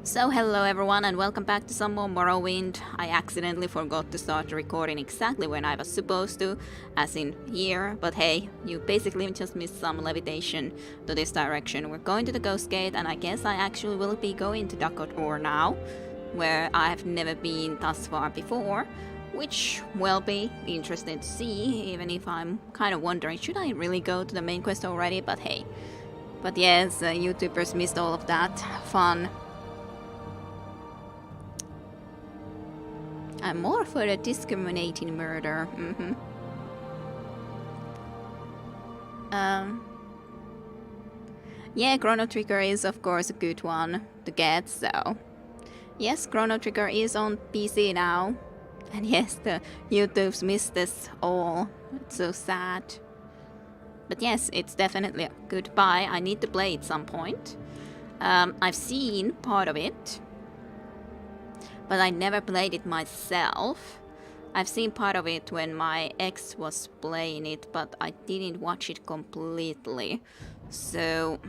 So hello everyone and welcome back to some more Morrowind. I accidentally forgot to start the recording exactly when I was supposed to, as in here, but hey, you basically just missed some levitation to this direction. We're going to the Ghost Gate and I guess I actually will be going to Dagoth Ur now, where I have never been thus far before, which will be interesting to see, even if I'm kind of wondering, should I really go to the main quest already? But hey. But yes, YouTubers missed all of that fun. I'm more for the discriminating murder. Yeah, Chrono Trigger is of course a good one to get, so... Yes, Chrono Trigger is on PC now. And yes, the YouTubes missed this all. It's so sad. But yes, it's definitely a good buy. I need to play it some point. I've seen part of it, but I never played it myself. I've seen part of it when my ex was playing it, but I didn't watch it completely. So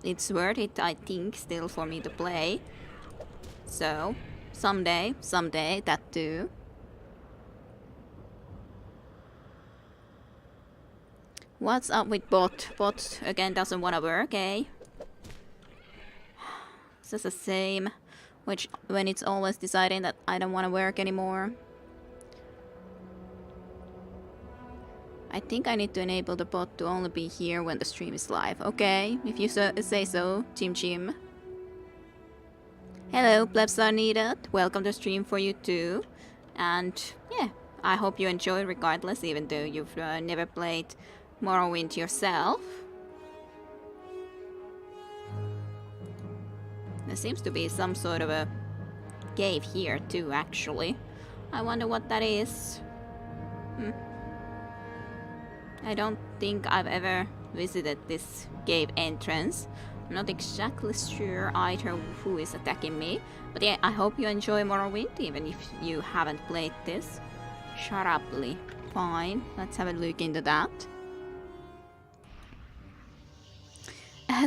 it's worth it, I think, still for me to play. So someday, that too. What's up with bot? Bot again doesn't wanna work, eh? It's just the same. Which, when it's always deciding that I don't want to work anymore. I think I need to enable the bot to only be here when the stream is live. Okay, if you say so, Chim. Hello, plebs are needed. Welcome to stream for you too. And yeah, I hope you enjoy regardless, even though you've never played Morrowind yourself. There seems to be some sort of a cave here too, actually. I wonder what that is. I don't think I've ever visited this cave entrance. I'm not exactly sure either who is attacking me. But yeah, I hope you enjoy Morrowind, even if you haven't played this. Shut up, Lee. Fine, let's have a look into that.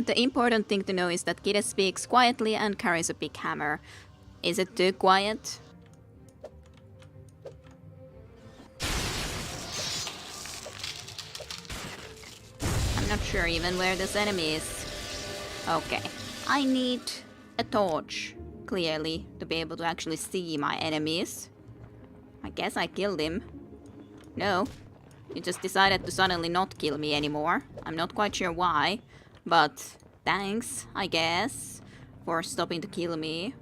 The important thing to know is that Kide speaks quietly and carries a big hammer. Is it too quiet? I'm not sure even where this enemy is. Okay, I need a torch, clearly, to be able to actually see my enemies. I guess I killed him. No, he just decided to suddenly not kill me anymore. I'm not quite sure why. But thanks, I guess, for stopping to kill me.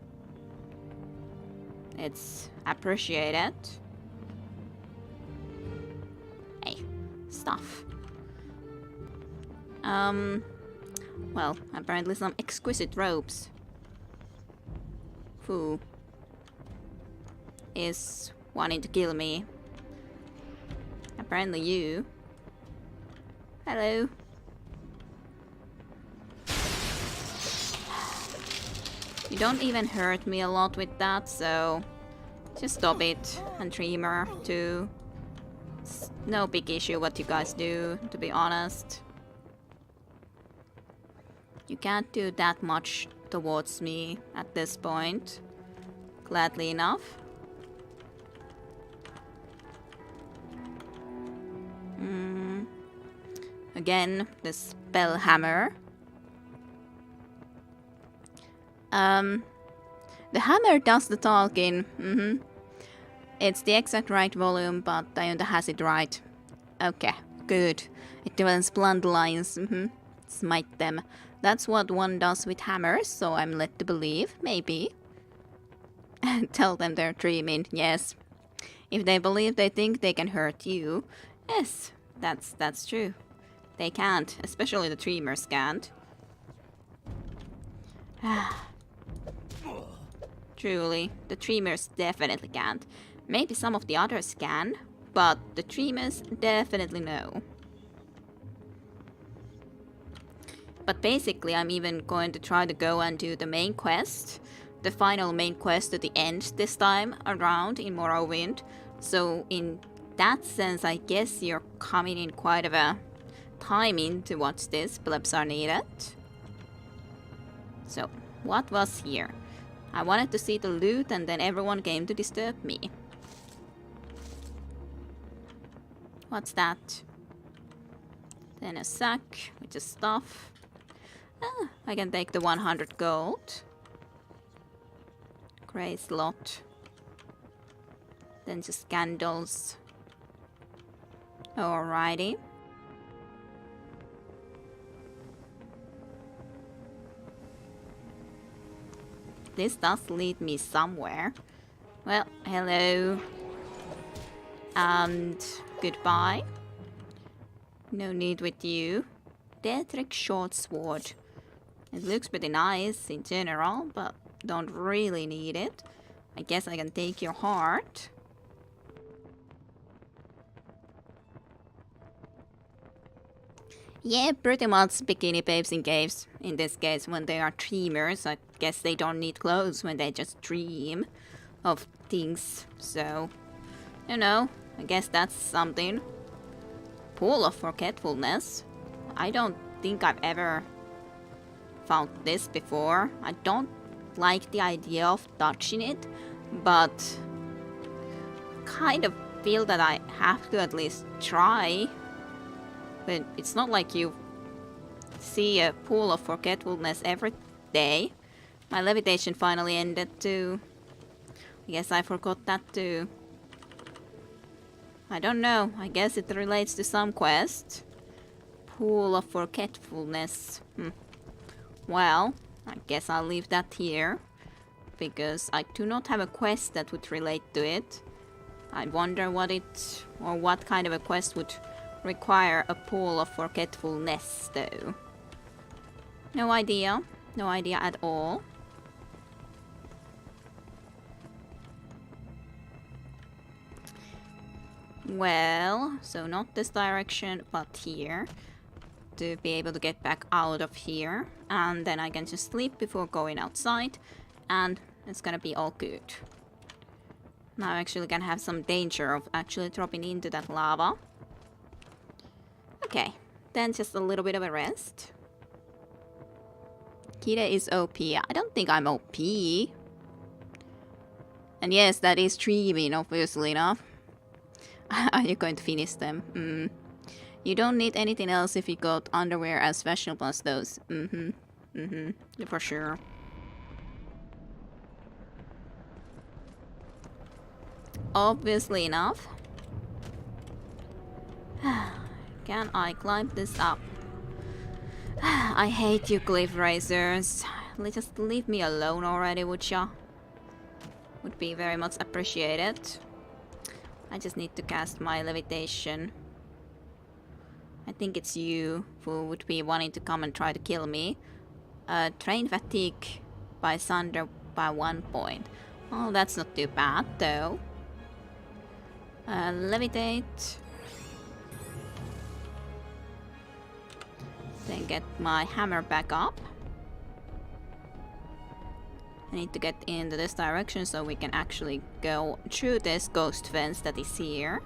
It's appreciated. Hey, stuff. Well, apparently some exquisite robes. Who is wanting to kill me? Apparently you. Hello. You don't even hurt me a lot with that, so just stop it. And Dreamer too. It's no big issue what you guys do, to be honest. You can't do that much towards me at this point. Gladly enough. Again, the spell hammer. The hammer does the talking. It's the exact right volume, but Diona has it right. Okay, good. It develops blunt lines. Smite them. That's what one does with hammers, so I'm led to believe. Maybe. Tell them they're dreaming. Yes. If they believe they think they can hurt you. Yes, that's true. They can't. Especially the dreamers can't. Truly, the dreamers definitely can't. Maybe some of the others can, but the dreamers definitely no. But basically, I'm even going to try to go and do the main quest. The final main quest at the end this time around in Morrowind. So in that sense, I guess you're coming in quite of a timing to watch this. Plebs are needed. So, what was here? I wanted to see the loot and then everyone came to disturb me. What's that? Then a sack with the stuff. Ah, I can take the 100 gold. Grey slot. Then just candles. Alrighty. This does lead me somewhere. Well, hello. And goodbye. No need with you. Deathrick short sword. It looks pretty nice in general, but don't really need it. I guess I can take your heart. Yeah, pretty much bikini babes in caves. In this case, when they are dreamers, I guess they don't need clothes when they just dream of things. So, you know, I guess that's something. Pool of forgetfulness. I don't think I've ever found this before. I don't like the idea of touching it, but kind of feel that I have to at least try. But it's not like you see a pool of forgetfulness every day. My levitation finally ended too. I guess I forgot that too. I don't know. I guess it relates to some quest. Pool of forgetfulness. Well, I guess I'll leave that here. Because I do not have a quest that would relate to it. I wonder what it, or what kind of a quest would require a pool of forgetfulness though. No idea. No idea at all. Well, so not this direction, but here. To be able to get back out of here. And then I can just sleep before going outside. And it's gonna be all good. Now I actually can have some danger of actually dropping into that lava. Okay, then just a little bit of a rest. Kira is OP. I don't think I'm OP. And yes, that is streaming, obviously enough. Are you going to finish them? You don't need anything else if you got underwear as fashionable as those. For sure. Obviously enough. Can I climb this up? I hate you cliff racers. Just leave me alone already, would ya? Would be very much appreciated. I just need to cast my levitation. I think it's you who would be wanting to come and try to kill me. Train fatigue by Sunder by 1 point. Oh, that's not too bad though. Levitate. Then get my hammer back up. I need to get into this direction so we can actually go through this ghost fence that is here.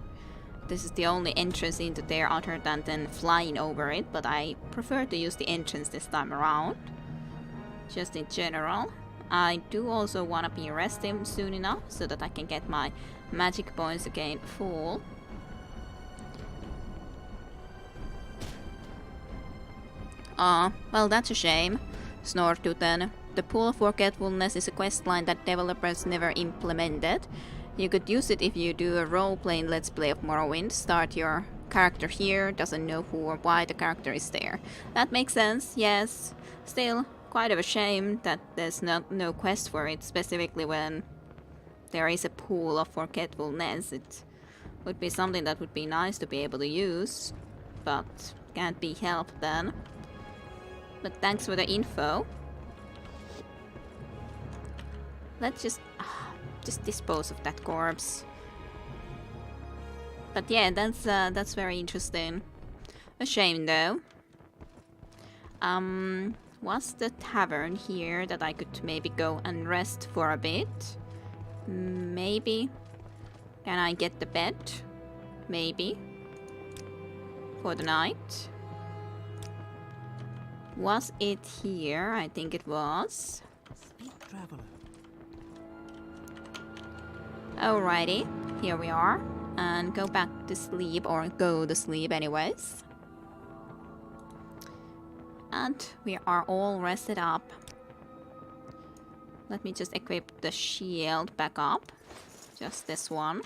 This is the only entrance into there other than flying over it, but I prefer to use the entrance this time around. Just in general. I do also want to be resting soon enough so that I can get my magic points again full. Well, that's a shame. Snortuten. The Pool of Forgetfulness is a questline that developers never implemented. You could use it if you do a role-playing Let's Play of Morrowind. Start your character here, doesn't know who or why the character is there. That makes sense, yes. Still, quite of a shame that there's no quest for it, specifically when there is a Pool of Forgetfulness. It would be something that would be nice to be able to use, but can't be helped then. But thanks for the info. Let's just dispose of that corpse. But yeah, that's very interesting. A shame though. What's the tavern here that I could maybe go and rest for a bit? Maybe. Can I get the bed? Maybe. For the night. Was it here? I think it was. Speak, traveler. Alrighty, here we are. And go back to sleep, or go to sleep anyways. And we are all rested up. Let me just equip the shield back up. Just this one.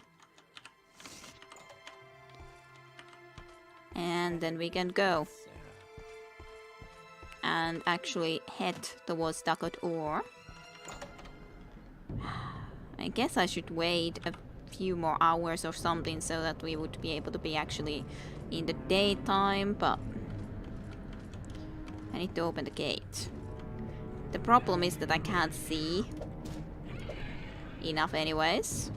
And then we can go. And actually head towards Dagoth Ur. I guess I should wait a few more hours or something so that we would be able to be actually in the daytime, but I need to open the gate. The problem is that I can't see enough anyways.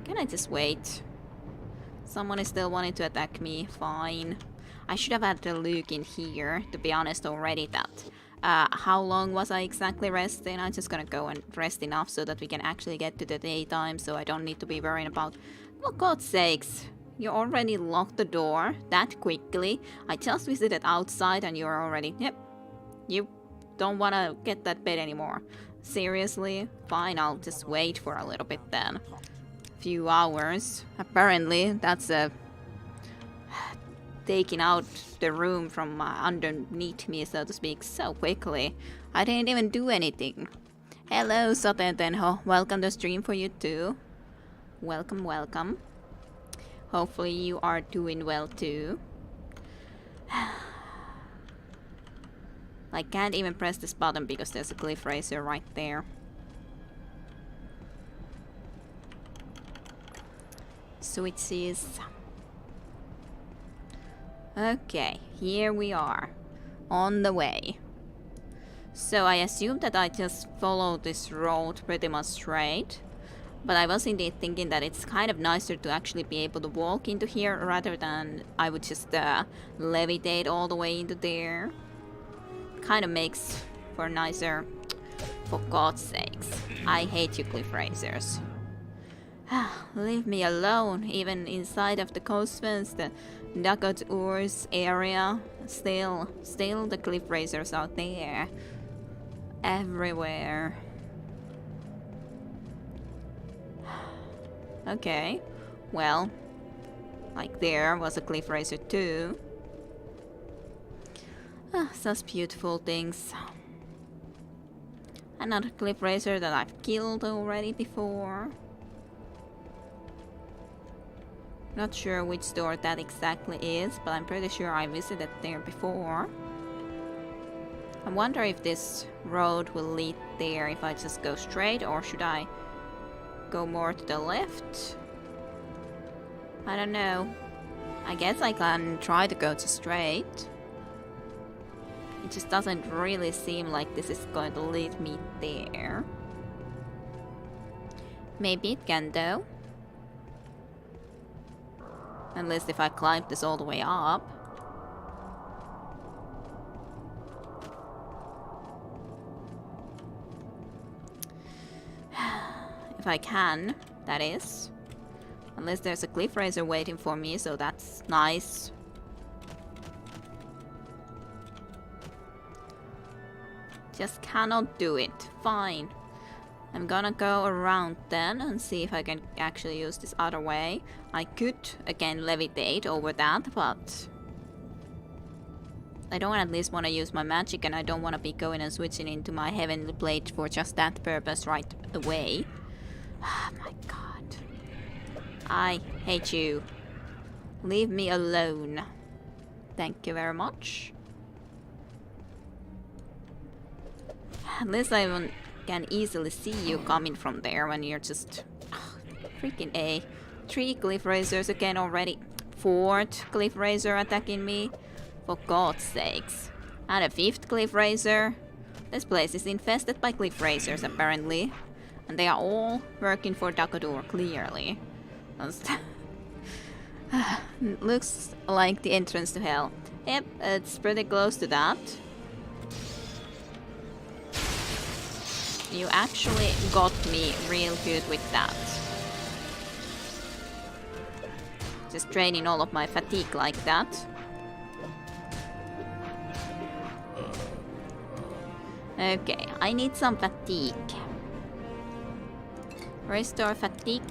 Can I just wait? Someone is still wanting to attack me. Fine. I should have had a look in here, to be honest, already that. How long was I exactly resting? I'm just gonna go and rest enough so that we can actually get to the daytime, so I don't need to be worrying about... For God's sakes, you already locked the door that quickly. I just visited outside and you're already... Yep. You don't wanna get that bed anymore. Seriously? Fine, I'll just wait for a little bit then. Few hours. Apparently, that's taking out the room from underneath me, so to speak, so quickly. I didn't even do anything. Hello, Soten Tenho. Welcome to stream for you too. Welcome, welcome. Hopefully you are doing well too. I can't even press this button because there's a cliff racer right there. Switches. Okay, here we are. On the way. So I assume that I just follow this road pretty much straight. But I was indeed thinking that it's kind of nicer to actually be able to walk into here rather than I would just levitate all the way into there. Kind of makes for nicer... For God's sakes. I hate you cliff racers. Leave me alone, even inside of the coast fence, the Dagoth Ur's area. Still the cliff racers out there. Everywhere. Okay, well, like there was a cliff racer too. Such beautiful things. Another cliff racer that I've killed already before. Not sure which door that exactly is, but I'm pretty sure I visited there before. I wonder if this road will lead there if I just go straight, or should I go more to the left? I don't know. I guess I can try to go to straight. It just doesn't really seem like this is going to lead me there. Maybe it can though. At least if I climb this all the way up. If I can, that is. Unless there's a cliff racer waiting for me, so that's nice. Just cannot do it. Fine. I'm gonna go around then and see if I can actually use this other way. I could again levitate over that, but I don't at least want to use my magic, and I don't want to be going and switching into my heavenly plate for just that purpose right away. Oh my god. I hate you. Leave me alone. Thank you very much. At least I can easily see you coming from there when you're just... freaking A. 3 cliff racers again already. 4th cliff racer attacking me. For God's sakes. And a 5th cliff racer. This place is infested by cliff racers apparently. And they are all working for Dagoth Ur, clearly. Looks like the entrance to hell. Yep, it's pretty close to that. You actually got me real good with that. Just draining all of my fatigue like that. Okay, I need some fatigue. Restore fatigue,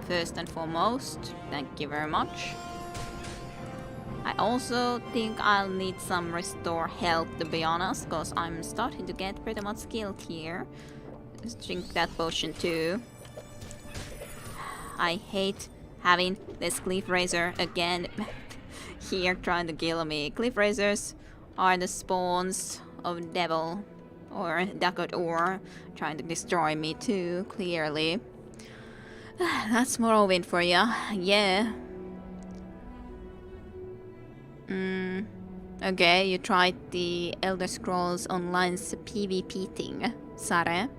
first and foremost. Thank you very much. I also think I'll need some restore health, to be honest, because I'm starting to get pretty much skilled here. Let's drink that potion too. I hate having this cliff razor again here trying to kill me. Cliff razors are the spawns of devil or Dagoth Ur trying to destroy me too, clearly. That's Morrowind for ya, yeah. Okay, you tried the Elder Scrolls Online's PvP thing, Sare.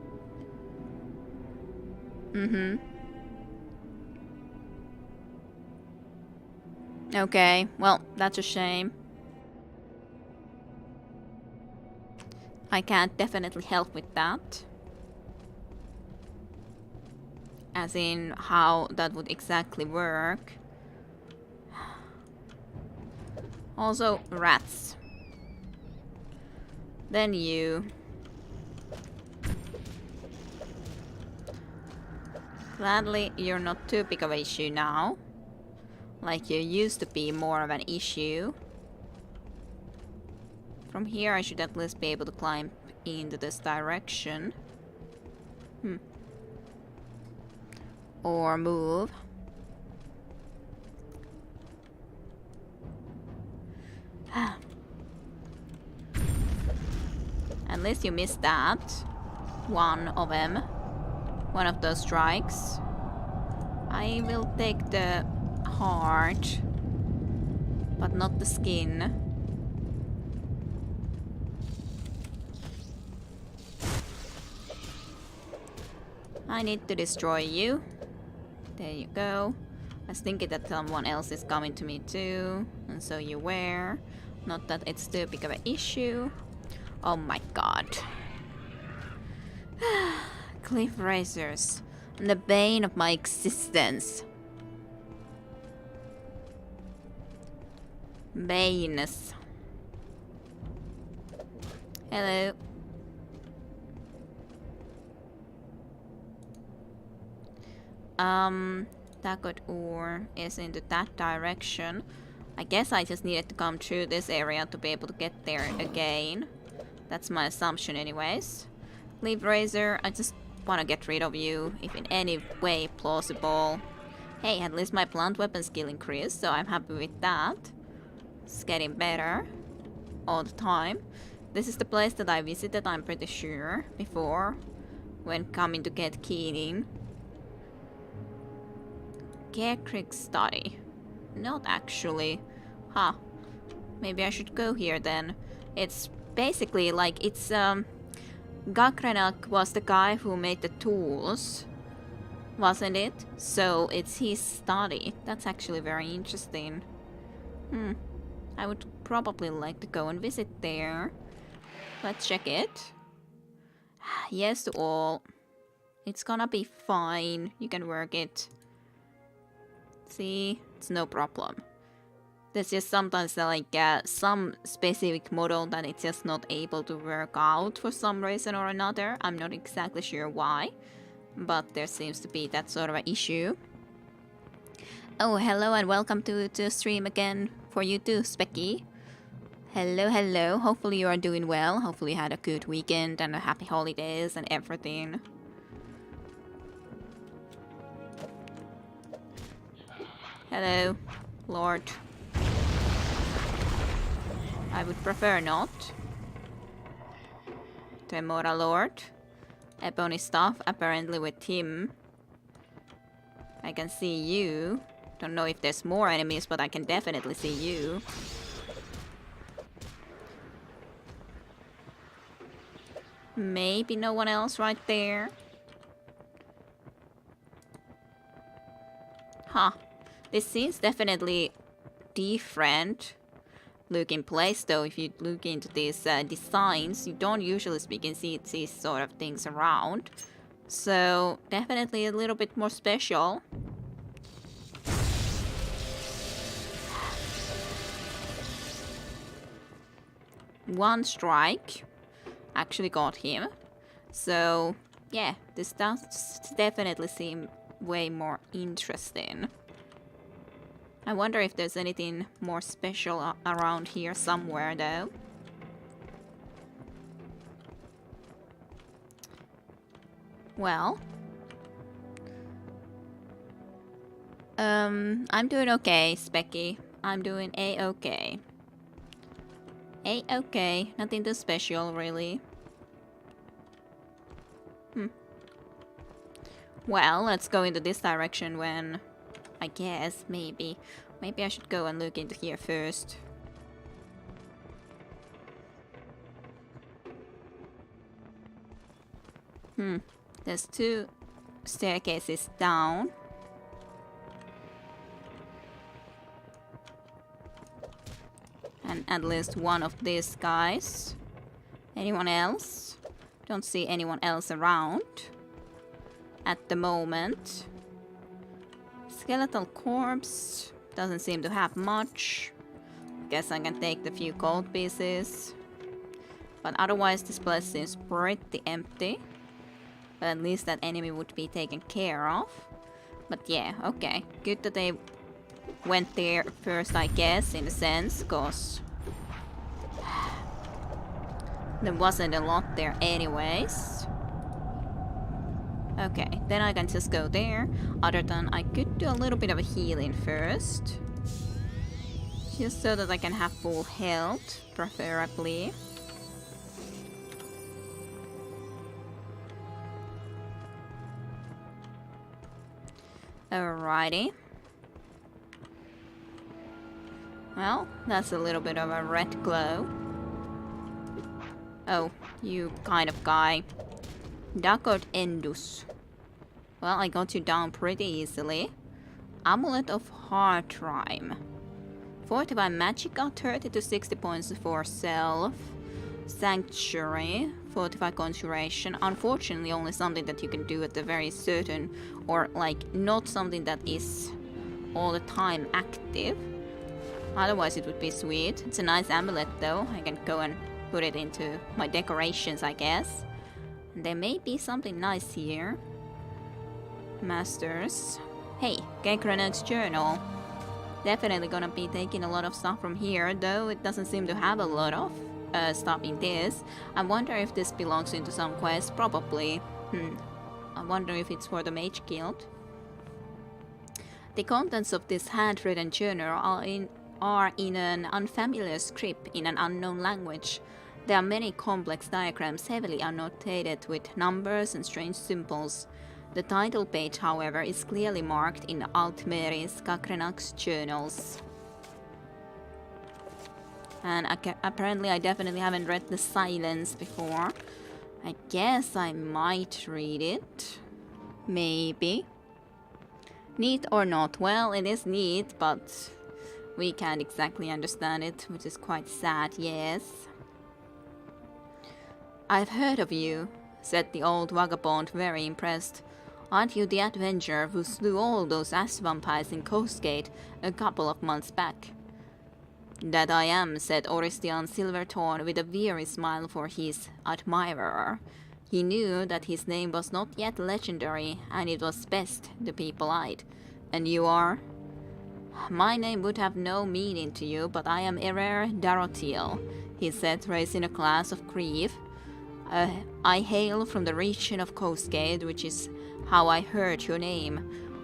Okay, well, that's a shame. I can't definitely help with that. As in how that would exactly work. Also, rats. Then you. Gladly, you're not too big of an issue now. Like you used to be more of an issue. From here I should at least be able to climb into this direction. Or move. At least you missed that. One of them. One of those strikes. I will take the heart, but not the skin. I need to destroy you. There you go. I was thinking that someone else is coming to me too, and so you were. Not that it's too big of an issue. Oh my god. Cliff razors. The bane of my existence. Banes. Hello. Dagoth Ur is into that direction. I guess I just needed to come through this area to be able to get there again. That's my assumption anyways. Leaf Razor, I just want to get rid of you if in any way plausible. Hey, at least my plant weapon skill increased, so I'm happy with that. It's getting better all the time. This is the place that I visited, I'm pretty sure, before, when coming to get Keening. Gerkrig study. Not actually. Huh. Maybe I should go here then. It's basically like it's Gakrenak was the guy who made the tools, wasn't it? So it's his study. That's actually very interesting. I would probably like to go and visit there. Let's check it. Yes to all. It's gonna be fine. You can work it. See? It's no problem. There's just sometimes like some specific model that it's just not able to work out for some reason or another. I'm not exactly sure why, but there seems to be that sort of an issue. Oh, hello and welcome to stream again for you too, Specky. Hello, hello. Hopefully you are doing well. Hopefully you had a good weekend and a happy holidays and everything. Hello, Lord. I would prefer not. Temora Lord. Ebony stuff apparently with him. I can see you. Don't know if there's more enemies, but I can definitely see you. Maybe no one else right there. Huh. This seems definitely different looking place though. If you look into these designs, you don't usually speak and see these sort of things around. So definitely a little bit more special. One strike actually got him. So yeah, this does definitely seem way more interesting. I wonder if there's anything more special around here somewhere though. Well, I'm doing okay, Specky. I'm doing a-okay. A-okay, nothing too special really. Well, let's go into this direction when... I guess, maybe. Maybe I should go and look into here first. There's 2 staircases down. And at least one of these guys. Anyone else? Don't see anyone else around at the moment. Skeletal corpse doesn't seem to have much. Guess I can take the few gold pieces. But otherwise this place seems pretty empty. But at least that enemy would be taken care of. But yeah, okay. Good that they went there first, I guess, in a sense, cause there wasn't a lot there anyways. Okay, then I can just go there. Other than I could do a little bit of a healing first. Just so that I can have full health, preferably. Alrighty. Well, that's a little bit of a red glow. Oh, you kind of guy. Dagoth Ur. Well, I got you down pretty easily. Amulet of Heart Rhyme. Fortify Magica, 30 to 60 points for self. Sanctuary, Fortify Conjuration. Unfortunately, only something that you can do at the very certain, or like not something that is all the time active. Otherwise, it would be sweet. It's a nice amulet, though. I can go and put it into my decorations, I guess. There may be something nice here. Masters. Hey, Gekranek's journal. Definitely gonna be taking a lot of stuff from here, though it doesn't seem to have a lot of stuff in this. I wonder if this belongs into some quest. Probably. I wonder if it's for the Mage Guild. The contents of this handwritten journal are in an unfamiliar script in an unknown language. There are many complex diagrams heavily annotated with numbers and strange symbols. The title page, however, is clearly marked in Altmeri's Gekranek's journals. And apparently I definitely haven't read The Silence before. I guess I might read it. Maybe. Neat or not? Well, it is neat, but we can't exactly understand it, which is quite sad, yes. I've heard of you, said the old vagabond, very impressed. Aren't you the adventurer who slew all those ash vampires in Coastgate a couple of months back? That I am, said Oristian Silverthorn with a weary smile for his admirer. He knew that his name was not yet legendary, and it was best to be polite. And you are? My name would have no meaning to you, but I am Erer Darotiel, he said, raising a glass of grief. I hail from the region of Coastgate, which is how I heard your name.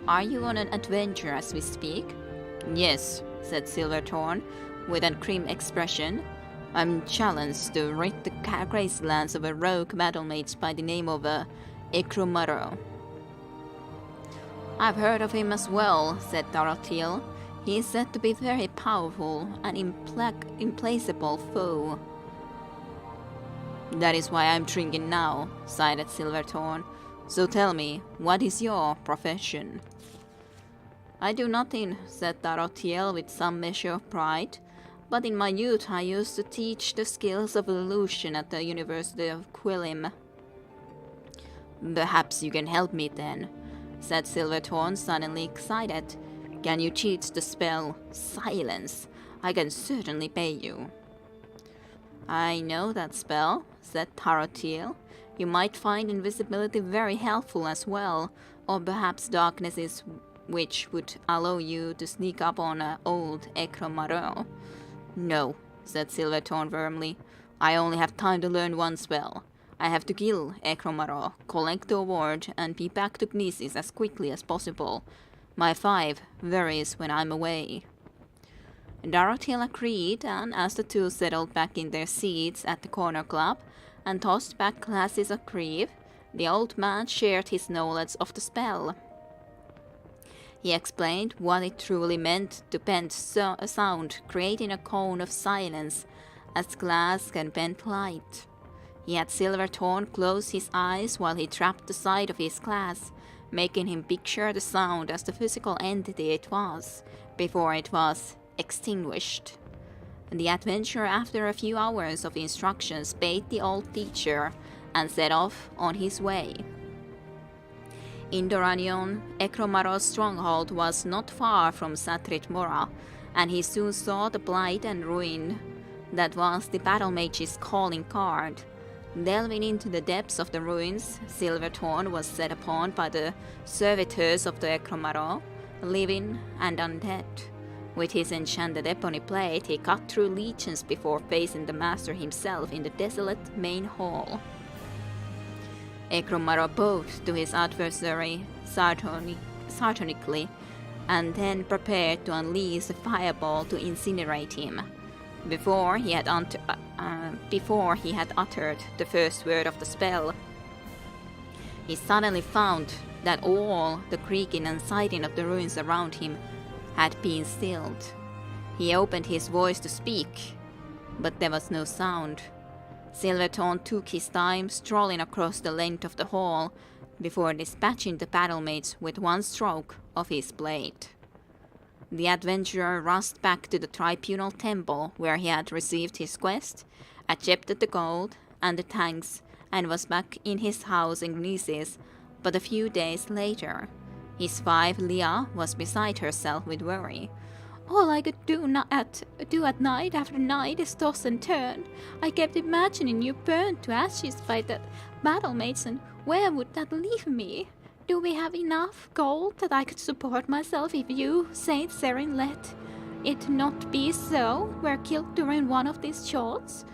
Are you on an adventure as we speak? Yes, said Silverthorn, with a grim expression. I'm challenged to rid the gracelands of a rogue battlemate by the name of Ekrumaro. I've heard of him as well, said Darotiel. He is said to be very powerful, an implacable foe. That is why I'm drinking now, sighed Silverthorn. So tell me, what is your profession? I do nothing, said Darotiel with some measure of pride. But in my youth I used to teach the skills of illusion at the University of Quilim. Perhaps you can help me then, said Silverthorn, suddenly excited. Can you teach the spell Silence? I can certainly pay you. I know that spell, said Darotiel. You might find invisibility very helpful as well, or perhaps darkness is which would allow you to sneak up on an old Ecromaro. No, said Silverthorn firmly. I only have time to learn one spell. I have to kill Ecromaro, collect the award, and be back to Gnisis as quickly as possible. My 5 varies when I'm away. Dorothiel agreed, and as the two settled back in their seats at the corner club and tossed back glasses of grief, the old man shared his knowledge of the spell. He explained what it truly meant to bend a sound, creating a cone of silence, as glass can bend light. He had Silverthorn close his eyes while he trapped the side of his glass, making him picture the sound as the physical entity it was, before it was extinguished. The adventurer, after a few hours of instructions, paid the old teacher and set off on his way. In Doranion, Ecromaro's stronghold was not far from Satrit Mora, and he soon saw the blight and ruin that was the battle mage's calling card. Delving into the depths of the ruins, Silverthorn was set upon by the servitors of the Ecromaro, living and undead. With his enchanted ebony blade, he cut through legions before facing the master himself in the desolate main hall. Ecromaro bowed to his adversary sardonically, and then prepared to unleash a fireball to incinerate him. Before he had uttered the first word of the spell, he suddenly found that all the creaking and sighing of the ruins around him had been stilled. He opened his voice to speak, but there was no sound. Silverthorn took his time, strolling across the length of the hall, before dispatching the battle mates with one stroke of his blade. The adventurer rushed back to the Tribunal Temple, where he had received his quest, accepted the gold and the thanks, and was back in his house in Gnisis. But a few days later, his 5 Leah was beside herself with worry. All I could do at night after night is toss and turn. I kept imagining you burned to ashes by that battle mates, and where would that leave me? Do we have enough gold that I could support myself if you, Saint Serin, let it not be so, were killed during one of these shots?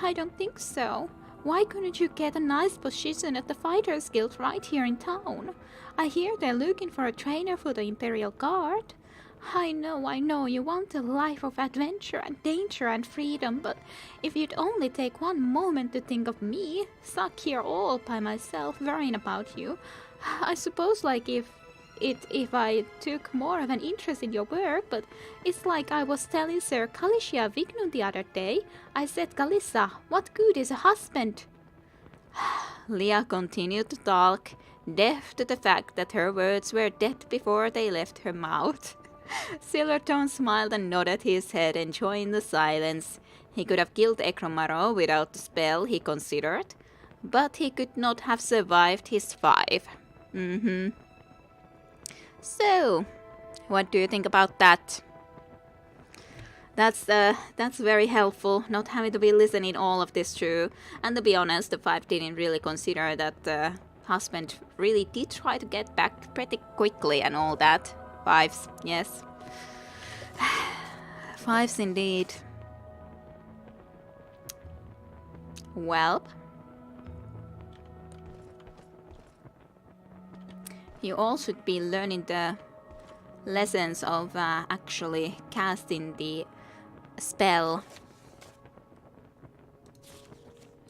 I don't think so. Why couldn't you get a nice position at the Fighters Guild right here in town? I hear they're looking for a trainer for the Imperial Guard. I know, you want a life of adventure and danger and freedom, but if you'd only take one moment to think of me, stuck here all by myself worrying about you, I suppose if I took more of an interest in your work, but it's like I was telling Sir Kalicia Vignon the other day. I said, Kalissa, what good is a husband? Leah continued to talk, deaf to the fact that her words were dead before they left her mouth. Silverthorn smiled and nodded his head, enjoying the silence. He could have killed Ecromaro without the spell, he considered, but he could not have survived his 5. So, what do you think about that? That's very helpful, not having to be listening all of this through. And to be honest, the 5 didn't really consider that the husband really did try to get back pretty quickly and all that. 5s, yes. 5s indeed. Well, you all should be learning the lessons of actually casting the spell.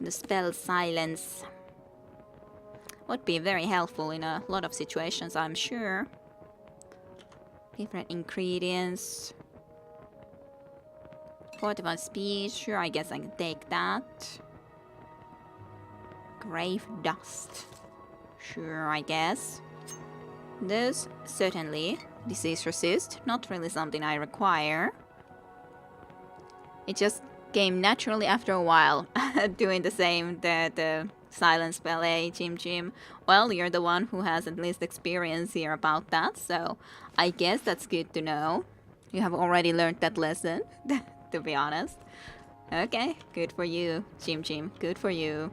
The spell silence would be very helpful in a lot of situations, I'm sure. Different ingredients. Fortified speed, sure, I guess I can take that. Grave dust, sure, I guess. Those, certainly. Disease resist, not really something I require. It just came naturally after a while, doing the same, the silence spell, Jim. Well, you're the one who has at least experience here about that, so I guess that's good to know. You have already learned that lesson, to be honest. Okay, good for you, Jim. Good for you.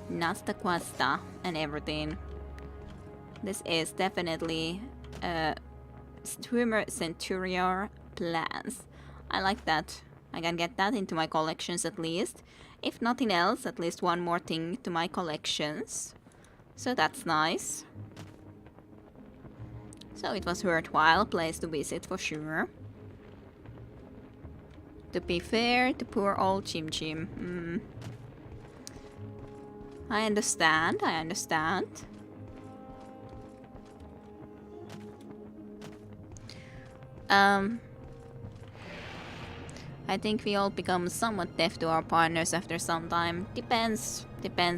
Nasta Quasta and everything. This is definitely Tumor Centurior plans. I like that. I can get that into my collections at least. If nothing else, at least one more thing to my collections. So that's nice. So it was worthwhile place to visit for sure. To be fair to poor old Chim Chim. I understand, I understand. I think we all become somewhat deaf to our partners after some time. Depends,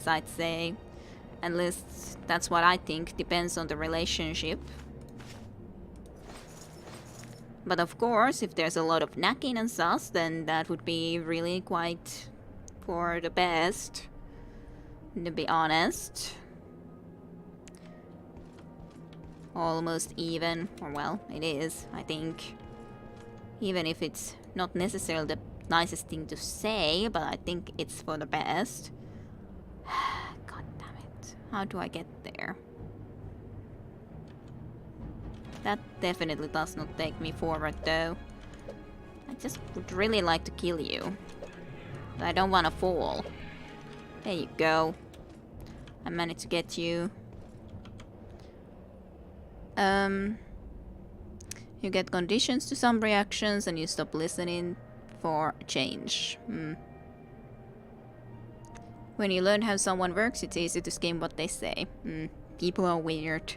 I'd say. At least that's what I think, depends on the relationship. But of course, if there's a lot of nagging and sus, then that would be really quite for the best, to be honest. Almost even, or well, it is, I think. Even if it's not necessarily the nicest thing to say, but I think it's for the best. God damn it. How do I get there? That definitely does not take me forward though. I just would really like to kill you. But I don't want to fall. There you go. I managed to get you. You get conditions to some reactions and you stop listening for a change. When you learn how someone works, it's easy to skim what they say. People are weird.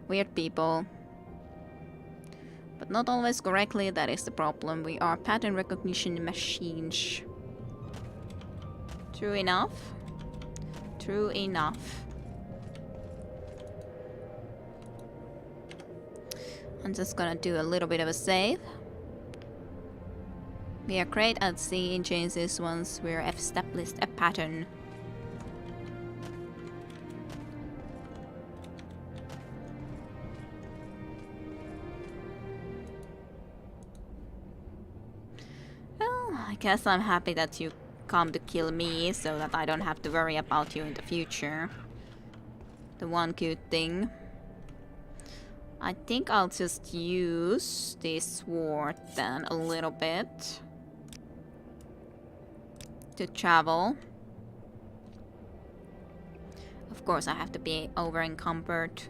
Weird people. But not always correctly, that is the problem. We are pattern recognition machines. True enough. True enough. I'm just gonna do a little bit of a save. We are great at seeing changes once we're established a pattern. Well, I guess I'm happy that you come to kill me so that I don't have to worry about you in the future. The one good thing. I think I'll just use this sword then a little bit to travel. Of course, I have to be over encumbered.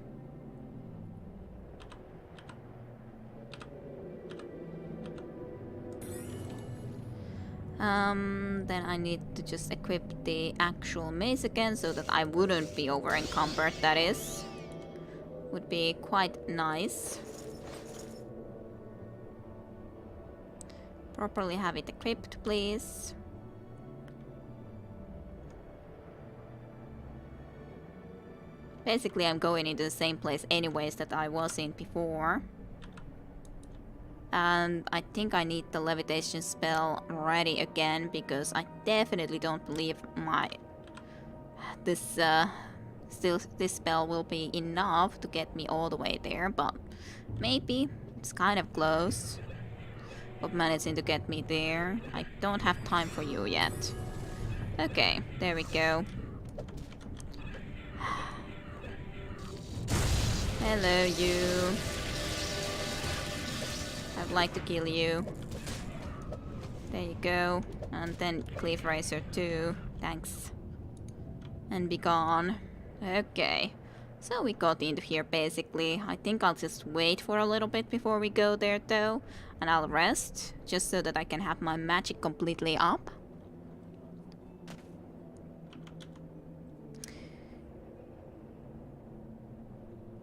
Then I need to just equip the actual mace again so that I wouldn't be over encumbered, that is. Would be quite nice. Properly have it equipped, please. Basically, I'm going into the same place anyways that I was in before. And I think I need the levitation spell ready again because I definitely don't believe this spell will be enough to get me all the way there, but maybe it's kind of close of managing to get me there. I don't have time for you yet. Okay, there we go. Hello, you. I'd like to kill you. There you go. And then Cleave Razor too. Thanks. And be gone. Okay. So we got into here basically. I think I'll just wait for a little bit before we go there though. And I'll rest. Just so that I can have my magic completely up.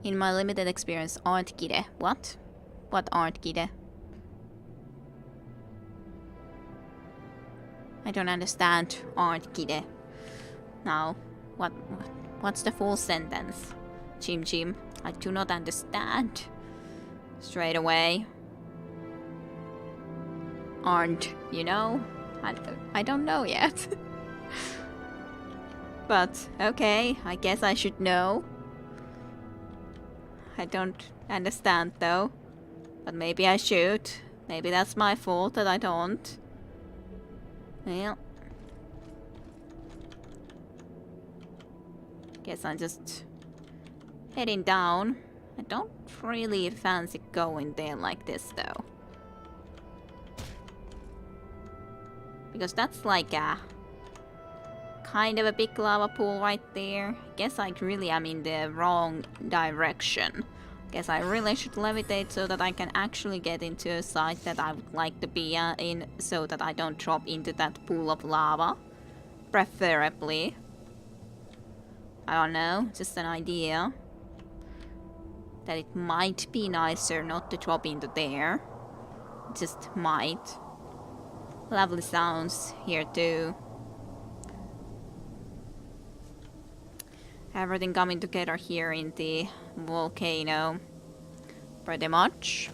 In my limited experience, aren't kide. What? What aren't kide? I don't understand aren't kide. Now, what's the full sentence? Chim Chim, I do not understand. Straight away. Aren't, you know? I don't know yet. But, okay, I guess I should know. I don't understand though. But maybe I should. Maybe that's my fault that I don't. Well. Guess I'm just heading down. I don't really fancy going there like this though. Because that's like a kind of a big lava pool right there. Guess I really am in the wrong direction. Guess I really should levitate so that I can actually get into a site that I would like to be in, so that I don't drop into that pool of lava. Preferably. I don't know, just an idea. That it might be nicer not to drop into there. Just might. Lovely sounds here too. Everything coming together here in the volcano. Pretty much.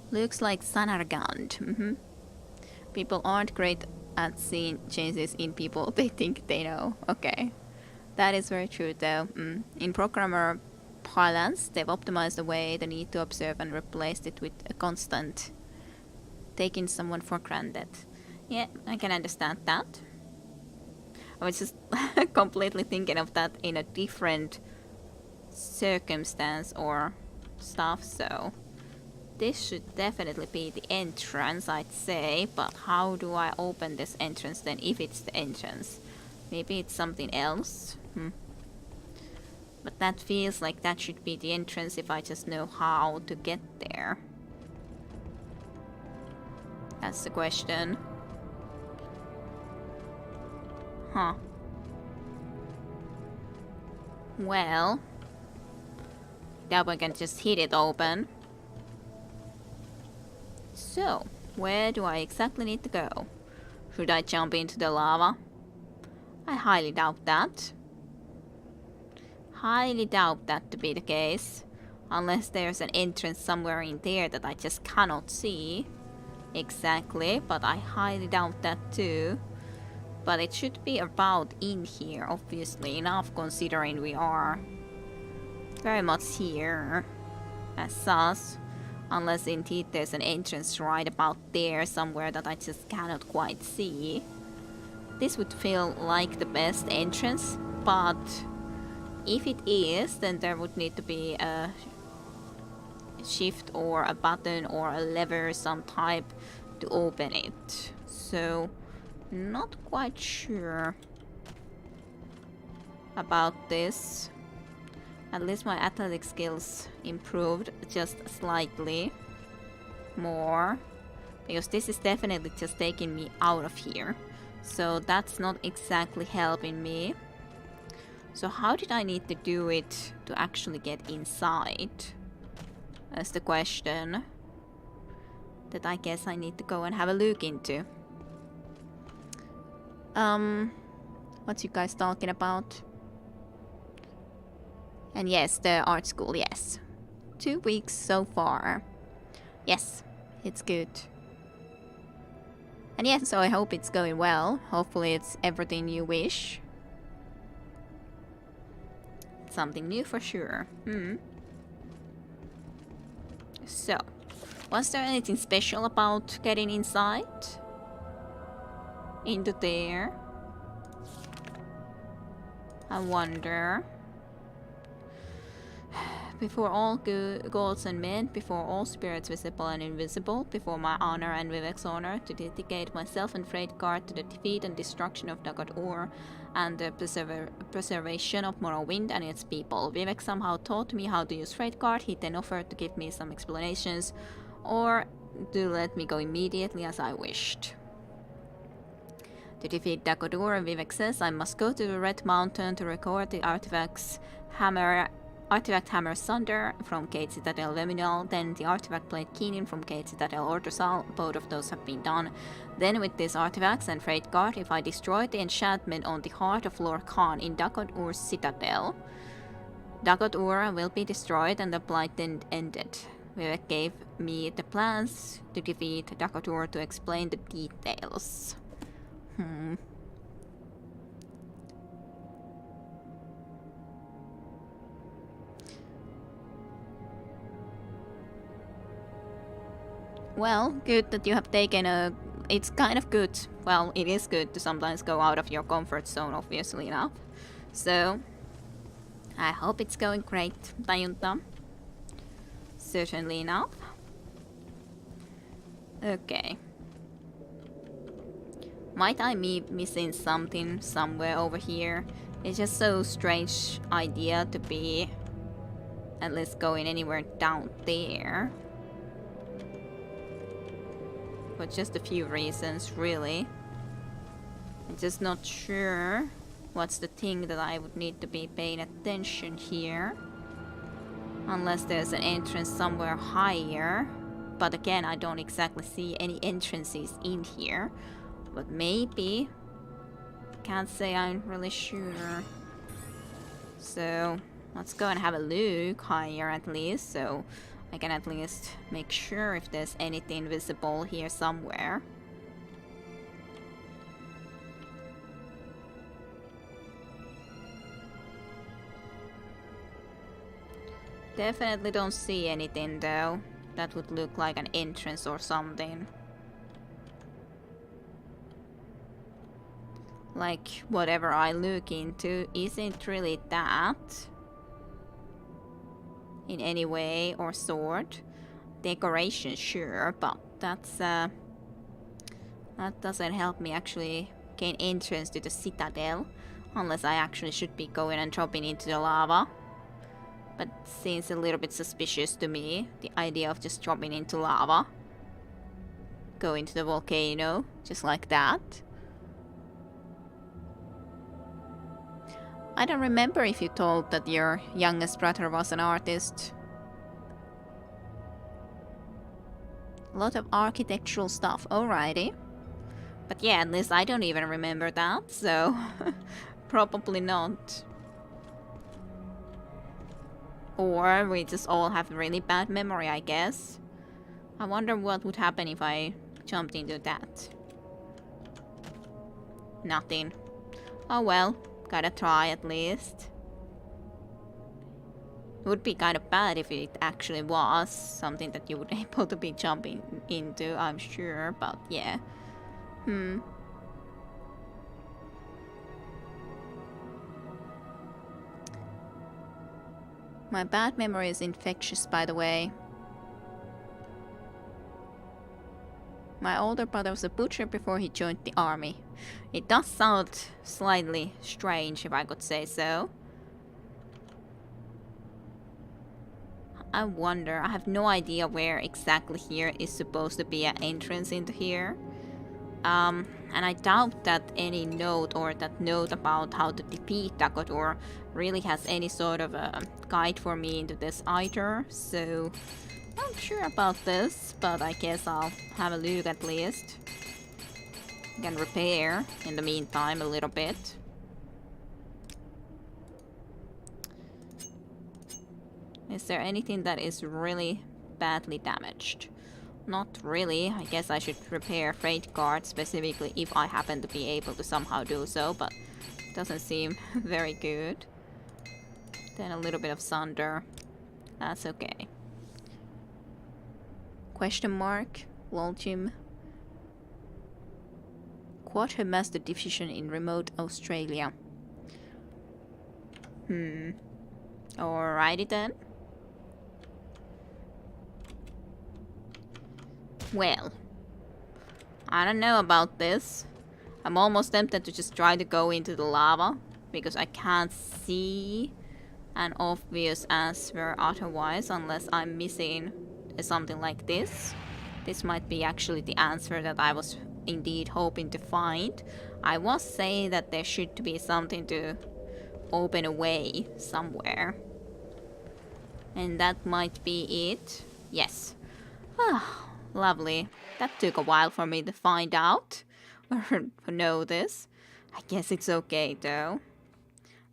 Looks like Sanargand. People aren't great at seeing changes in people they think they know. Okay. That is very true though. In programmer parlance, they've optimized away the need to observe and replaced it with a constant taking someone for granted. Yeah, I can understand that. I was just completely thinking of that in a different circumstance or stuff, so this should definitely be the entrance, I'd say, but how do I open this entrance then if it's the entrance? Maybe it's something else? But that feels like that should be the entrance if I just know how to get there. That's the question. Huh. Well, now we can just hit it open. So, where do I exactly need to go? Should I jump into the lava? I highly doubt that. Highly doubt that to be the case. Unless there's an entrance somewhere in there that I just cannot see. Exactly, but I highly doubt that too. But it should be about in here, obviously enough, considering we are very much here as such. Unless indeed there's an entrance right about there somewhere that I just cannot quite see. This would feel like the best entrance, but if it is, then there would need to be a shift or a button or a lever some type to open it. So not quite sure about this. At least my athletic skills improved just slightly more, because this is definitely just taking me out of here, so that's not exactly helping me. So how did I need to do it to actually get inside? That's the question that I guess I need to go and have a look into. What you guys talking about? And yes, the art school, yes. 2 weeks so far. Yes, it's good. And yes, so I hope it's going well. Hopefully it's everything you wish. Something new for sure. So, was there anything special about getting inside? Into there? I wonder. Before all gods and men, before all spirits visible and invisible, before my honor and Vivek's honor, to dedicate myself and Freydgard to the defeat and destruction of Dagoth Ur and the preservation of Morrowind and its people. Vivek somehow taught me how to use Freydgard. He then offered to give me some explanations, or to let me go immediately as I wished. To defeat Dagoth Ur, Vivek says I must go to the Red Mountain to record the artifact Hammer Sunder from Gate Citadel Veminal, then the artifact Blade Keenan from Gate Citadel Ortosal. Both of those have been done. Then with these artifacts and Freydgard, if I destroy the enchantment on the heart of Lord Khan in Dagoth Ur's citadel, Dagoth Ur will be destroyed and the Blight then ended. Vivek gave me the plans to defeat Dagoth Ur to explain the details. Well, good that you have taken a... It's kind of good well, it is good to sometimes go out of your comfort zone, obviously enough. So, I hope it's going great, Tajunta. Certainly enough. Okay. Might I be missing something somewhere over here? It's just so strange idea to be at least going anywhere down there. For just a few reasons, really. I'm just not sure what's the thing that I would need to be paying attention here. Unless there's an entrance somewhere higher. But again, I don't exactly see any entrances in here. But maybe. Can't say I'm really sure. So, let's go and have a look higher at least. So, I can at least make sure if there's anything visible here somewhere. Definitely don't see anything though. That would look like an entrance or something. Like, whatever I look into isn't really that. In any way or sort. Decoration, sure, but that's that doesn't help me actually gain entrance to the citadel. Unless I actually should be going and dropping into the lava. But seems a little bit suspicious to me, the idea of just dropping into lava. Go into the volcano, just like that. I don't remember if you told that your youngest brother was an artist. A lot of architectural stuff, alrighty. But yeah, at least I don't even remember that, so probably not. Or we just all have really bad memory, I guess. I wonder what would happen if I jumped into that. Nothing. Oh well, gotta try at least. It would be kind of bad if it actually was something that you would be able to be jumping into, I'm sure, but yeah. My bad memory is infectious, by the way. My older brother was a butcher before he joined the army. It does sound slightly strange, if I could say so. I wonder, I have no idea where exactly here is supposed to be an entrance into here. And I doubt that any note or that note about how to defeat Dagoth Ur really has any sort of a guide for me into this either, so not sure about this, but I guess I'll have a look at least. I can repair in the meantime a little bit. Is there anything that is really badly damaged? Not really. I guess I should repair freight card specifically if I happen to be able to somehow do so, but it doesn't seem very good. Then a little bit of sunder. That's okay. Question mark? Lolchim. Quartermaster Division in remote Australia. Alrighty then. Well, I don't know about this. I'm almost tempted to just try to go into the lava, because I can't see an obvious answer otherwise, unless I'm missing something like this. This might be actually the answer that I was indeed hoping to find. I was saying that there should be something to open a way somewhere. And that might be it. Yes. Lovely. That took a while for me to find out or know this. I guess it's okay though.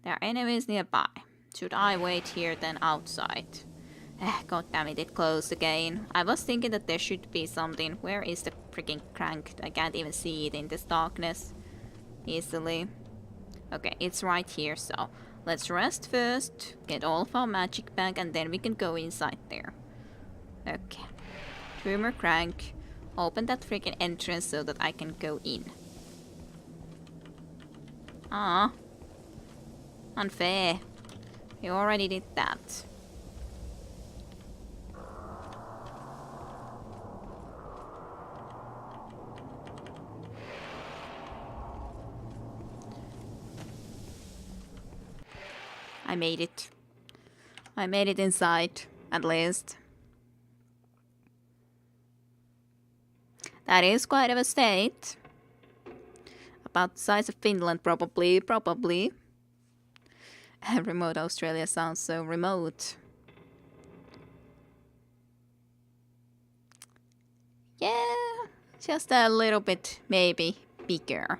There are enemies nearby. Should I wait here then outside? God damn it, it closed again. I was thinking that there should be something. Where is the freaking crank? I can't even see it in this darkness easily. Okay, it's right here, so let's rest first, get all of our magic back, and then we can go inside there. Okay. Tumor crank. Open that freaking entrance so that I can go in. Ah. Unfair. You already did that. I made it. I made it inside, at least. That is quite of a state. About the size of Finland, probably. Remote Australia sounds so remote. Yeah, just a little bit, maybe, bigger.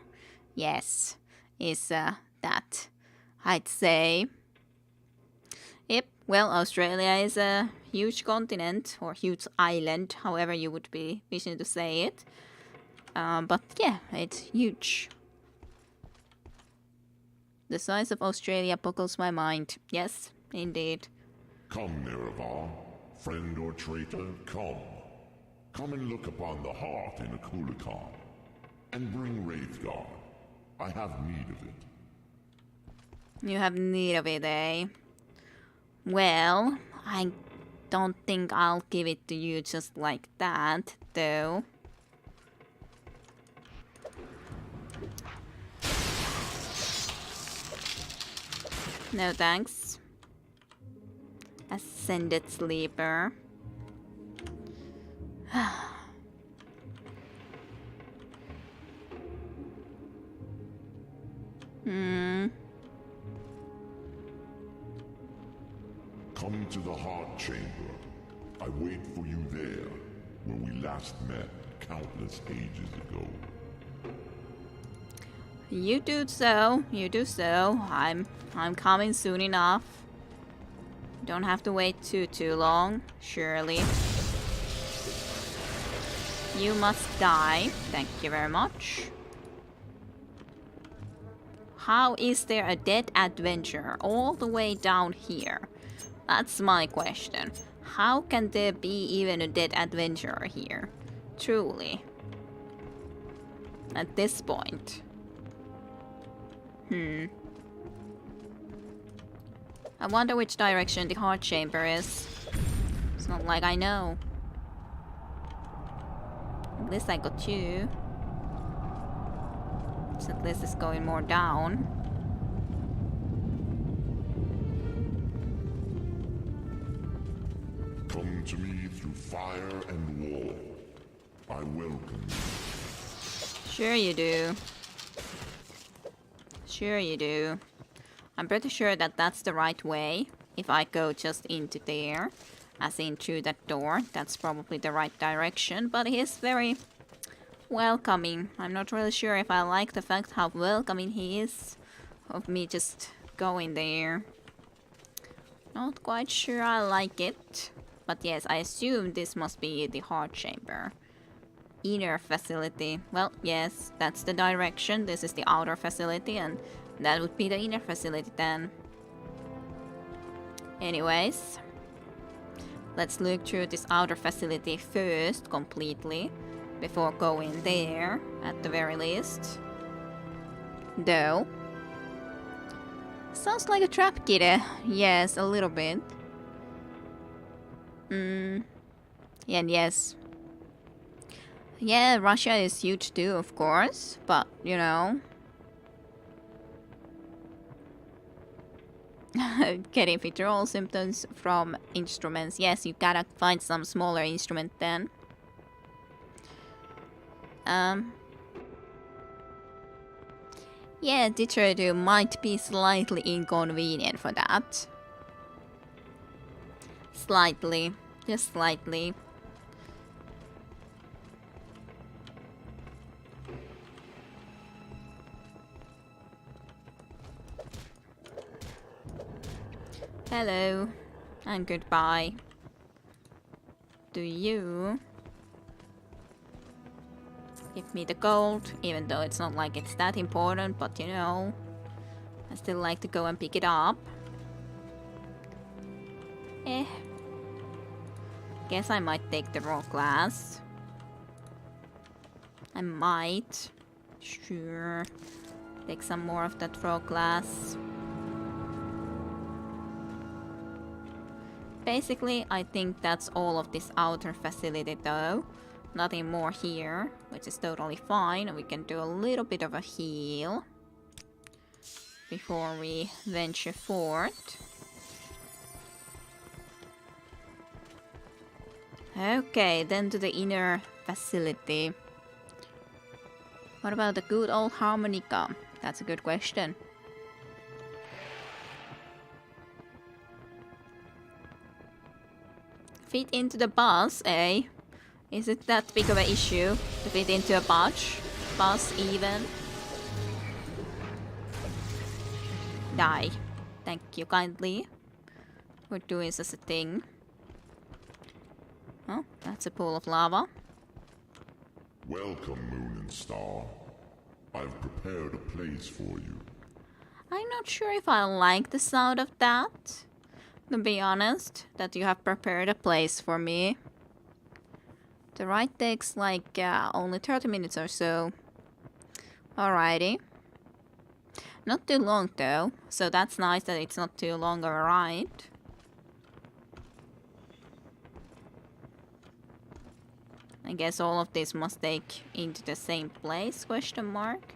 Yes, is that, I'd say. Yep, well, Australia is a huge continent, or huge island, however you would be wishing to say it. But yeah, it's huge. The size of Australia boggles my mind. Yes, indeed. Come, Nerevar, friend or traitor, come. Come and look upon the hearth in a Kulikon, and bring Wraithguard. I have need of it. You have need of it, eh? Well, I don't think I'll give it to you just like that, though. No thanks. Ascended Sleeper. Come to the Heart Chamber. I wait for you there, where we last met countless ages ago. You do so. You do so. I'm coming soon enough. Don't have to wait too long, surely. You must die. Thank you very much. How is there a dead adventurer all the way down here? That's my question. How can there be even a dead adventurer here? Truly. At this point. I wonder which direction the heart chamber is. It's not like I know. At least I got you. So at least it's going more down. Come to me through fire and wall. I welcome you. Sure you do. Sure you do. I'm pretty sure that that's the right way. If I go just into there, as in through that door, that's probably the right direction. But he is very welcoming. I'm not really sure if I like the fact how welcoming he is of me just going there. Not quite sure I like it. But yes, I assume this must be the heart chamber. Inner facility. Well, yes, that's the direction. This is the outer facility, and that would be the inner facility then. Anyways, let's look through this outer facility first, completely, before going there, at the very least. Though. Sounds like a trap kid. Yes, a little bit. And yes. Yeah, Russia is huge too, of course, but, you know. Getting withdrawal symptoms from instruments. Yes, you gotta find some smaller instrument then. Yeah, didgeridoo might be slightly inconvenient for that. Slightly. Just slightly. Hello, and goodbye. Do you give me the gold, even though it's not like it's that important, but you know, I still like to go and pick it up. Guess I might take the raw glass. I might. Sure. Take some more of that frog glass. Basically, I think that's all of this outer facility though. Nothing more here, which is totally fine. We can do a little bit of a heal before we venture forth. Okay, then to the inner facility. What about the good old harmonica? That's a good question. Fit into the bus, eh? Is it that big of an issue to fit into a bus even? Die. Thank you kindly for doing such a thing. Oh, that's a pool of lava. Welcome, Moon and Star. I've prepared a place for you. I'm not sure if I like the sound of that, to be honest, that you have prepared a place for me. The ride takes like only 30 minutes or so. Alrighty. Not too long though, so that's nice that it's not too long of a ride. I guess all of this must take into the same place, question mark.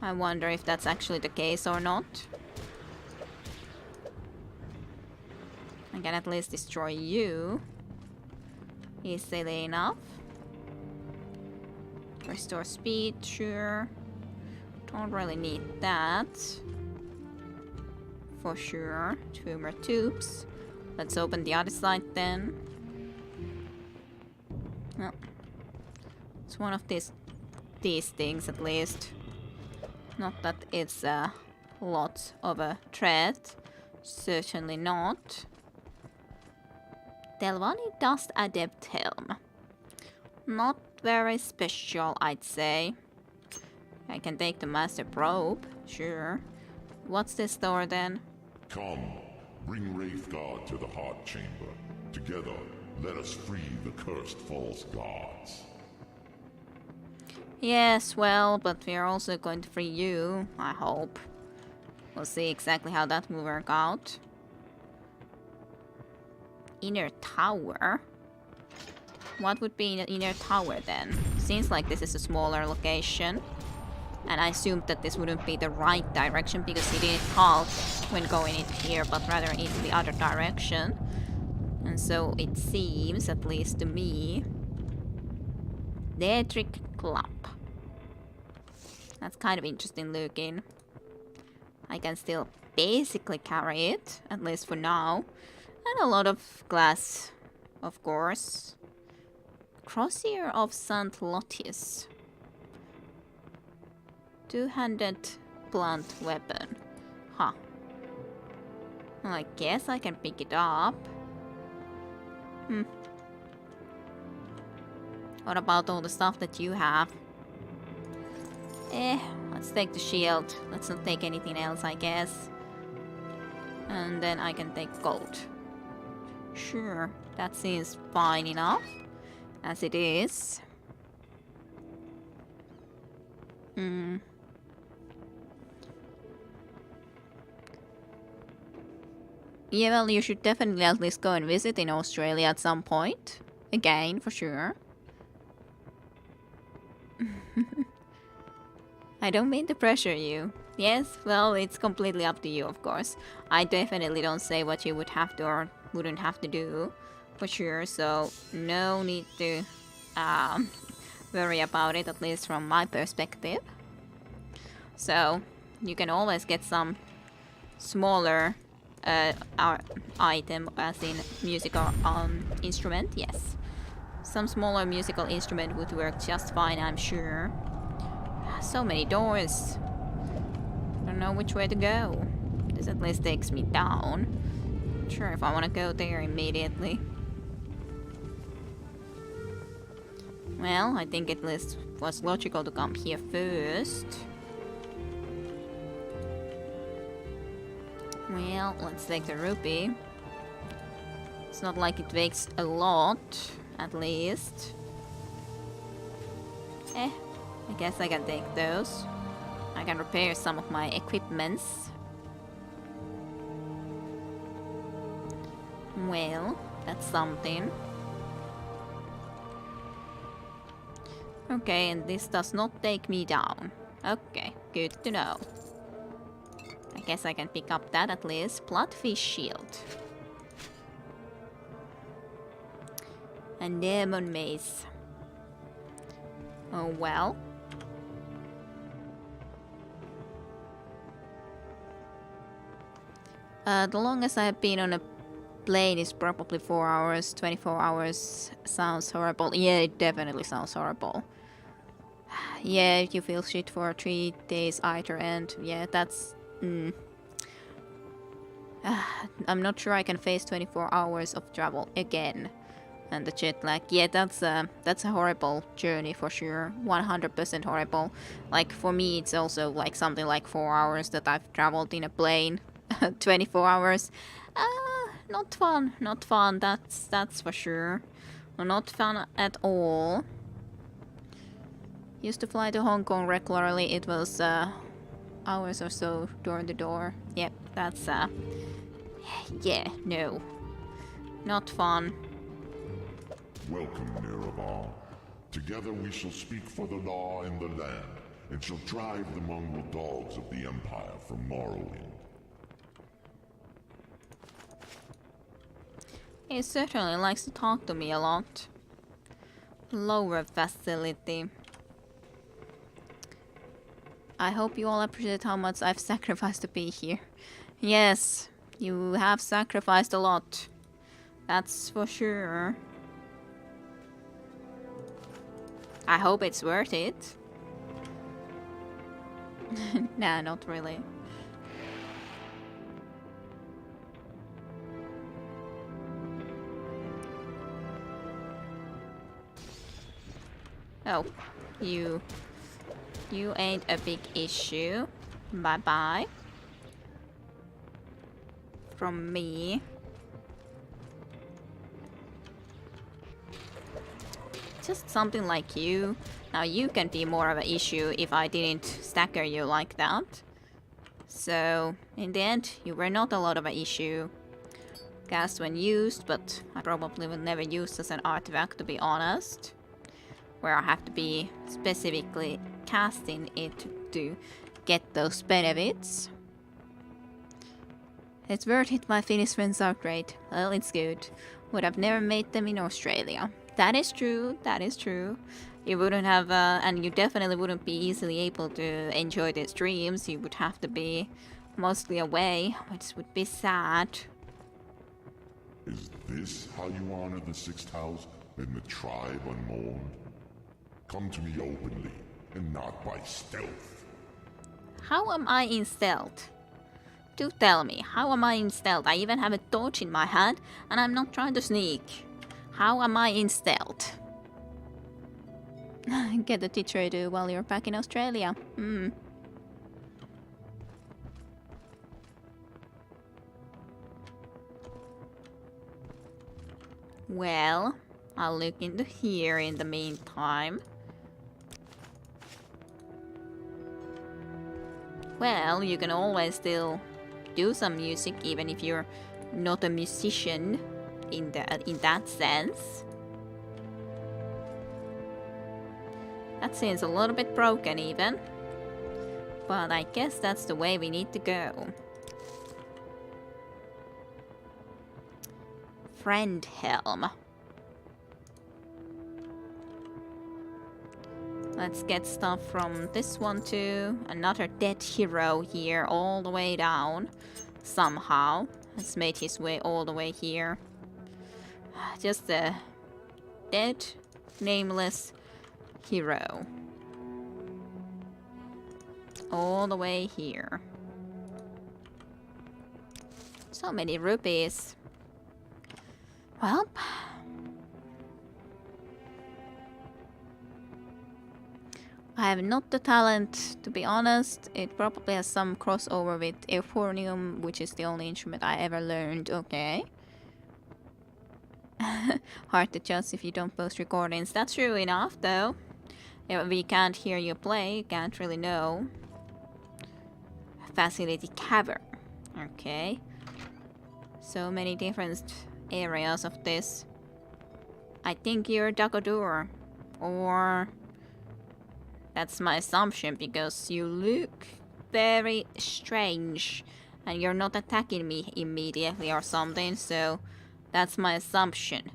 I wonder if that's actually the case or not. I can at least destroy you. Easily enough. Restore speed, sure. Don't really need that. For sure. 2 more tubes. Let's open the other side then. No. It's one of these things at least. Not that it's a lot of a threat. Certainly not. Delvani Dust Adept Helm. Not very special, I'd say. I can take the Master Probe, sure. What's this door then? Come, bring Wraithguard to the Heart Chamber. Together, let us free the cursed false gods. Yes, well, but we are also going to free you, I hope. We'll see exactly how that will work out. Inner tower? What would be in the inner tower then? Seems like this is a smaller location. And I assumed that this wouldn't be the right direction because he didn't halt when going in here, but rather into the other direction. And so it seems, at least to me, Daedric Club. That's kind of interesting looking. I can still basically carry it, at least for now. And a lot of glass, of course. Crozier of St. Lotis. Two-handed blunt weapon. Huh. Well, I guess I can pick it up. What about all the stuff that you have? Let's take the shield. Let's not take anything else, I guess. And then I can take gold. Sure, that seems fine enough. As it is. Yeah, well, you should definitely at least go and visit in Australia at some point. Again, for sure. I don't mean to pressure you. Yes, well, it's completely up to you, of course. I definitely don't say what you would have to or wouldn't have to do, for sure, so no need to worry about it, at least from my perspective. So, you can always get some smaller item, as in musical instrument, yes. Some smaller musical instrument would work just fine, I'm sure. So many doors. Don't know which way to go. This at least takes me down. Not sure if I want to go there immediately. Well, I think it was logical to come here first. Well, let's take the rupee. It's not like it weighs a lot, at least. I guess I can take those. I can repair some of my equipments. Well, that's something. Okay, and this does not take me down. Okay, good to know. I guess I can pick up that at least. Bloodfish shield. And demon mace. Oh well. The longest I have been on a plane is probably 4 hours. 24 hours sounds horrible. Yeah, it definitely sounds horrible. Yeah, if you feel shit for 3 days either end. Yeah, that's... I'm not sure I can face 24 hours of travel again. And the jet lag, yeah, that's a horrible journey for sure. 100% horrible. Like for me, it's also like something like 4 hours that I've traveled in a plane. 24 hours. Not fun. Not fun. That's for sure. Not fun at all. Used to fly to Hong Kong regularly. It was hours or so door to door. Yep, that's yeah, no, not fun. Welcome, Nerevar. Together we shall speak for the law in the land, and shall drive the mongrel dogs of the Empire from Morrowind. He certainly likes to talk to me a lot. Lower facility. I hope you all appreciate how much I've sacrificed to be here. Yes, you have sacrificed a lot. That's for sure. I hope it's worth it. Nah, not really. Oh, you ain't a big issue. Bye-bye. From me. Just something like you. Now you can be more of an issue if I didn't stagger you like that. So, in the end, you were not a lot of an issue. Cast when used, but I probably will never use as an artifact, to be honest. Where I have to be specifically casting it to get those benefits. It's worth it, my Finnish friends are great. Well, it's good. Would have never made them in Australia. That is true, that is true. You wouldn't have, and you definitely wouldn't be easily able to enjoy the streams. You would have to be mostly away, which would be sad. Is this how you honor the Sixth House and the tribe unmourned? Come to me openly, and not by stealth. How am I in stealth? Do tell me, how am I in stealth? I even have a torch in my hand, and I'm not trying to sneak. How am I in stealth? Get the didgeridoo while you're back in Australia. Well, I'll look into here in the meantime. Well, you can always still do some music even if you're not a musician in that sense. That seems a little bit broken even. But I guess that's the way we need to go. Friend helm. Let's get stuff from this one too. Another dead hero here all the way down. Somehow. Has made his way all the way here. Just a dead, nameless hero. All the way here. So many rupees. Well, I have not the talent, to be honest. It probably has some crossover with euphonium, which is the only instrument I ever learned. Okay. Hard to judge if you don't post recordings. That's true enough, though. If we can't hear you play, can't really know. Facility cavern. Okay. So many different areas of this. I think you're Dagoth Ur. Or... That's my assumption, because you look very strange. And you're not attacking me immediately or something, so... That's my assumption.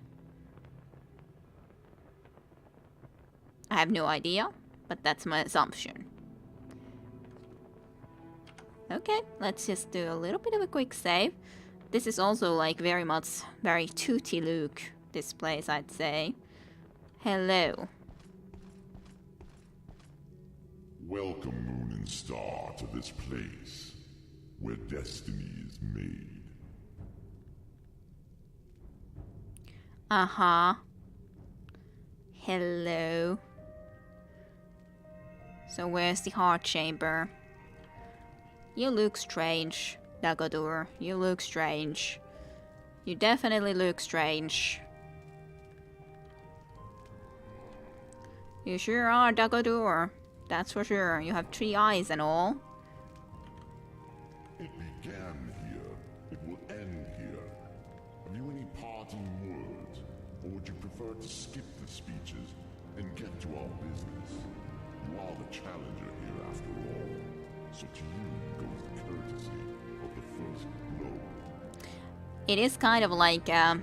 I have no idea, but that's my assumption. Okay, let's just do a little bit of a quick save. This is also like very Tooty look, this place, I'd say. Hello. Welcome, Moon and Star, to this place, where destiny is made. Uh-huh. Hello. So where's the heart chamber? You look strange, Dagoth Ur. You look strange. You definitely look strange. You sure are Dagoth Ur. That's for sure. You have 3 eyes and all. It began here. It will end here. Have you any parting words? Or would you prefer to skip the speeches and get to our business? You are the challenger here after all. So to you goes the courtesy of the first blow. It is kind of like a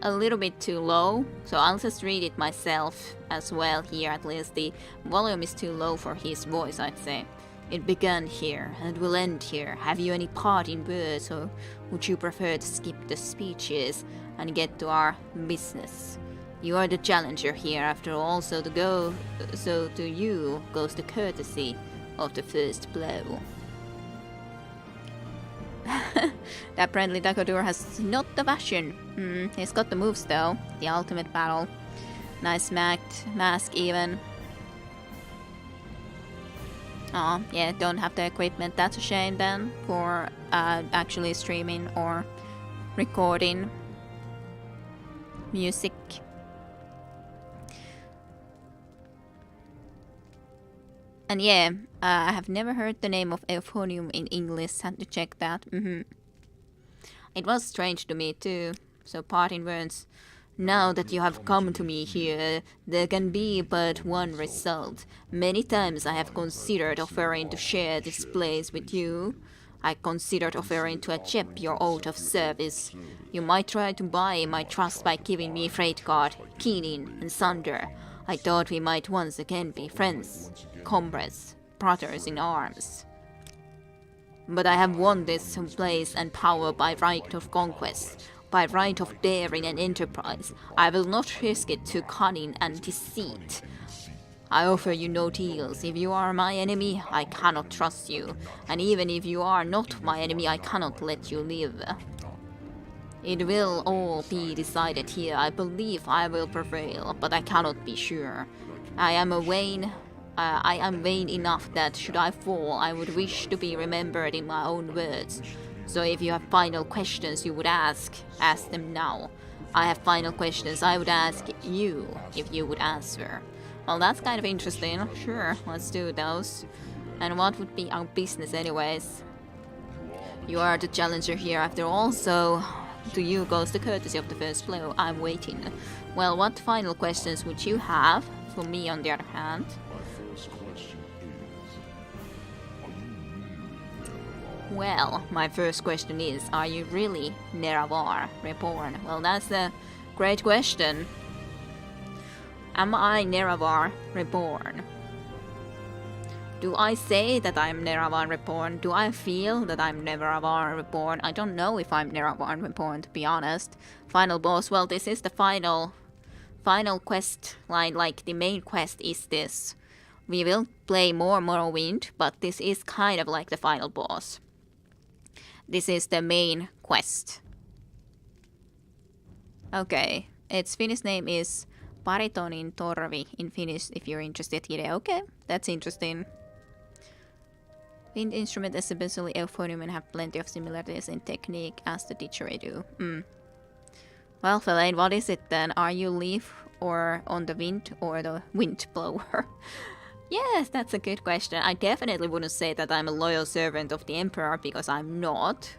little bit too low, so I'll just read it myself as well here. At least the volume is too low for his voice, I'd say. It began here and will end here. Have you any parting words, or would you prefer to skip the speeches and get to our business? You are the challenger here after all, so to you goes the courtesy of the first blow. Apparently Dagoth Ur has not the fashion. He's got the moves though. The ultimate battle. Nice mask even. Oh, yeah, don't have the equipment. That's a shame then for actually streaming or recording music. And yeah, I have never heard the name of euphonium in English. Had to check that. It was strange to me too. So parting words. Now that you have come to me here, there can be but one result. Many times I have considered offering to share this place with you. I considered offering to accept your oath of service. You might try to buy my trust by giving me Freightguard, Keening, and Sunder. I thought we might once again be friends, comrades, brothers in arms. But I have won this place and power by right of conquest, by right of daring and enterprise. I will not risk it to cunning and deceit. I offer you no deals. If you are my enemy, I cannot trust you. And even if you are not my enemy, I cannot let you live. It will all be decided here. I believe I will prevail, but I cannot be sure. I am vain enough that should I fall, I would wish to be remembered in my own words. So if you have final questions you would ask them now. I have final questions I would ask you if you would answer. Well, that's kind of interesting. Sure, let's do those. And what would be our business anyways? You are the challenger here after all, so to you goes the courtesy of the first blow. I'm waiting. Well, what final questions would you have for me on the other hand? Well, my first question is, are you really Neravvar reborn? Well, that's a great question. Am I Neravvar reborn? Do I say that I'm Neravvar reborn? Do I feel that I'm Neravvar reborn? I don't know if I'm Neravvar reborn, to be honest. Final boss, well, this is the final quest line, like the main quest is this. We will play more Morrowind, but this is kind of like the final boss. This is the main quest. Okay, its Finnish name is Baritonin Torvi in Finnish, if you're interested here. Okay, that's interesting. Wind instrument is essentially euphonium and have plenty of similarities in technique as the didgeridoo. Well, Fellain, what is it then? Are you leaf or on the wind or the wind blower? Yes, that's a good question. I definitely wouldn't say that I'm a loyal servant of the Emperor because I'm not.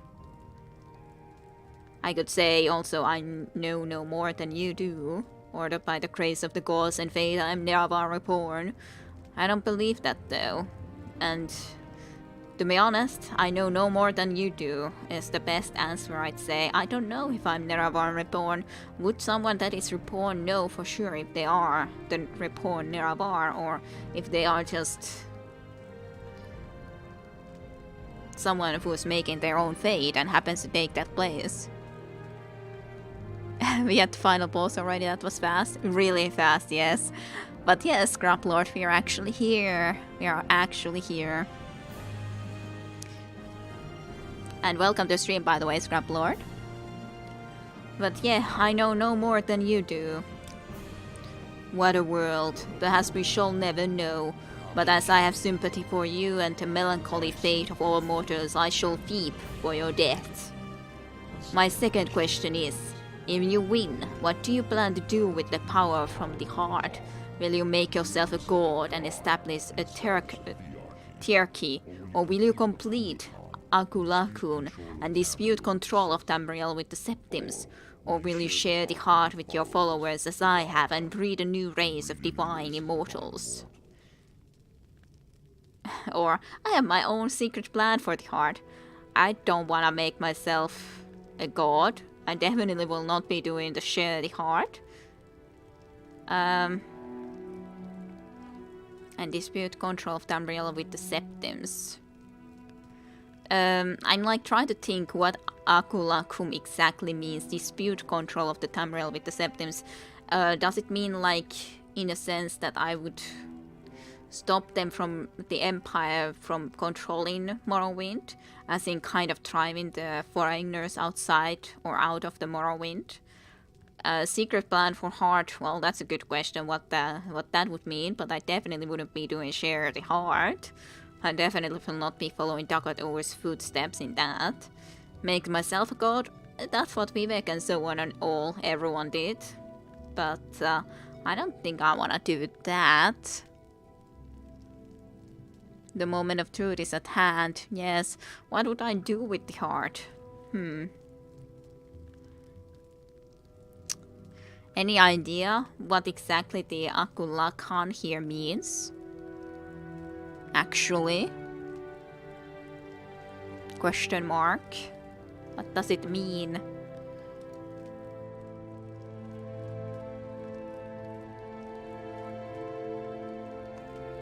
I could say also I know no more than you do, or that by the grace of the gods and fate I'm never reborn. I don't believe that though, and to be honest, I know no more than you do, is the best answer I'd say. I don't know if I'm Neravar reborn. Would someone that is reborn know for sure if they are the reborn Neravar, or if they are just someone who's making their own fate and happens to take that place? We had the final boss already, that was fast. Really fast, yes. But yes, Scrap Lord, we are actually here. We are actually here. And welcome to the stream, by the way, Scrap Lord. But yeah, I know no more than you do. What a world. Perhaps we shall never know. But as I have sympathy for you and the melancholy fate of all mortals, I shall weep for your death. My second question is, if you win, what do you plan to do with the power from the heart? Will you make yourself a god and establish a hierarchy, or will you complete Akulakun and dispute control of Tamriel with the Septims? Or will you share the heart with your followers as I have and breed a new race of divine immortals? Or, I have my own secret plan for the heart. I don't wanna make myself a god. I definitely will not be doing the share the heart. And dispute control of Tamriel with the Septims. I'm like trying to think what Akulakum exactly means. Dispute control of the Tamriel with the Septims. Does it mean like in a sense that I would stop them from the Empire from controlling Morrowind, as in kind of driving the foreigners outside or out of the Morrowind? Secret plan for heart, well, that's a good question what that would mean, but I definitely wouldn't be doing share the heart. I definitely will not be following Dagoth Ur's footsteps in that. Make myself a god, that's what Vivek and so on and all, everyone did. But I don't think I wanna do that. The moment of truth is at hand, yes. What would I do with the heart? Any idea what exactly the Akulakan here means? Actually? Question mark. What does it mean?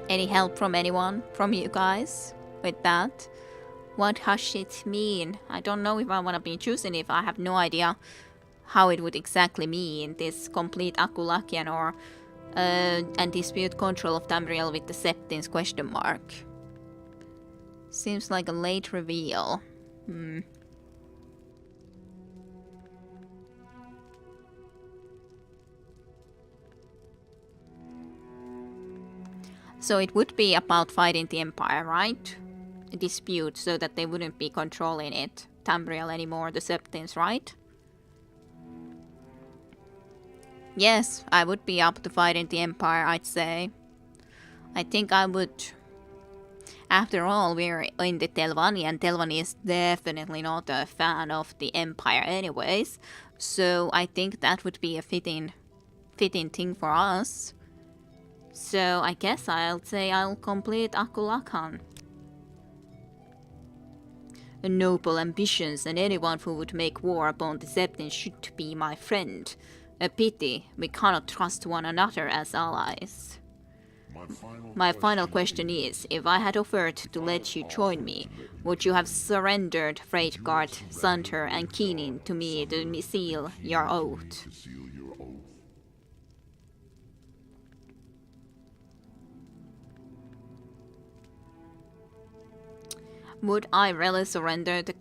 Any help from anyone? From you guys? With that? What does it mean? I don't know if I want to be choosing if I have no idea how it would exactly mean. This complete Akulakian or and dispute control of Tamriel with the Septins question mark. Seems like a late reveal. So it would be about fighting the Empire, right? A dispute so that they wouldn't be controlling it, Tamriel anymore, the Septins, right? Yes, I would be up to fighting the Empire, I'd say. I think I would. After all, we're in the Telvanni, and Telvanni is definitely not a fan of the Empire anyways. So I think that would be a fitting thing for us. So I guess I'll say I'll complete Akulakan. Noble ambitions, and anyone who would make war upon the Septins should be my friend. A pity we cannot trust one another as allies. My final question is, if I had offered to let you join me, would you have surrendered Freightguard, Sunter, and Keening to me to seal your oath? Would I really surrender the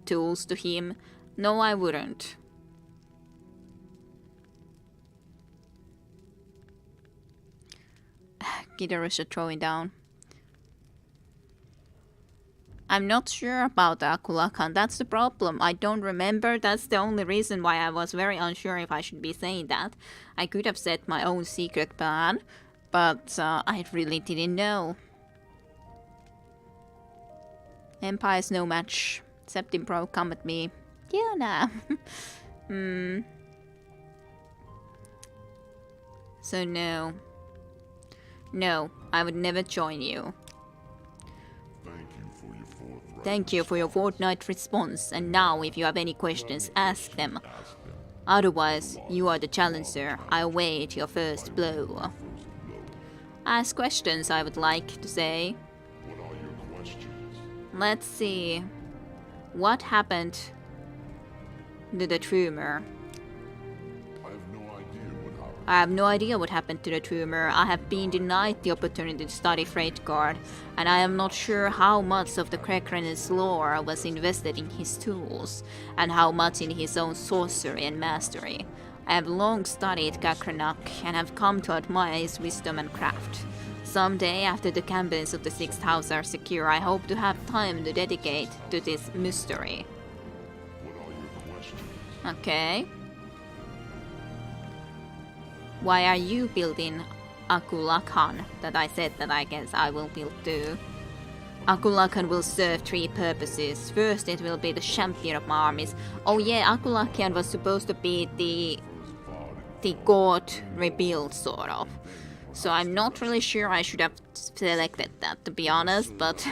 tools to him? No, I wouldn't. Gidarusha throwing down. I'm not sure about the Akulakan. That's the problem. I don't remember. That's the only reason why I was very unsure if I should be saying that. I could have set my own secret plan, but I really didn't know. Empire's no match. Septim Pro, come at me. Yeah, nah. So no. No, I would never join you. Thank you for your fortnight response, and now if you have any questions, ask them. Otherwise, you are the challenger. I await your first blow. Ask questions, I would like to say. What are your questions? Let's see. What happened to the tumor? I have no idea what happened to the tumor. I have been denied the opportunity to study Freydgard, and I am not sure how much of the Krekren's lore was invested in his tools, and how much in his own sorcery and mastery. I have long studied Kakrenak, and have come to admire his wisdom and craft. Someday, after the campaigns of the Sixth House are secure, I hope to have time to dedicate to this mystery. What are your questions? Okay. Why are you building Akulakan that I said that I guess I will build too? Akulakan will serve 3 purposes. First, it will be the champion of my armies. Oh yeah, Akulakan was supposed to be the god rebuild, sort of. So I'm not really sure I should have selected that, to be honest, but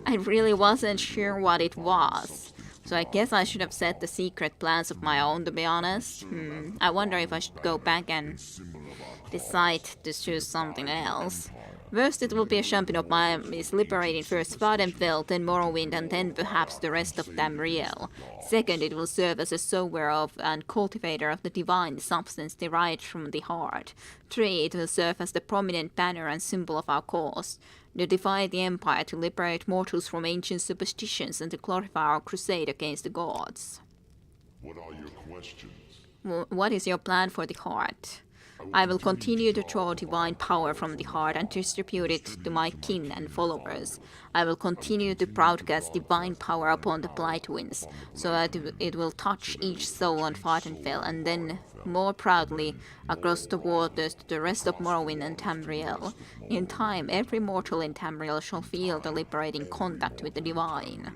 I really wasn't sure what it was. So I guess I should have set the secret plans of my own, to be honest. I wonder if I should go back and decide to choose something else. First, it will be a champion of my armies, liberating first Vardenfell, then Morrowind, and then perhaps the rest of Tamriel. Second, it will serve as a sower of and cultivator of the divine substance derived from the heart. 3, it will serve as the prominent banner and symbol of our cause. To defy the Empire, to liberate mortals from ancient superstitions, and to glorify our crusade against the gods. What are your questions? What is your plan for the heart? I will continue to draw divine power from the heart and distribute it to my kin and followers. I will continue to broadcast divine power upon the Blight Winds, so that it will touch each soul on Vardenfell, and then more proudly across the waters to the rest of Morrowind and Tamriel. In time, every mortal in Tamriel shall feel the liberating contact with the divine.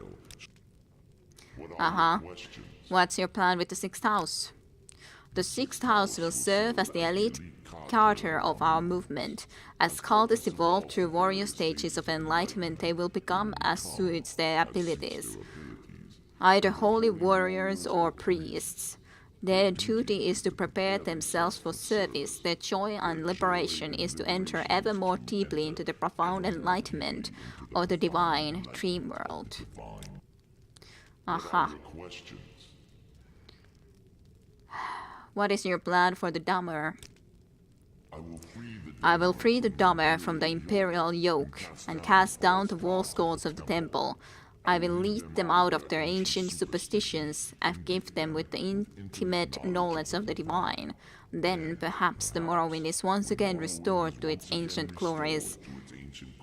What's your plan with the Sixth House? The Sixth House will serve as the elite charter of our movement. As cultists evolve through warrior stages of enlightenment, they will become as suits their abilities. Either holy warriors or priests. Their duty is to prepare themselves for service. Their joy and liberation is to enter ever more deeply into the profound enlightenment of the divine dream world. What is your plan for the Dummer? I will free the Dummer from the imperial yoke and cast down the walls gods of the temple. I will lead them out of their ancient superstitions and give them with the intimate knowledge of the divine. Then perhaps the Morrowind is once again restored to its ancient glories.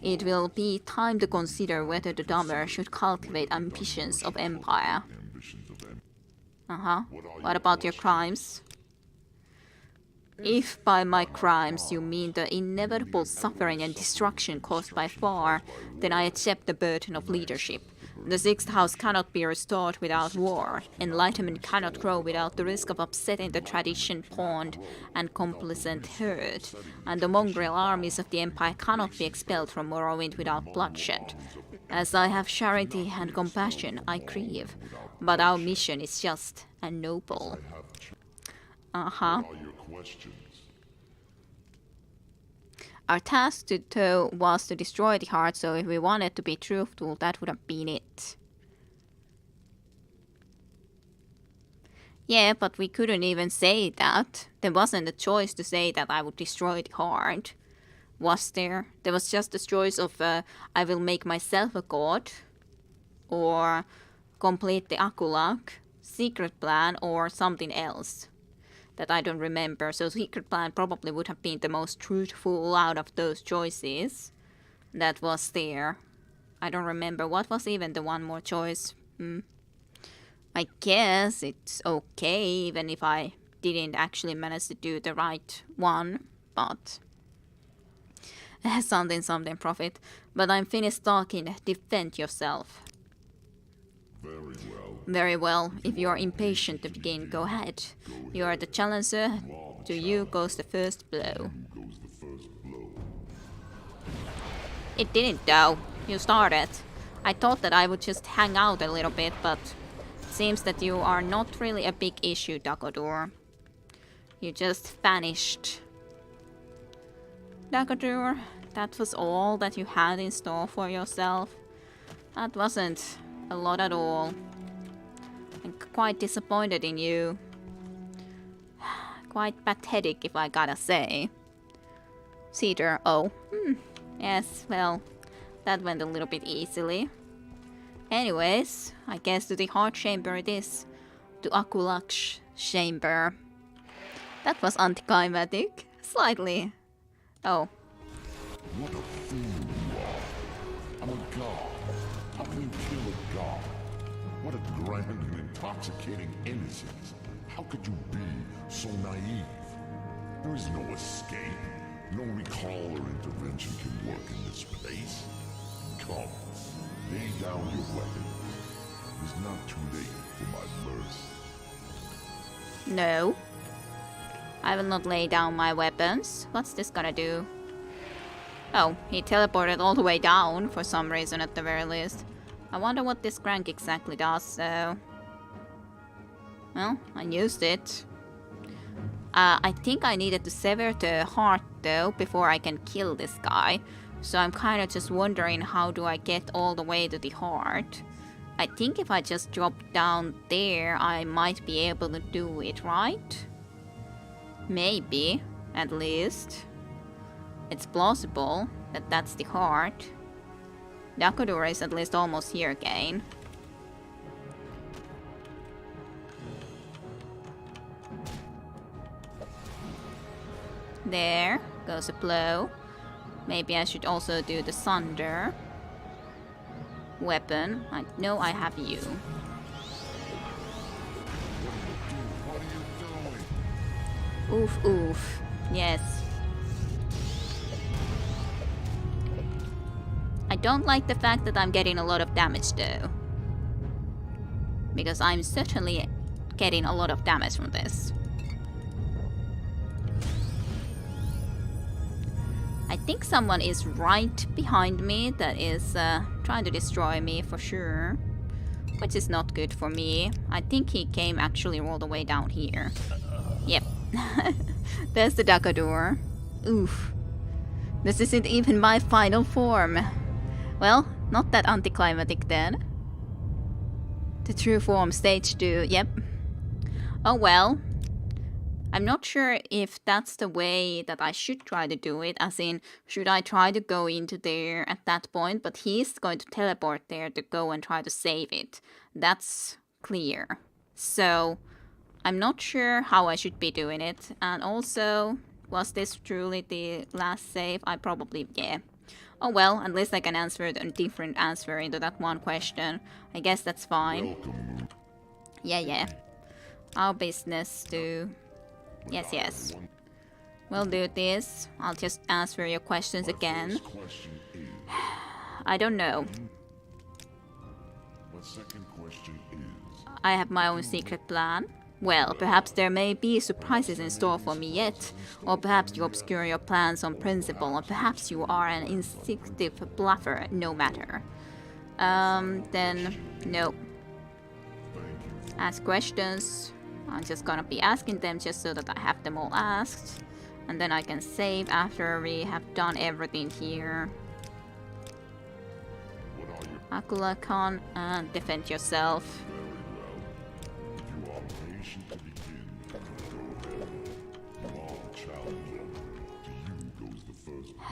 It will be time to consider whether the Dummer should cultivate ambitions of empire. What about your crimes? If by my crimes you mean the inevitable suffering and destruction caused by war, then I accept the burden of leadership. The Sixth House cannot be restored without war. Enlightenment cannot grow without the risk of upsetting the tradition-pawned and complacent herd. And the mongrel armies of the Empire cannot be expelled from Morrowind without bloodshed. As I have charity and compassion, I grieve. But our mission is just and noble. Our task was to destroy the heart, so if we wanted to be truthful, that would have been it. Yeah, but we couldn't even say that. There wasn't a choice to say that I would destroy the heart. Was there? There was just the choice of I will make myself a god, or complete the Akulak, secret plan, or something else that I don't remember. So secret plan probably would have been the most truthful out of those choices that was there. I don't remember. What was even the one more choice? I guess it's okay, even if I didn't actually manage to do the right one, but something profit. But I'm finished talking. Defend yourself. Very well. Very well. If you're impatient to begin, go ahead. You are the challenger. To you goes the first blow. Who goes the first blow? It didn't though. You started. I thought that I would just hang out a little bit, but it seems that you are not really a big issue, Dagoth Ur. You just vanished. Dagoth Ur, that was all that you had in store for yourself. That wasn't a lot at all. I'm quite disappointed in you. Quite pathetic, if I gotta say. Cedar, oh. Yes, well, that went a little bit easily. Anyways, I guess to the heart chamber it is. To Akulak's chamber. That was anticlimactic. Slightly. Oh. What a fool you are. I'm a god. How can you kill a god? What a grand and intoxicating innocence. How could you be so naive? There is no escape. No recall or intervention can work in this place. Come, lay down your weapons. It is not too late for my mercy. No. I will not lay down my weapons. What's this gonna do? Oh, he teleported all the way down for some reason at the very least. I wonder what this crank exactly does, so... Well, I used it. I think I needed to sever the heart though before I can kill this guy. So I'm kind of just wondering how do I get all the way to the heart. I think if I just drop down there I might be able to do it, right? Maybe, at least. It's plausible that that's the heart. Dagoth Ur is at least almost here again. There goes a blow. Maybe I should also do the thunder. Weapon. I know I have you. What are you doing? Oof, oof. Yes. I don't like the fact that I'm getting a lot of damage though. Because I'm certainly getting a lot of damage from this. I think someone is right behind me that is trying to destroy me for sure. Which is not good for me. I think he came actually all the way down here. Yep. There's the Dagoth Ur. Oof. This isn't even my final form. Well, not that anticlimactic then. The true form stage 2, yep. Oh well. I'm not sure if that's the way that I should try to do it, as in, should I try to go into there at that point, but he's going to teleport there to go and try to save it. That's clear. So, I'm not sure how I should be doing it, and also, was this truly the last save? I probably, yeah. Oh well, at least I can answer a different answer into that one question. I guess that's fine. Welcome. Yeah. Our business to... Yes. We'll do this. I'll just answer your questions again. First question is, I don't know. what second question is? I have my own secret plan. Well, perhaps there may be surprises in store for me yet. Or perhaps you obscure your plans on principle. Or perhaps you are an instinctive bluffer, no matter. Then, no. Ask questions. I'm just gonna be asking them just so that I have them all asked. And then I can save after we have done everything here. What are you? Akula Khan, defend yourself. If you are patient to begin, go ahead. You are the challenger. To you goes the first blow.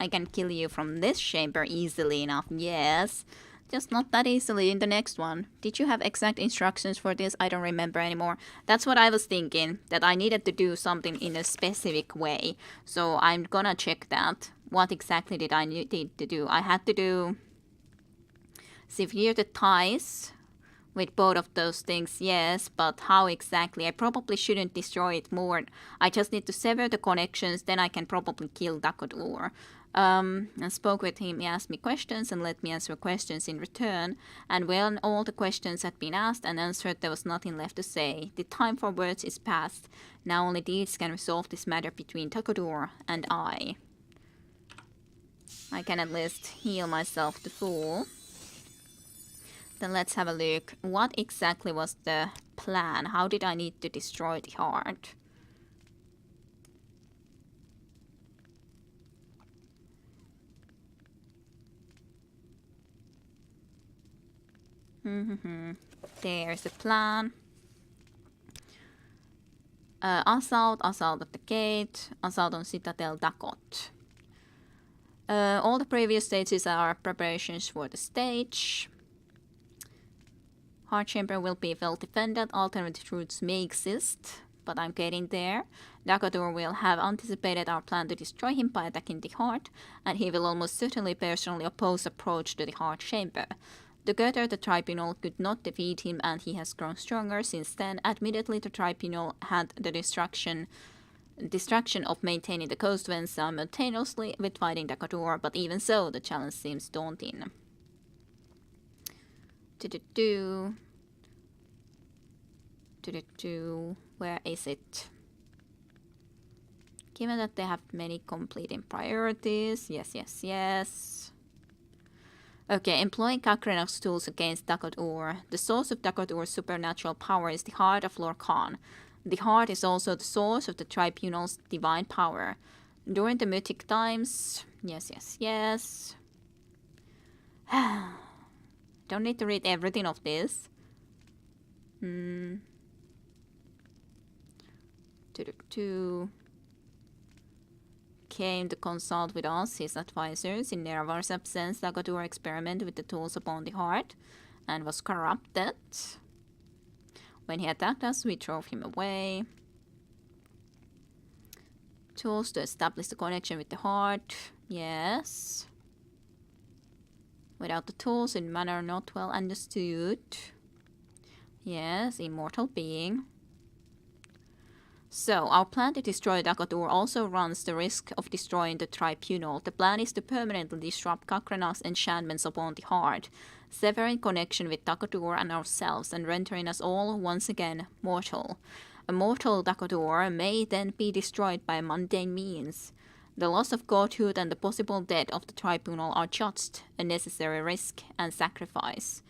I can kill you from this chamber easily enough, yes. Just not that easily in the next one. Did you have exact instructions for this? I don't remember anymore. That's what I was thinking, that I needed to do something in a specific way. So I'm gonna check that. What exactly did I need to do? I had to do Sever the ties with both of those things, yes, but how exactly? I probably shouldn't destroy it more. I just need to sever the connections, then I can probably kill Dagoth Ur. I spoke with him, he asked me questions and let me answer questions in return. And when all the questions had been asked and answered, there was nothing left to say. The time for words is past. Now only deeds can resolve this matter between Dagoth Ur and I. I can at least heal myself to full. Then let's have a look. What exactly was the plan? How did I need to destroy the heart? There's the plan. Assault of the gate, assault on Citadel Dagoth. All the previous stages are preparations for the stage. Heart chamber will be well defended, alternate routes may exist, but I'm getting there. Dagoth Ur will have anticipated our plan to destroy him by attacking the heart, and he will almost certainly personally oppose approach to the heart chamber. Together, the tribunal could not defeat him, and he has grown stronger since then. Admittedly, the tribunal had the distraction of maintaining the coast when simultaneously with fighting Dagoth Ur, but even so, the challenge seems daunting. Where is it? Given that they have many completing priorities. Yes. Okay, employing Kakrenok's tools against Dagoth Ur. The source of Dagoth Ur's supernatural power is the heart of Lord Khan. The heart is also the source of the tribunal's divine power. During the mythic times. Yes. Don't need to read everything of this. Came to consult with us, his advisors. In Neravar's absence, Dagoth Ur experimented with the tools upon the heart and was corrupted. When he attacked us, we drove him away. Tools to establish the connection with the heart. Yes. Without the tools, in manner not well understood. Yes, immortal being. So, our plan to destroy Dagoth Ur also runs the risk of destroying the tribunal. The plan is to permanently disrupt Kakrenok's enchantments upon the heart, severing connection with Dagoth Ur and ourselves, and rendering us all once again mortal. A mortal Dagoth Ur may then be destroyed by mundane means. The loss of godhood and the possible death of the tribunal are just a necessary risk and sacrifice.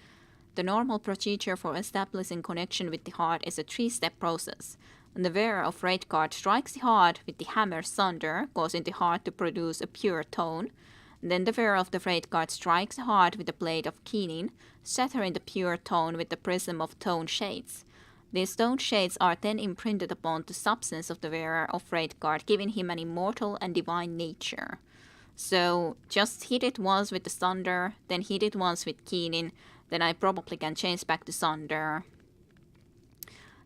The normal procedure for establishing connection with the heart is a 3-step process. The wearer of Red Guard strikes the heart with the hammer Sunder, causing the heart to produce a pure tone. Then the wearer of the Red Guard strikes the heart with the blade of Keening, shattering the pure tone with the prism of tone shades. These tone shades are then imprinted upon the substance of the wearer of Red Guard, giving him an immortal and divine nature. So just hit it once with the Sunder, then hit it once with Keening, then I probably can change back to Sunder.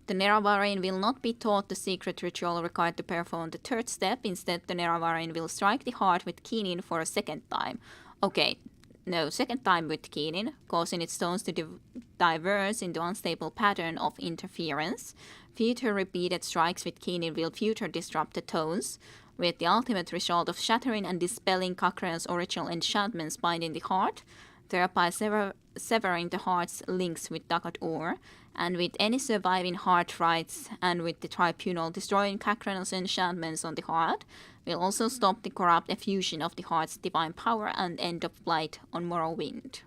The Neravarian will not be taught the secret ritual required to perform the 3rd step. Instead, the Neravarian will strike the heart with Keening for a 2nd time. Okay, no, 2nd time with Keening, causing its tones to diverge into unstable pattern of interference. Future repeated strikes with Keening will further disrupt the tones, with the ultimate result of shattering and dispelling Kakrenok's original enchantments binding the heart, thereby severing the heart's links with Dagoth Ur, and with any surviving heart rights, and with the tribunal destroying Kakrenok's enchantments on the heart, will also stop the corrupt effusion of the heart's divine power and end of blight on Morrowind.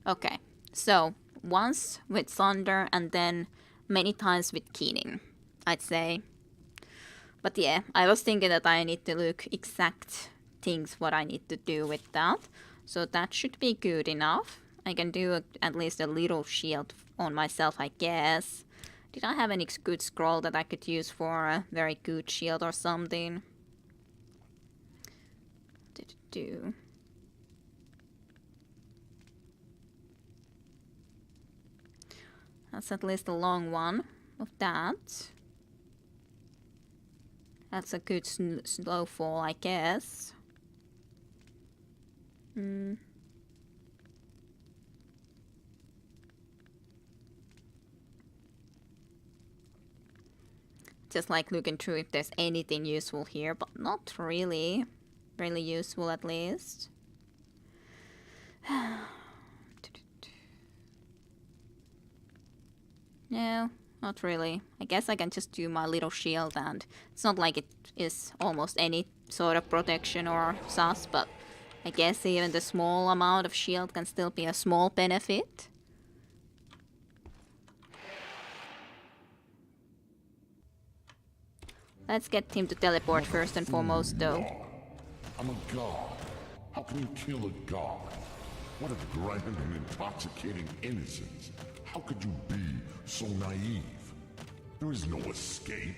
Okay, so once with Thunder and then many times with Keening, I'd say. But yeah, I was thinking that I need to look exact things what I need to do with that. So that should be good enough. I can do at least a little shield on myself, I guess. Did I have any good scroll that I could use for a very good shield or something? That's at least a long one of that. That's a good slow fall, I guess. Just like looking through if there's anything useful here, but not really. Really useful at least. No, not really. I guess I can just do my little shield, and it's not like it is almost any sort of protection or sus, but I guess even the small amount of shield can still be a small benefit. Let's get him to teleport first and foremost, though. I'm a god. How can you kill a god? What a grand and intoxicating innocence. How could you be so naive? There is no escape.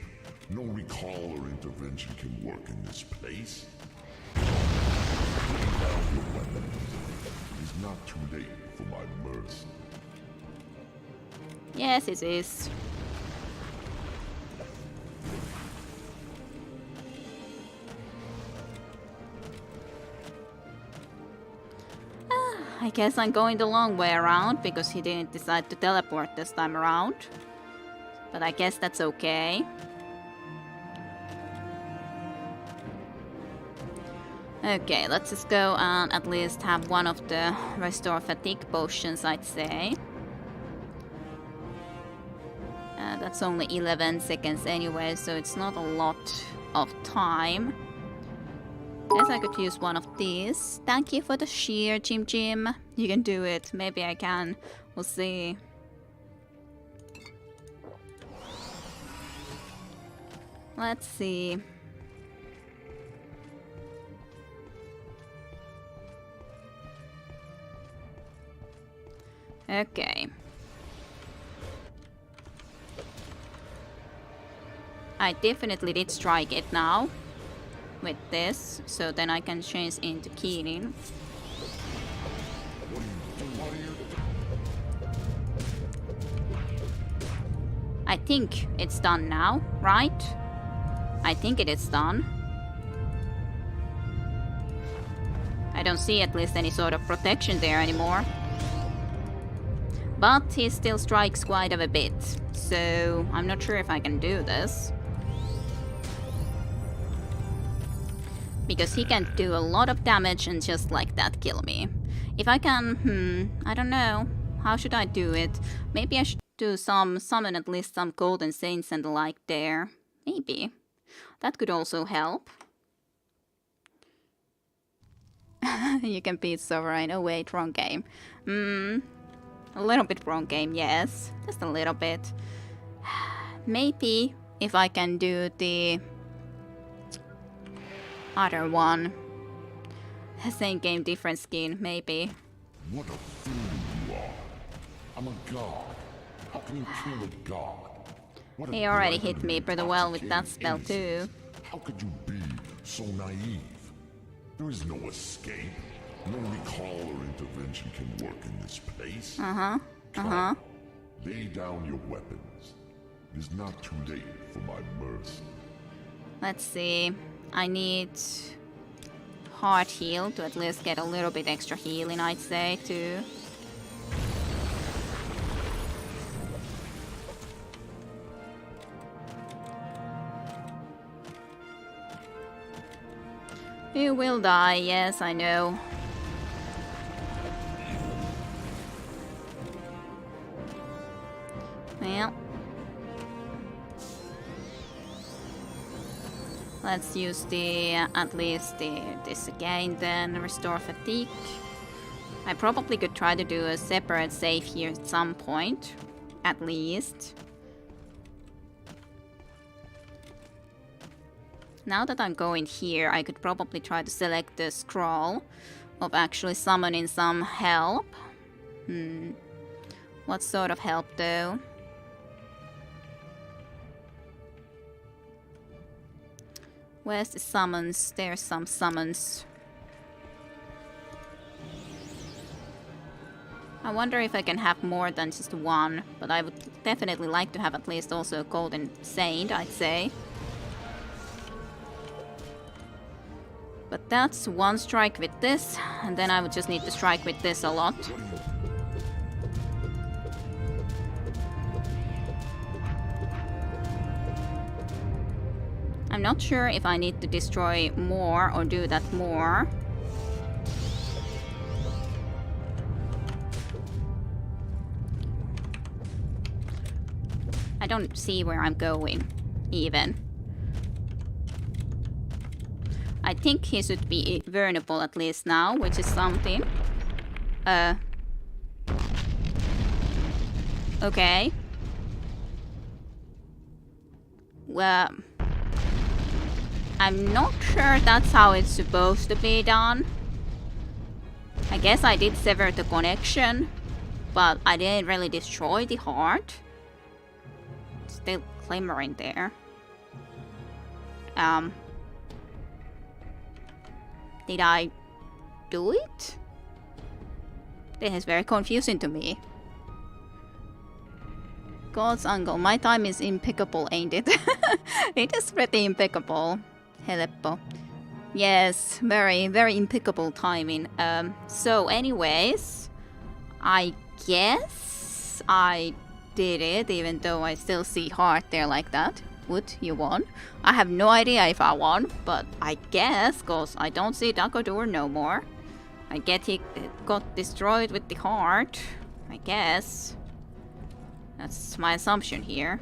No recall or intervention can work in this place. Lay down your weapons. It is not too late for my mercy. Yes, it is. I guess I'm going the long way around because he didn't decide to teleport this time around. But I guess that's okay. Okay, let's just go and at least have one of the restore fatigue potions, I'd say. That's only 11 seconds anyway, so it's not a lot of time. Guess I could use one of these. Thank you for the shear, Jim Jim. You can do it. Maybe I can. We'll see. Let's see. Okay. I definitely did strike it now. With this, so then I can change into Keening. I think it's done now, right? I think it is done. I don't see at least any sort of protection there anymore. But he still strikes quite a bit, so I'm not sure if I can do this. Because he can do a lot of damage and just like that kill me. If I can, I don't know. How should I do it? Maybe I should do summon at least some golden saints and the like there. Maybe. That could also help. You can beat Sovereign. Oh wait, wrong game. A little bit wrong game, yes. Just a little bit. Maybe if I can do the other one. Same game, different skin, maybe. What a fool you are. I'm a god. How can you kill a god? What He already hit me pretty well with that spell too. How could you be so naive? There is no escape. No recall or intervention can work in this place. Come, lay down your weapons. It is not too late for my mercy. Let's see. I need heart heal to at least get a little bit extra healing, I'd say, too. You will die, yes, I know. Well. Let's use at least this again, then restore fatigue. I probably could try to do a separate save here at some point, at least. Now that I'm going here, I could probably try to select the scroll of actually summoning some help. What sort of help though? Where's the summons? There's some summons. I wonder if I can have more than just one, but I would definitely like to have at least also a golden saint, I'd say. But that's one strike with this, and then I would just need to strike with this a lot. I'm not sure if I need to destroy more or do that more. I don't see where I'm going, even. I think he should be vulnerable at least now, which is something. Okay. Well, I'm not sure that's how it's supposed to be done. I guess I did sever the connection, but I didn't really destroy the heart. It's still clamoring there. Did I do it? This is very confusing to me. God's uncle, my time is impeccable, ain't it? It is pretty impeccable. Helppo. Yes, very, very impeccable timing. So anyways, I guess I did it, even though I still see heart there like that. Would you won? I have no idea if I won, but I guess, cause I don't see Dagoth Ur no more. I get he got destroyed with the heart. I guess. That's my assumption here.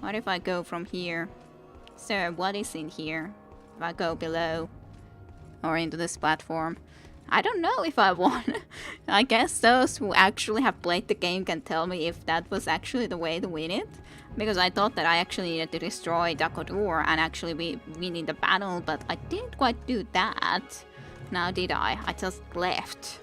What if I go from here? Sir, what is in here? If I go below or into this platform? I don't know if I won. I guess those who actually have played the game can tell me if that was actually the way to win it. Because I thought that I actually needed to destroy Dagoth Ur and actually be winning the battle, but I didn't quite do that. Now did I? I just left.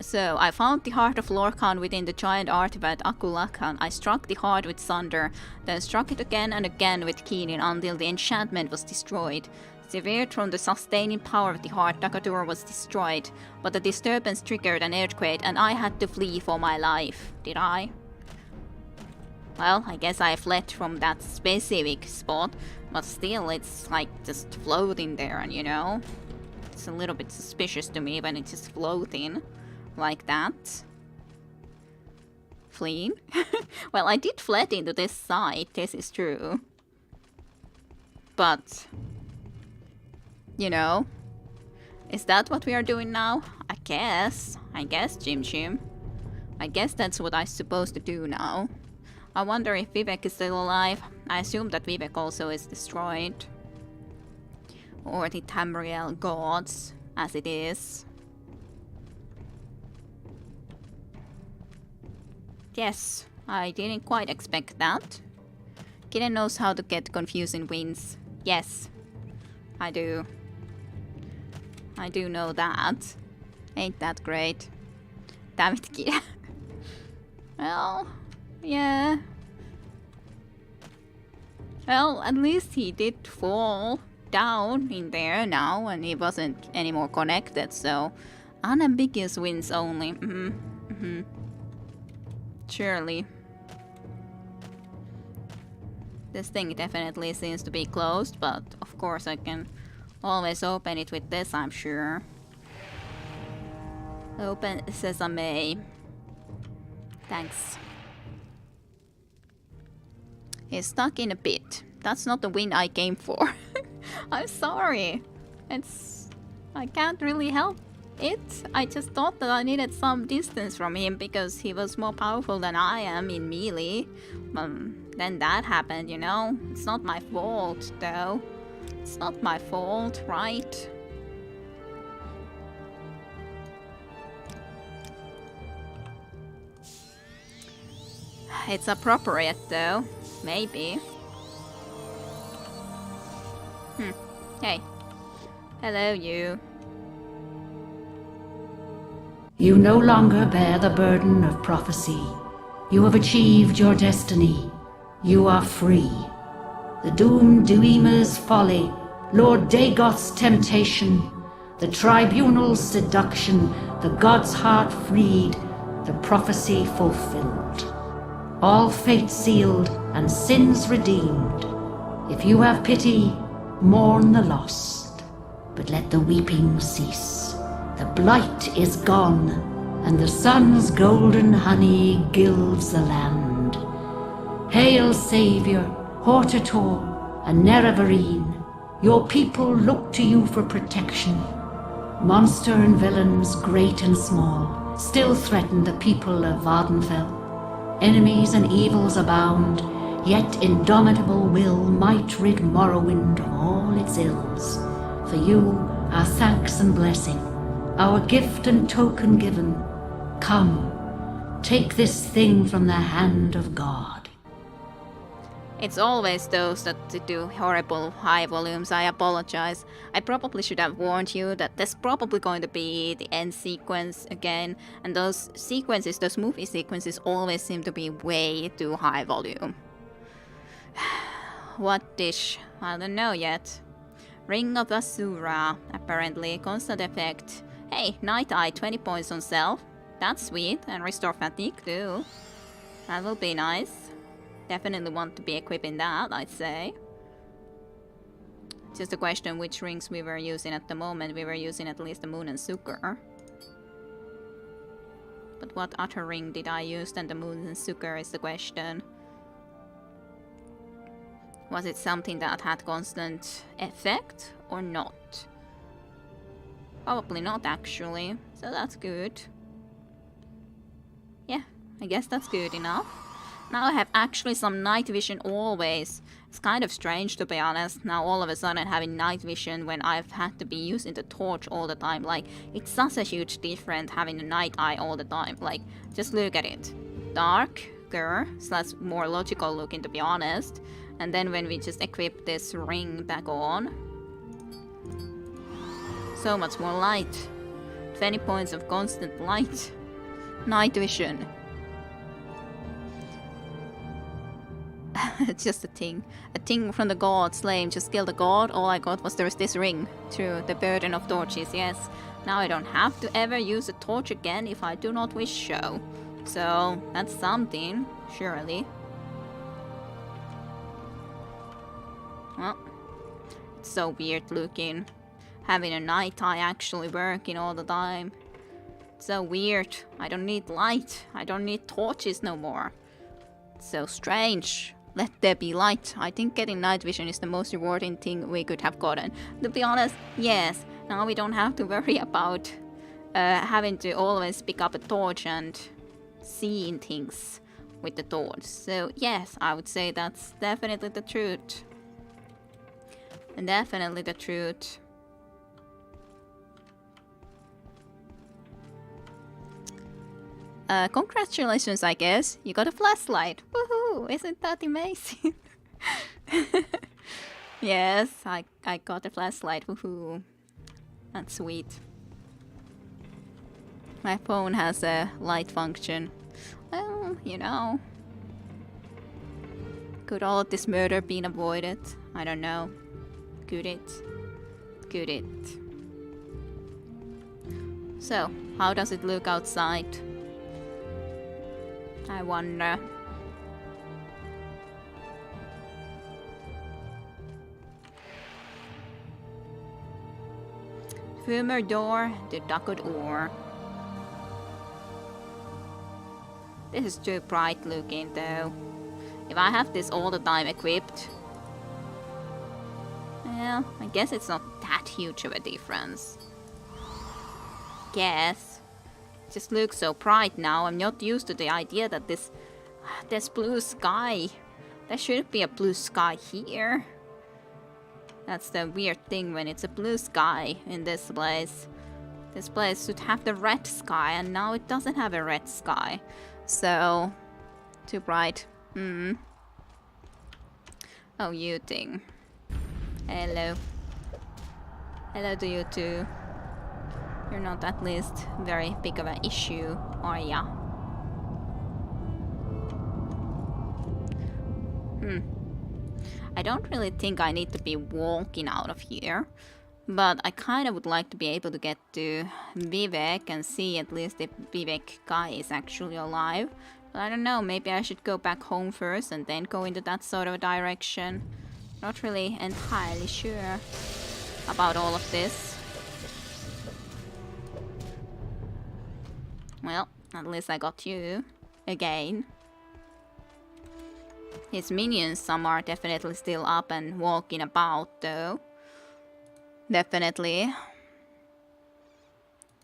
So, I found the heart of Lorkhan within the giant artifact Akulakhan. I struck the heart with thunder, then struck it again and again with Keening until the enchantment was destroyed. Severed from the sustaining power of the heart, Dagoth Ur was destroyed, but the disturbance triggered an earthquake and I had to flee for my life. Did I? Well, I guess I fled from that specific spot, but still it's like just floating there, and you know? It's a little bit suspicious to me when it's just floating. Like that. Fleeing? Well, I did fled into this side, this is true. But, you know, is that what we are doing now? I guess, Jim Jim. I guess that's what I'm supposed to do now. I wonder if Vivek is still alive. I assume that Vivek also is destroyed. Or the Tamriel gods, as it is. Yes, I didn't quite expect that. Kiden knows how to get confusing wins. Yes, I do. I do know that. Ain't that great? Damn it, Kiden. Well, yeah. Well, at least he did fall down in there now and he wasn't anymore connected, so unambiguous wins only. Surely. This thing definitely seems to be closed, but of course I can always open it with this, I'm sure. Open sesame. Thanks. He's stuck in a pit. That's not the win I came for. I'm sorry. I can't really help it. I just thought that I needed some distance from him because he was more powerful than I am in melee. Then that happened, you know? It's not my fault, though. It's not my fault, right? It's appropriate, though. Maybe. Hey. Hello, you. You no longer bear the burden of prophecy. You have achieved your destiny. You are free. The Doom Duima's folly, Lord Dagoth's temptation, the Tribunal's seduction, the God's heart freed, the prophecy fulfilled. all fate sealed and sins redeemed. If you have pity, mourn the lost, but let the weeping cease. The blight is gone, and the sun's golden honey gilds the land. Hail, Saviour, Hortator, and Nerevarine, your people look to you for protection. Monster and villains, great and small, still threaten the people of Vardenfell. Enemies and evils abound, yet indomitable will might rid Morrowind of all its ills. For you, our thanks and blessing, our gift and token given. Come, take this thing from the hand of God. It's always those that do horrible high volumes. I apologize. I probably should have warned you that there's probably going to be the end sequence again, and those sequences, those movie sequences, always seem to be way too high volume. What dish? I don't know yet. Ring of Asura, apparently. Constant effect. Hey, Night Eye, 20 points on self. That's sweet, and restore fatigue too. That will be nice. Definitely want to be equipping that, I'd say. Just a question which rings we were using at the moment. We were using at least the Moon and Sukkar. But what other ring did I use than the Moon and Sukkar is the question. Was it something that had constant effect or not? Probably not actually, so that's good. Yeah, I guess that's good enough. Now I have actually some night vision always. It's kind of strange to be honest, now all of a sudden having night vision when I've had to be using the torch all the time. Like, it's such a huge difference having a night eye all the time. Like, just look at it. Darker, so that's more logical looking to be honest. And then when we just equip this ring back on, so much more light. 20 points of constant light. Night vision. It's just a thing. A thing from the god, slave. Just kill the god. All I got was there's this ring. True, the burden of torches, yes. Now I don't have to ever use a torch again if I do not wish so. So, that's something, surely. Well, it's so weird looking. Having a night eye actually working all the time. It's so weird. I don't need light. I don't need torches no more. It's so strange. Let there be light. I think getting night vision is the most rewarding thing we could have gotten. To be honest, yes. Now we don't have to worry about having to always pick up a torch and seeing things with the torch. So yes, I would say that's definitely the truth. And definitely the truth. Congratulations, I guess. You got a flashlight. Woohoo! Isn't that amazing? Yes, I got a flashlight. Woohoo! That's sweet. My phone has a light function. Well, you know. Could all of this murder been avoided? I don't know. Could it? Could it? So, how does it look outside? I wonder. Fumer door to Dagoth Ur. This is too bright looking though. If I have this all the time equipped, well, I guess it's not that huge of a difference. Guess. Just looks so bright now. I'm not used to the idea that there's blue sky. There shouldn't be a blue sky here. That's the weird thing when it's a blue sky in this place. This place should have the red sky and now it doesn't have a red sky. So, too bright. Oh, you thing. Hello. Hello to you too. You're not at least very big of an issue, are ya? I don't really think I need to be walking out of here. But I kind of would like to be able to get to Vivek and see at least if Vivek Guy is actually alive. But I don't know, maybe I should go back home first and then go into that sort of a direction. Not really entirely sure about all of this. Well, at least I got you again. His minions, some are definitely still up and walking about though. Definitely.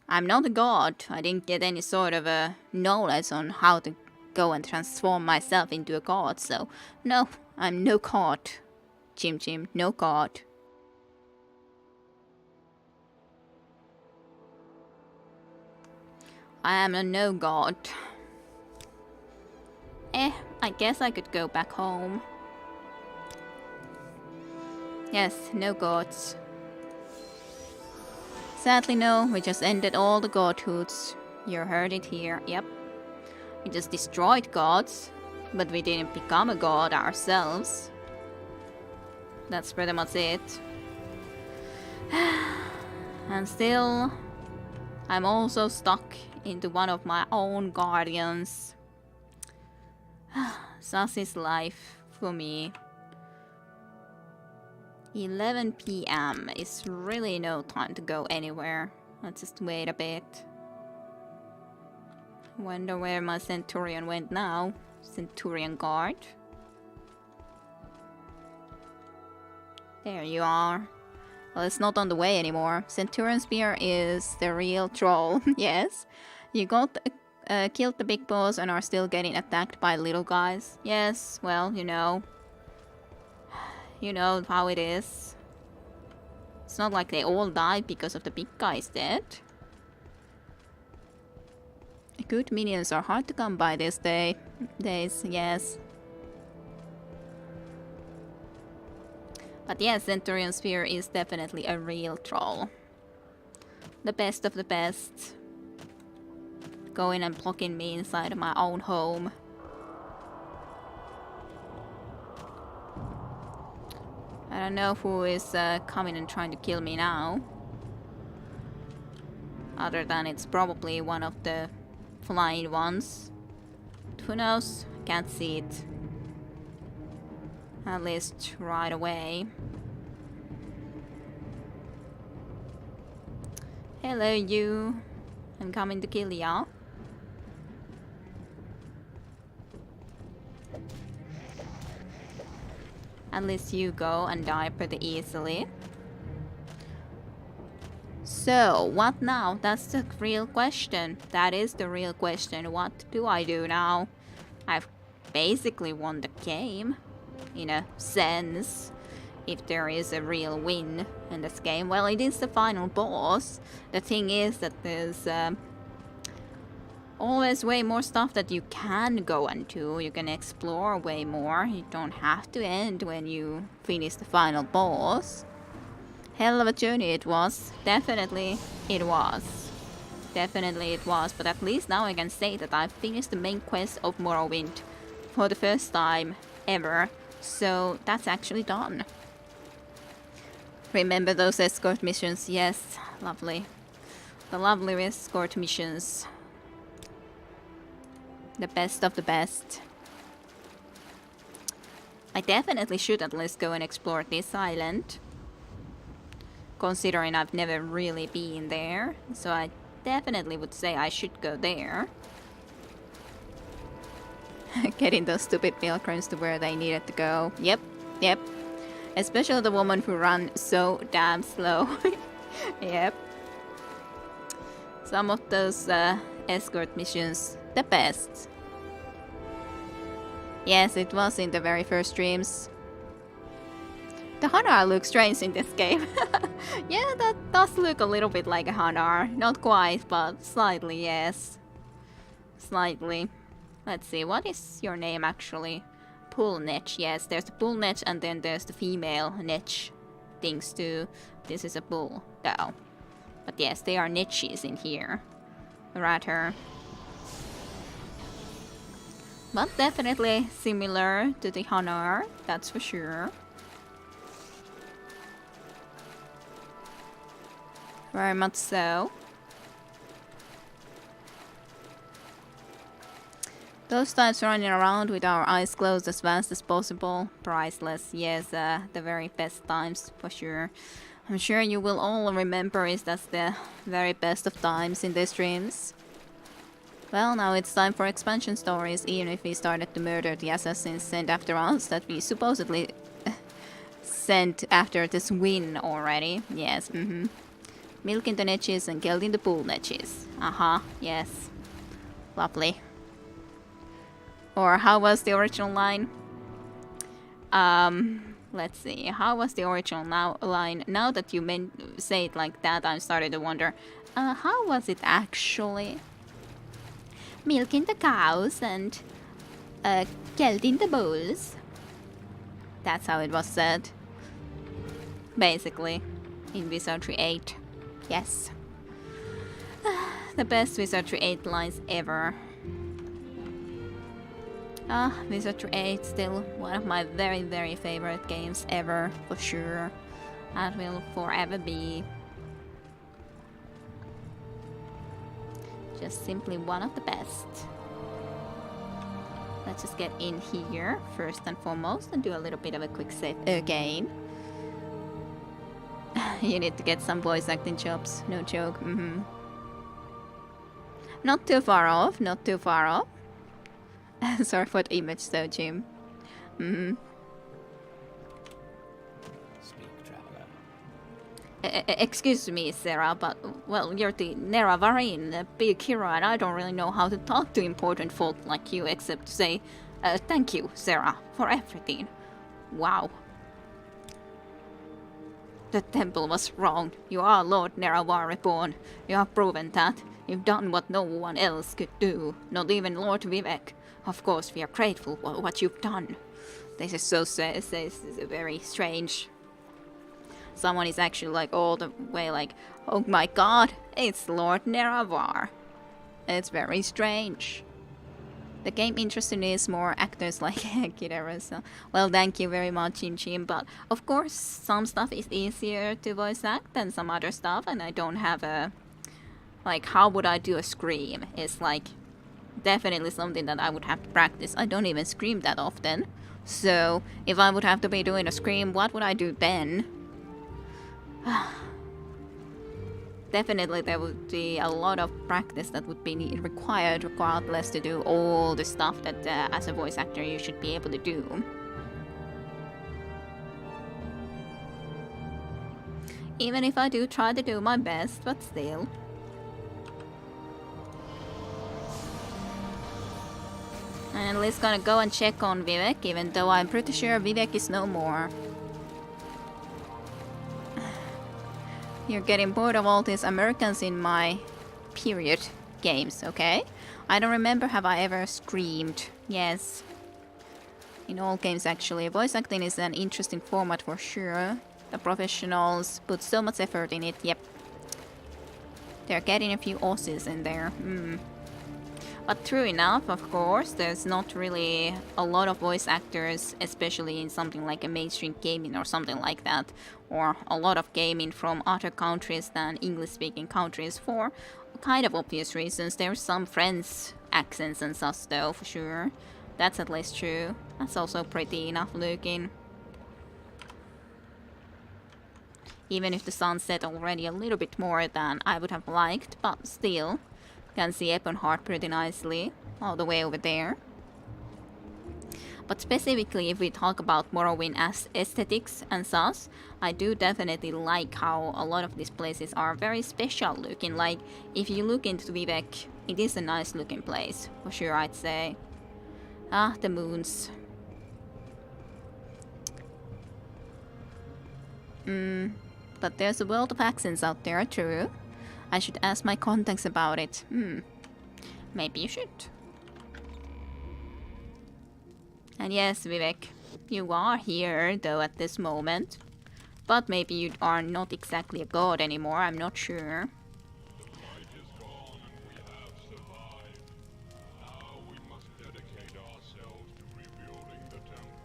I'm not a god. I didn't get any sort of a knowledge on how to go and transform myself into a god, so no, I'm no god. Chim Chim, no god. I am a no god. I guess I could go back home. Yes, no gods. Sadly no, we just ended all the godhoods. You heard it here, yep. We just destroyed gods, but we didn't become a god ourselves. That's pretty much it. And still, I'm also stuck into one of my own guardians. Such is life for me. 11 PM is really no time to go anywhere. Let's just wait a bit. Wonder where my Centurion went now. Centurion guard. There you are. Well, it's not on the way anymore. Centurion Spear is the real troll. Yes. You got killed the big boss and are still getting attacked by little guys. Yes, well, you know. You know how it is. It's not like they all died because of the big guys dead. Good minions are hard to come by these days, yes. But yes, Centurion Spear is definitely a real troll. The best of the best. Going and blocking me inside of my own home. I don't know who is coming and trying to kill me now. Other than it's probably one of the flying ones. Who knows? Can't see it. At least right away. Hello you. I'm coming to kill ya. At least you go and die pretty easily. So, what now? That's the real question. That is the real question. What do I do now? I've basically won the game. In a sense. If there is a real win in this game. Well, it is the final boss. The thing is that there's always way more stuff that you can go and do. You can explore way more. You don't have to end when you finish the final boss. Hell of a journey it was. Definitely it was. Definitely it was. But at least now I can say that I've finished the main quest of Morrowind for the first time ever. So that's actually done. Remember those escort missions? Yes, lovely. The lovely escort missions. The best of the best. I definitely should at least go and explore this island. Considering I've never really been there. So I definitely would say I should go there. Getting those stupid pilgrims to where they needed to go. Yep, yep. Especially the woman who ran so damn slow. Yep. Some of those escort missions, the best. Yes, it was in the very first streams. The Hanar looks strange in this game. Yeah, that does look a little bit like a Hanar. Not quite, but slightly, yes. Slightly. Let's see, what is your name actually? Bull Netch, yes, there's the Bull Netch and then there's the female Netch things too. This is a bull, though. But yes, they are Netches in here. Rather. But definitely similar to the Hanar, that's for sure. Very much so. Those times running around with our eyes closed as fast as possible, priceless. Yes, the very best times for sure. I'm sure you will all remember it as the very best of times in the streams. Well, now it's time for expansion stories, even if we started to murder the assassins sent after us that we supposedly sent after this win already. Yes, Milk in the niches and killed in the pool niches. Yes. Lovely. Or how was the original line? Let's see. How was the original line? Now that you say it like that, I'm starting to wonder. How was it actually? Milking the cows and gelding the bulls. That's how it was said. Basically, in Wizardry 8. Yes. The best Wizardry 8 lines ever. Wizardry 8 still one of my very, very favorite games ever, for sure. That will forever be. Just simply one of the best. Let's just get in here first and foremost and do a little bit of a quick save again. You need to get some voice acting jobs, no joke. Not too far off, not too far off. Sorry for the image though, Jim. Speak, traveler. Excuse me, Sarah, but, well, you're the Neravarin, the big hero, and I don't really know how to talk to important folk like you except to say, thank you, Sarah, for everything. Wow. The temple was wrong. You are Lord Neravar reborn. You have proven that. You've done what no one else could do, not even Lord Vivek. Of course, we are grateful for what you've done. This is so very strange. Someone is actually like all the way like, oh my god, it's Lord Neravar. It's very strange. The game interested me is more actors like Kidera, so well, thank you very much, Jim. But of course, some stuff is easier to voice act than some other stuff, and I don't have a like. How would I do a scream? It's like definitely something that I would have to practice. I don't even scream that often, so if I would have to be doing a scream, what would I do then? Definitely there would be a lot of practice that would be required regardless to do all the stuff that as a voice actor you should be able to do. Even if I do try to do my best, but still. And at least gonna go and check on Vivek, even though I'm pretty sure Vivek is no more. You're getting bored of all these Americans in my period games, okay? I don't remember have I ever screamed. Yes. In all games actually. Voice acting is an interesting format for sure. The professionals put so much effort in it, yep. They're getting a few Aussies in there. But true enough, of course, there's not really a lot of voice actors, especially in something like a mainstream gaming or something like that, or a lot of gaming from other countries than English-speaking countries for kind of obvious reasons. There's some French accents and such though, for sure. That's at least true. That's also pretty enough looking. Even if the sun set already a little bit more than I would have liked, but still. Can see Ebonheart pretty nicely, all the way over there. But specifically if we talk about Morrowind as aesthetics and such, I do definitely like how a lot of these places are very special looking. Like, if you look into Vivek, it is a nice looking place, for sure I'd say. Ah, the moons. But there's a world of accents out there, true. I should ask my contacts about it. Maybe you should. And yes, Vivek, you are here, though, at this moment. But maybe you are not exactly a god anymore, I'm not sure. Light is gone and we have survived. Now we must dedicate ourselves to rebuilding the temple.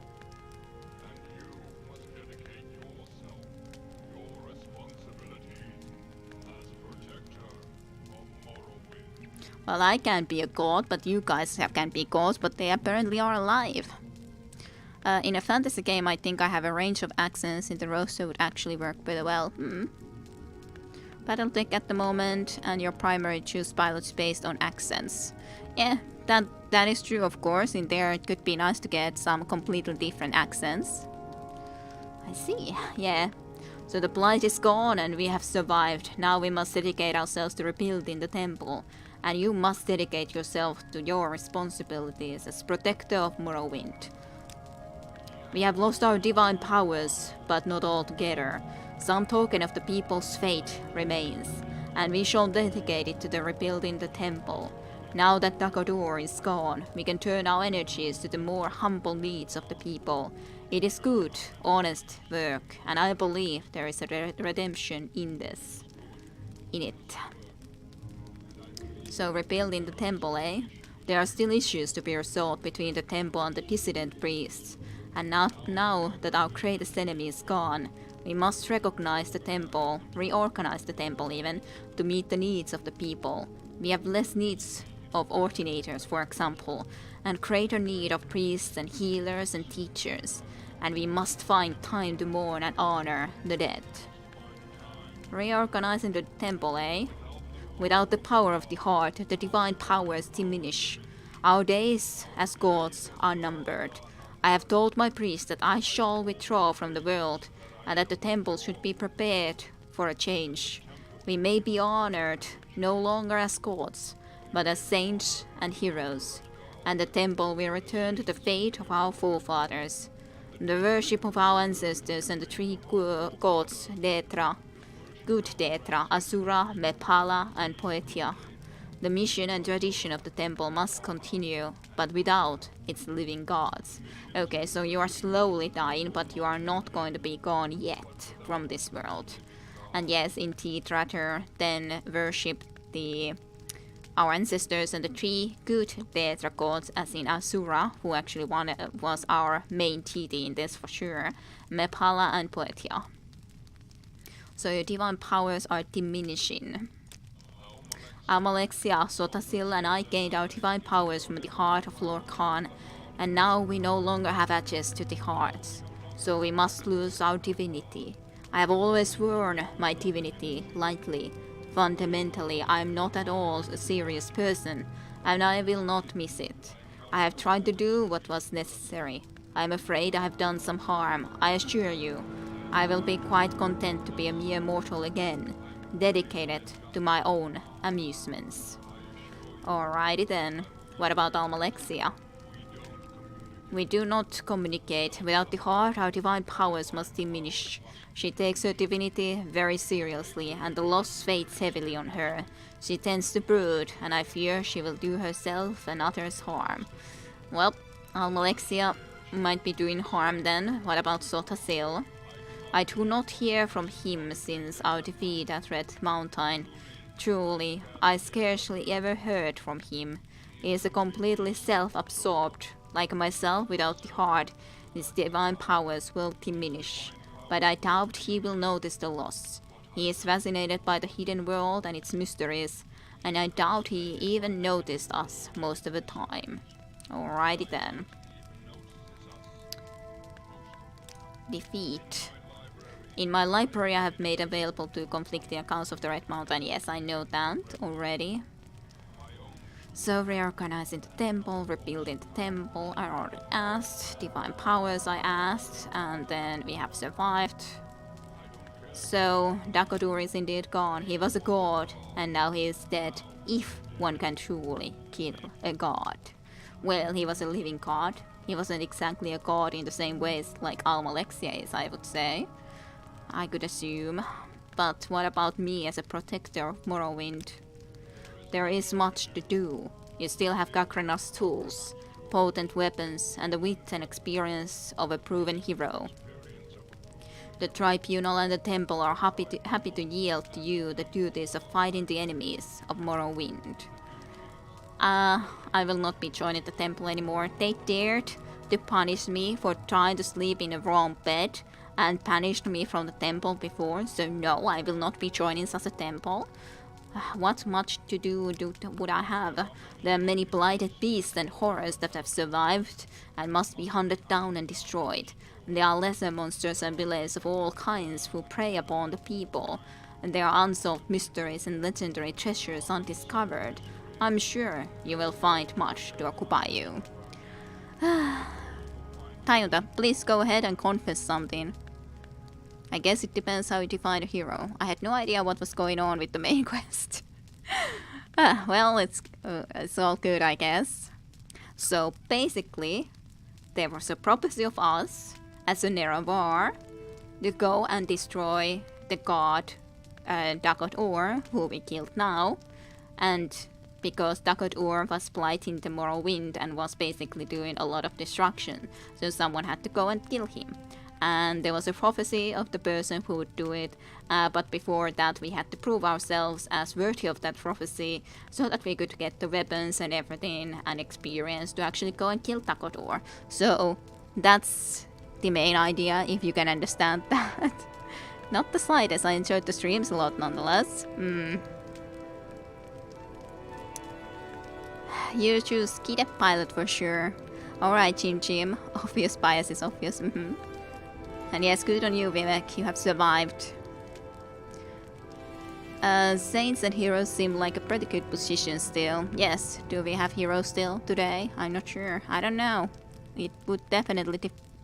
And you must dedicate yourself, your responsibilities as protector of Morrowind. Well, I can't be a god, but you guys can't be gods, but they apparently are alive. In a fantasy game, I think I have a range of accents in the roster would actually work pretty well. Battletech at the moment, and your primary choose pilots based on accents. Yeah, that is true, of course. In there, it could be nice to get some completely different accents. I see, yeah. So the blight is gone and we have survived. Now we must dedicate ourselves to rebuilding the temple. And you must dedicate yourself to your responsibilities as protector of Morrowind. We have lost our divine powers, but not altogether. Some token of the people's fate remains, and we shall dedicate it to the rebuilding the temple. Now that Dagoth Ur is gone, we can turn our energies to the more humble needs of the people. It is good, honest work, and I believe there is a redemption in this. In it. So rebuilding the temple, eh? There are still issues to be resolved between the temple and the dissident priests. And now that our greatest enemy is gone, we must recognize the temple, reorganize the temple even, to meet the needs of the people. We have less needs of ordinators, for example, and greater need of priests and healers and teachers. And we must find time to mourn and honor the dead. Reorganizing the temple, eh? Without the power of the heart, the divine powers diminish. Our days as gods are numbered. I have told my priest that I shall withdraw from the world, and that the temple should be prepared for a change. We may be honored no longer as gods, but as saints and heroes, and the temple will return to the fate of our forefathers, the worship of our ancestors and the three gods, Detra, good Detra, Asura, Mephala, and Poetia. The mission and tradition of the temple must continue, but without its living gods. Okay, so you are slowly dying, but you are not going to be gone yet from this world. And yes, indeed, rather than worship our ancestors and the three good Detra gods, as in Asura, who actually was our main deity in this for sure, Mephala and Poetia. So your divine powers are diminishing. Almalexia, Sotasil, and I gained our divine powers from the heart of Lord Khan, and now we no longer have access to the hearts, so we must lose our divinity. I have always worn my divinity lightly. Fundamentally, I am not at all a serious person, and I will not miss it. I have tried to do what was necessary. I am afraid I have done some harm, I assure you. I will be quite content to be a mere mortal again, dedicated to my own amusements. Alrighty then, what about Almalexia? We do not communicate. Without the heart, our divine powers must diminish. She takes her divinity very seriously, and the loss weighs heavily on her. She tends to brood, and I fear she will do herself and others harm. Well, Almalexia might be doing harm then. What about Sotasil? I do not hear from him since our defeat at Red Mountain. Truly, I scarcely ever heard from him. He is completely self-absorbed. Like myself, without the heart, his divine powers will diminish. But I doubt he will notice the loss. He is fascinated by the hidden world and its mysteries, and I doubt he even noticed us most of the time. Alrighty then. Defeat. In my library I have made available 2 conflicting accounts of the Red Mountain. Yes, I know that already. So reorganizing the temple, rebuilding the temple, I already asked. Divine powers I asked, and then we have survived. So Dagoth Ur is indeed gone. He was a god, and now he is dead, if one can truly kill a god. Well, he was a living god. He wasn't exactly a god in the same ways like Almalexia is, I would say. I could assume. But what about me as a protector of Morrowind? There is much to do. You still have Gakrena's tools, potent weapons, and the wit and experience of a proven hero. The Tribunal and the Temple are happy to yield to you the duties of fighting the enemies of Morrowind. I will not be joining the Temple anymore. They dared to punish me for trying to sleep in a wrong bed, and punished me from the temple before, so no, I will not be joining such a temple. What much to do would I have? There are many blighted beasts and horrors that have survived and must be hunted down and destroyed. And there are lesser monsters and villains of all kinds who prey upon the people. And there are unsolved mysteries and legendary treasures undiscovered. I'm sure you will find much to occupy you. Tajunta, please go ahead and confess something. I guess it depends how you define a hero. I had no idea what was going on with the main quest. Well, it's all good, I guess. So basically, there was a prophecy of us as a Nerevar to go and destroy the god Dagoth Ur, who we killed now, and because Dagoth Ur was blighting the Morrowind and was basically doing a lot of destruction, so someone had to go and kill him. And there was a prophecy of the person who would do it, but before that we had to prove ourselves as worthy of that prophecy so that we could get the weapons and everything and experience to actually go and kill Dagoth Ur. So that's the main idea, if you can understand that. Not the slightest, I enjoyed the streams a lot nonetheless. You choose Kid Pilot for sure. Alright, Jim. Obvious bias is obvious. And yes, good on you, Vivek. You have survived. Saints and heroes seem like a pretty good position still. Yes, do we have heroes still today? I'm not sure. I don't know. It would definitely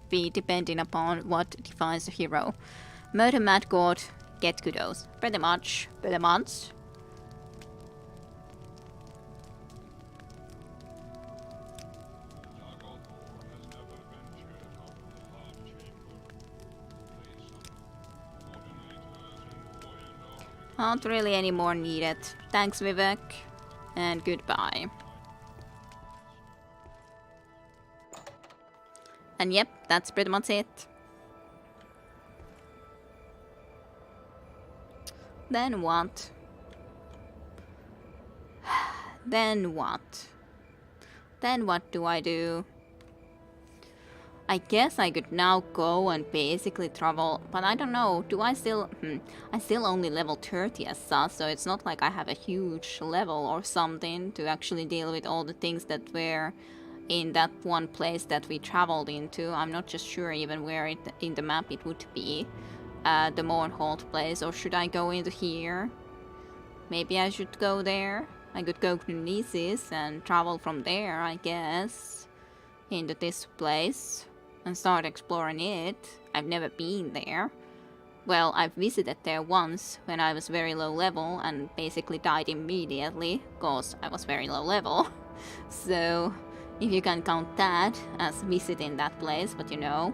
be depending upon what defines a hero. Murder Mad God, get kudos. Pretty much. Pretty much. Not really any more needed. Thanks, Vivek, and goodbye. And yep, that's pretty much it. Then what? Then what? Then what do I do? I guess I could now go and basically travel, but I don't know, do I still... I still only level 30 as such, so it's not like I have a huge level or something to actually deal with all the things that were in that one place that we traveled into. I'm not just sure even where it, in the map it would be. The Mournhold place, or should I go into here? Maybe I should go there. I could go to Nisis and travel from there, I guess, into this place and start exploring it. I've never been there. Well, I've visited there once when I was very low level and basically died immediately because I was very low level. So, if you can count that as visiting that place, but you know.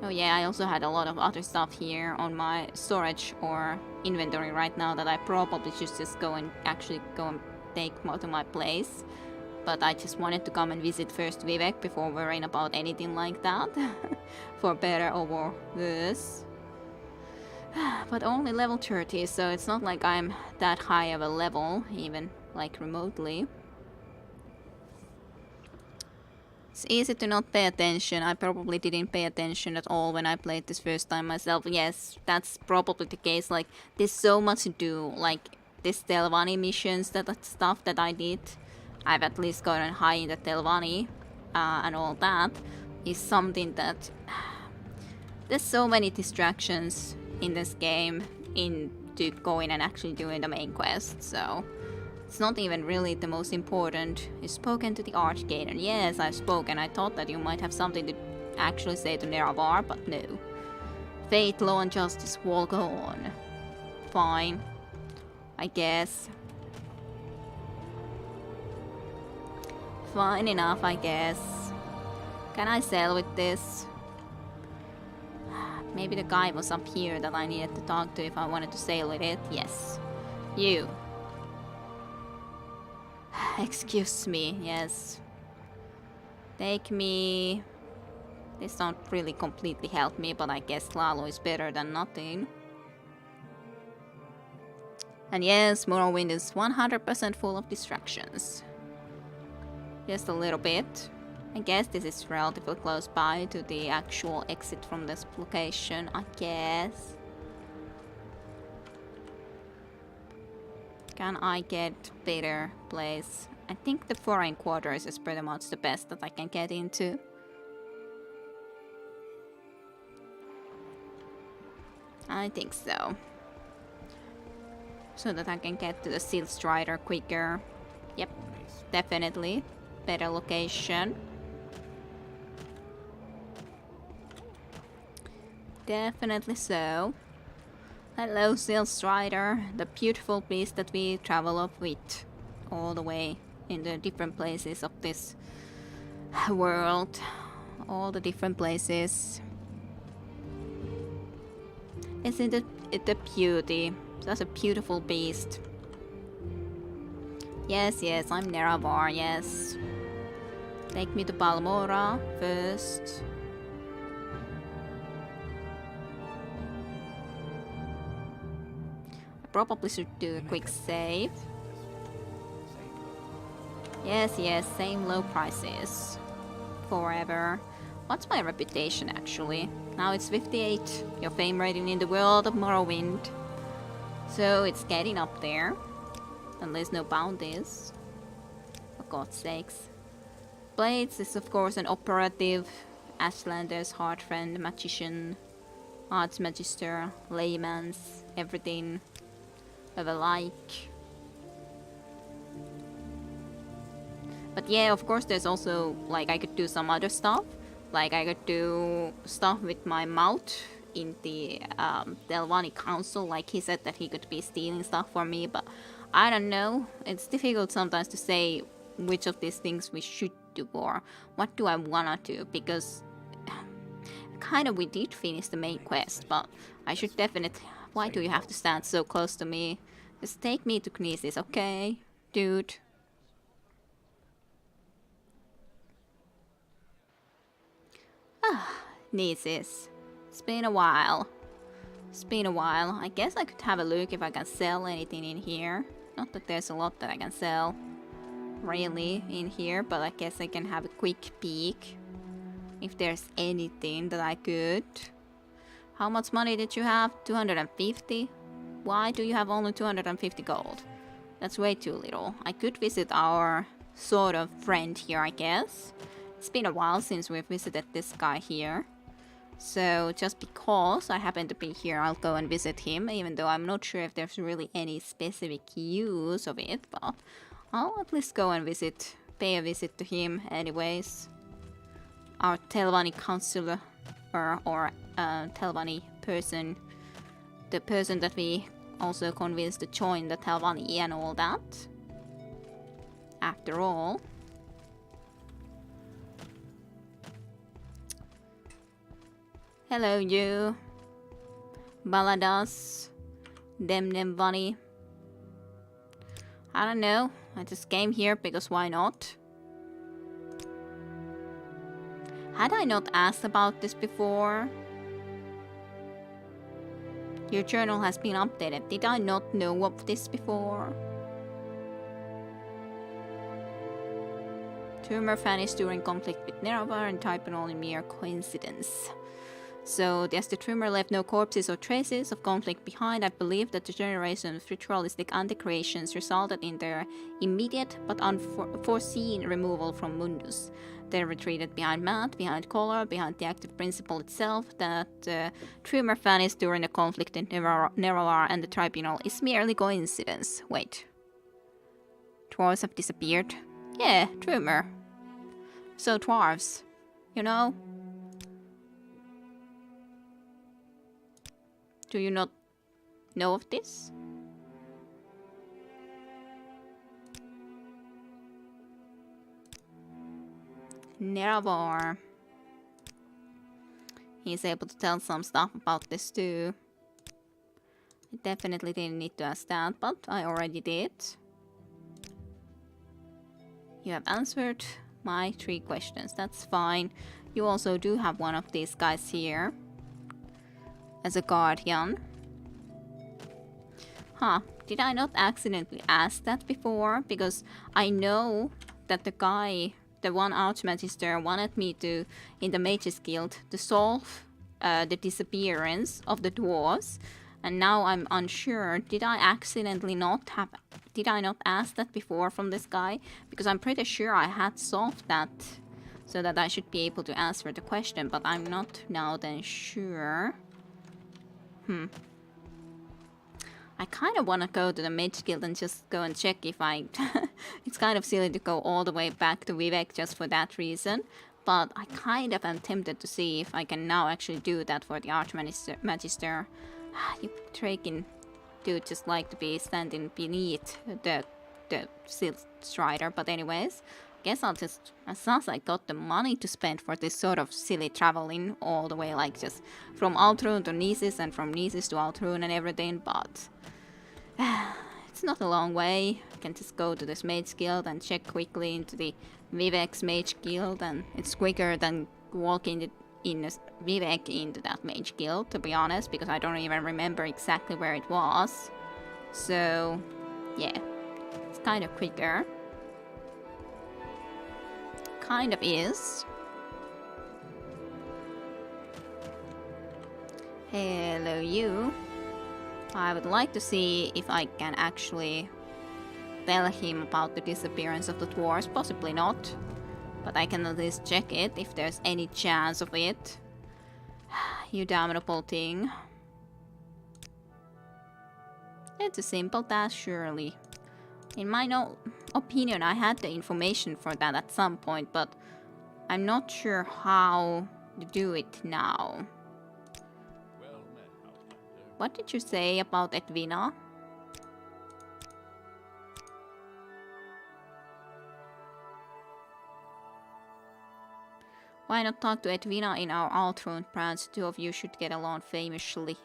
Oh yeah, I also had a lot of other stuff here on my storage or inventory right now that I probably should just go and actually go and take to my place. But I just wanted to come and visit first Vivek before worrying about anything like that. For better or worse. But only level 30, so it's not like I'm that high of a level, even like remotely. It's easy to not pay attention. I probably didn't pay attention at all when I played this first time myself. Yes, that's probably the case. Like, there's so much to do. Like, this Telvanni missions, that stuff that I did. I've at least gotten high in the Telvanni and all that. Is something that... There's so many distractions in this game into going and actually doing the main quest, so... It's not even really the most important. You've spoken to the Archgator. Yes, I've spoken. I thought that you might have something to actually say to Nerevar, but no. Fate, law, and justice will go on. Fine. I guess. Fine enough, I guess. Can I sail with this? Maybe the guy was up here that I needed to talk to if I wanted to sail with it. Yes. You. Excuse me, yes. Take me... This don't really completely help me, but I guess Lalo is better than nothing. And yes, Morrowind is 100% full of distractions. Just a little bit. I guess this is relatively close by to the actual exit from this location, I guess. Can I get better place? I think the foreign quarters is pretty much the best that I can get into. I think so. So that I can get to the Seal Strider quicker. Yep, definitely. Better location. Definitely so. Hello, Seal Strider, the beautiful beast that we travel up with all the way in the different places of this world. All the different places. Isn't it a beauty? Such a beautiful beast. Yes, yes, I'm Nerevar, yes. Take me to Balmora first. I probably should do a quick save. Yes, yes, same low prices. Forever. What's my reputation actually? Now it's 58. Your fame rating in the world of Morrowind. So it's getting up there. Unless no bounties. For God's sakes. Blades is of course an operative. Ashlander's heart friend, magician, arts magister, layman's, everything of alike. But yeah, of course there's also, like, I could do some other stuff. Like, I could do stuff with my mouth in the Delvani Council. Like, he said that he could be stealing stuff for me, but I don't know. It's difficult sometimes to say which of these things we should do or what do I wanna do, because kind of we did finish the main quest, but I should definitely... Why do you have to stand so close to me? Just take me to Kneesis, okay? Dude. Ah, Kneesis. It's been a while. It's been a while. I guess I could have a look if I can sell anything in here. Not that there's a lot that I can sell really in here, but I guess I can have a quick peek if there's anything that I could. How much money did you have? 250? Why do you have only 250 gold? That's way too little. I could visit our sort of friend here, I guess. It's been a while since we've visited this guy here. So just because I happen to be here, I'll go and visit him, even though I'm not sure if there's really any specific use of it, but I'll at least go and visit, pay a visit to him anyways. Our Telvanni counselor, or Telvanni person, the person that we also convinced to join the Telvanni and all that. After all. Hello you, Baladas, Demnemvani. I don't know, I just came here because why not? Had I not asked about this before? Your journal has been updated. Did I not know of this before? Tumor vanished during conflict with Nerevar and type only mere coincidence. So, as the tumor left no corpses or traces of conflict behind, I believe that the generation of ritualistic anti-creations resulted in their immediate but unforeseen removal from Mundus. They retreated behind Math, behind Color, behind the active principle itself. That tumor vanished during the conflict in Nerevar and the Tribunal is merely coincidence. Wait. Dwarves have disappeared? Yeah, tumor. So dwarves, you know? Do you not know of this? Nerevar. He's able to tell some stuff about this too. I definitely didn't need to ask that, but I already did. You have answered my 3 questions, that's fine. You also do have one of these guys here as a guardian. Huh, did I not accidentally ask that before? Because I know that the guy, the one Archmagister, wanted me to, in the Mages Guild, to solve the disappearance of the dwarves. And now I'm unsure, did I not ask that before from this guy? Because I'm pretty sure I had solved that so that I should be able to answer the question, but I'm not now then sure. I kind of want to go to the Mage Guild and just go and check if I... It's kind of silly to go all the way back to Vivek just for that reason. But I kind of am tempted to see if I can now actually do that for the Archmagister. You Draken dude just like to be standing beneath the Silt Strider. But anyways, I guess I'll just... As soon as I got the money to spend for this sort of silly traveling all the way, like just from Altrune to Nesis and from Nesis to Altrune and everything, but... It's not a long way. I can just go to this Mage Guild and check quickly into the Vivek's Mage Guild, and it's quicker than walking Vivek into that Mage Guild, to be honest, because I don't even remember exactly where it was. So, yeah, it's kind of quicker. Kind of is. Hello, you. I would like to see if I can actually tell him about the disappearance of the dwarves. Possibly not, but I can at least check it if there's any chance of it. You damnable thing. It's a simple task, surely. In my opinion, I had the information for that at some point, but I'm not sure how to do it now. What did you say about Edwina? Why not talk to Edwina in our Altrune branch? Two of you should get along famously.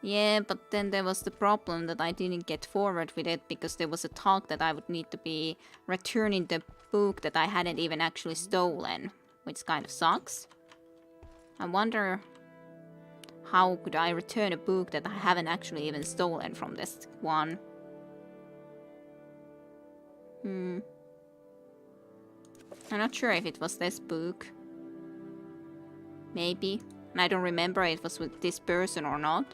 Yeah, but then there was the problem that I didn't get forward with it because there was a talk that I would need to be returning the book that I hadn't even actually stolen, which kind of sucks. I wonder how could I return a book that I haven't actually even stolen from this one. I'm not sure if it was this book. Maybe. And I don't remember if it was with this person or not.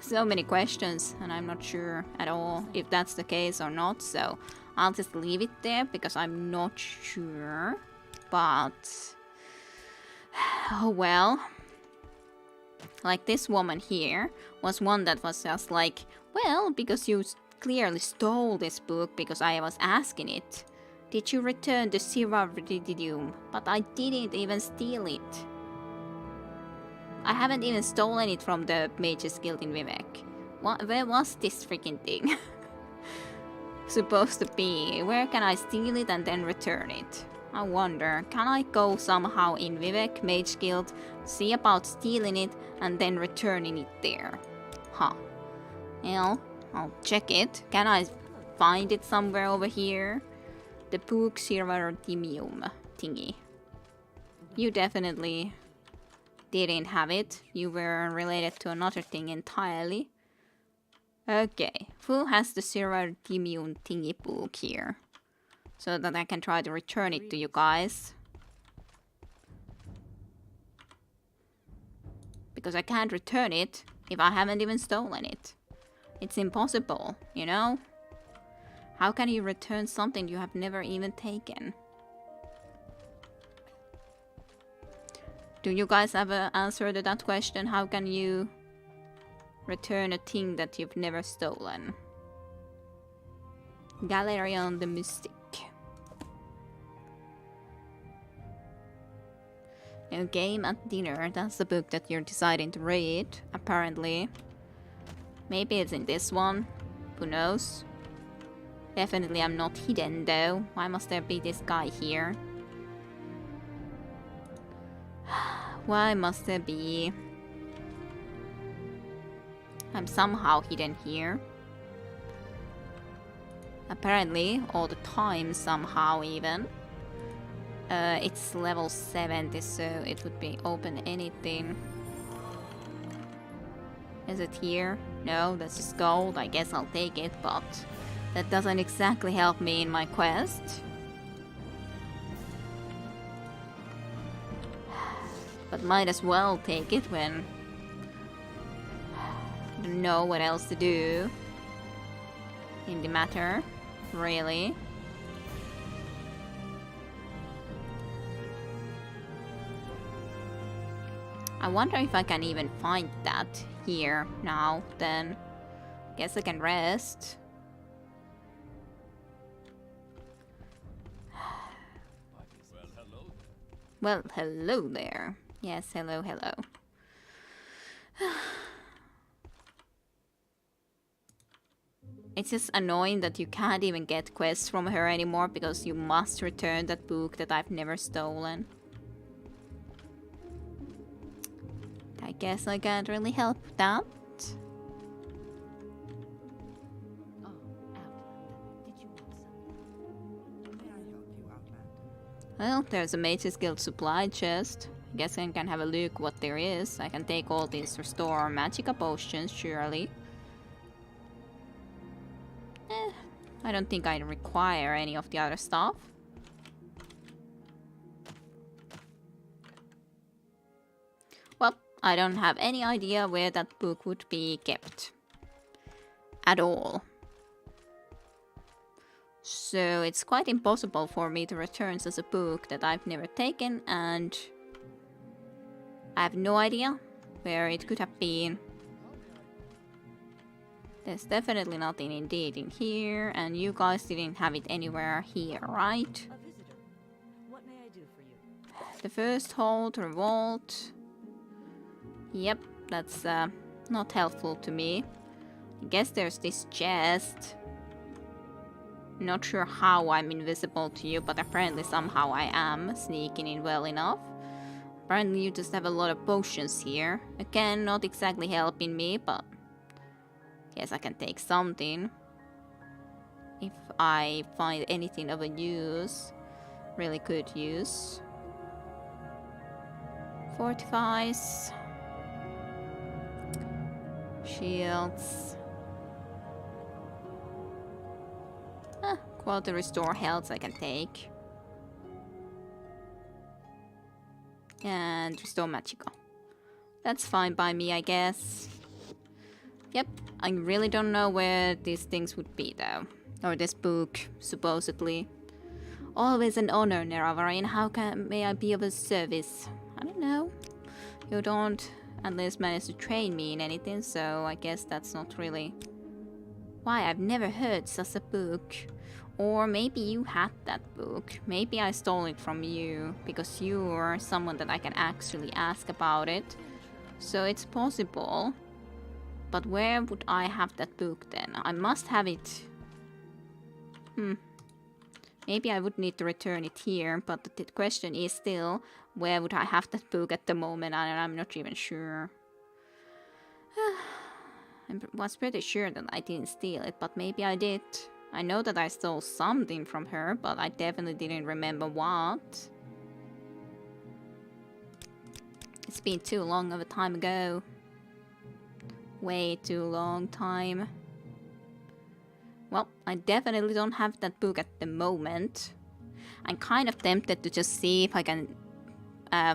So many questions, and I'm not sure at all if that's the case or not, so I'll just leave it there because I'm not sure. But... oh well. Like this woman here was one that was just like, well, because you clearly stole this book because I was asking it. Did you return the Sira Viridium? But I didn't even steal it. I haven't even stolen it from the Mages Guild in Vivek. Where was this freaking thing supposed to be? Where can I steal it and then return it? I wonder, can I go somehow in Vivek Mage Guild, see about stealing it and then returning it there? Huh. Well, I'll check it. Can I find it somewhere over here? The book Sirvardimium thingy. You definitely didn't have it. You were related to another thing entirely. Okay, who has the Sirvardimium thingy book here? So that I can try to return it to you guys. Because I can't return it if I haven't even stolen it. It's impossible, you know? How can you return something you have never even taken? Do you guys have an answer to that question? How can you return a thing that you've never stolen? Galerion the Mystic. A Game at Dinner, that's the book that you're deciding to read, apparently. Maybe it's in this one, who knows? Definitely I'm not hidden though. Why must there be this guy here? Why must there be? I'm somehow hidden here. Apparently, all the time somehow even. It's level 70, so it would be open anything. Is it here? No, that's just gold. I guess I'll take it, but that doesn't exactly help me in my quest. But might as well take it when don't know what else to do in the matter, really. I wonder if I can even find that here now, then. Guess I can rest. Well, hello there. Yes, hello, hello. It's just annoying that you can't even get quests from her anymore because you must return that book that I've never stolen. I guess I can't really help that. Well, there's a Mage's Guild supply chest. I guess I can have a look what there is. I can take all these restore magica potions, surely. I don't think I require any of the other stuff. Well, I don't have any idea where that book would be kept. At all. So it's quite impossible for me to return such a book that I've never taken, and I have no idea where it could have been. There's definitely nothing indeed in here, and you guys didn't have it anywhere here, right? A visitor. What may I do for you? The first hold, revolt. Yep, that's not helpful to me. I guess there's this chest. Not sure how I'm invisible to you, but apparently somehow I am sneaking in well enough. Apparently you just have a lot of potions here. Again, not exactly helping me, but guess I can take something. If I find anything of a use. Really good use. Fortifies. Shields. Quality restore health I can take. And restore magical. That's fine by me, I guess. Yep, I really don't know where these things would be though. Or this book, supposedly. Always an honor, Neravarian. How may I be of a service? I don't know. You don't at least manage to train me in anything, so I guess that's not really... Why, I've never heard such a book. Or maybe you had that book. Maybe I stole it from you, because you're someone that I can actually ask about it. So it's possible. But where would I have that book then? I must have it. Maybe I would need to return it here, but the question is still, where would I have that book at the moment? And I'm not even sure. I was pretty sure that I didn't steal it, but maybe I did. I know that I stole something from her, but I definitely didn't remember what. It's been too long of a time ago. Way too long time. Well, I definitely don't have that book at the moment. I'm kind of tempted to just see if I can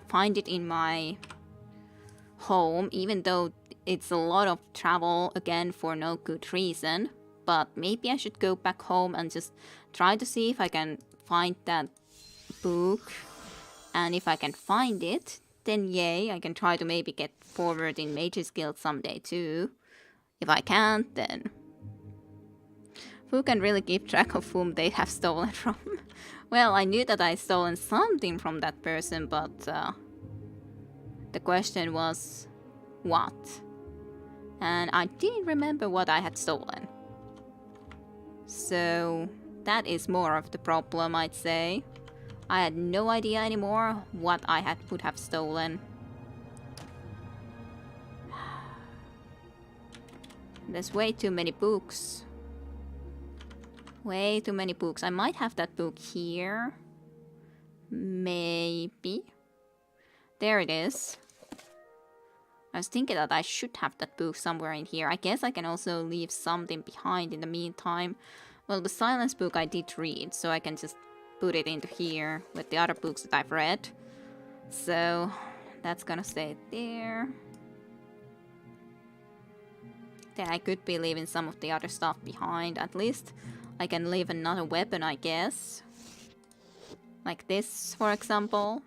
find it in my home, even though it's a lot of travel again for no good reason. But maybe I should go back home and just try to see if I can find that book. And if I can find it, then yay, I can try to maybe get forward in Mage's Guild someday too. If I can't, then... Who can really keep track of whom they have stolen from? Well, I knew that I'd stolen something from that person, but... the question was... what? And I didn't remember what I had stolen. So, that is more of the problem, I'd say. I had no idea anymore what I would have stolen. There's way too many books. Way too many books. I might have that book here. Maybe. There it is. I was thinking that I should have that book somewhere in here. I guess I can also leave something behind in the meantime. Well, the silence book I did read, so I can just put it into here with the other books that I've read. So, that's gonna stay there. Then I could be leaving some of the other stuff behind. At least I can leave another weapon, I guess. Like this, for example.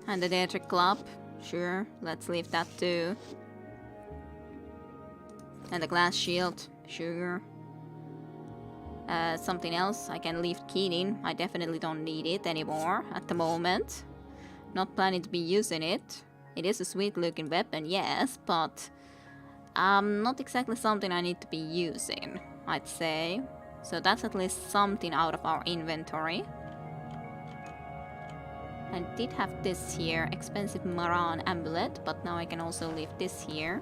And the Daedric Club. Sure, let's leave that too. And the glass shield. Sure. Something else, I can leave Keening. I definitely don't need it anymore at the moment. Not planning to be using it. It is a sweet looking weapon, yes, but not exactly something I need to be using, I'd say. So that's at least something out of our inventory. I did have this here, expensive Maran amulet, but now I can also leave this here.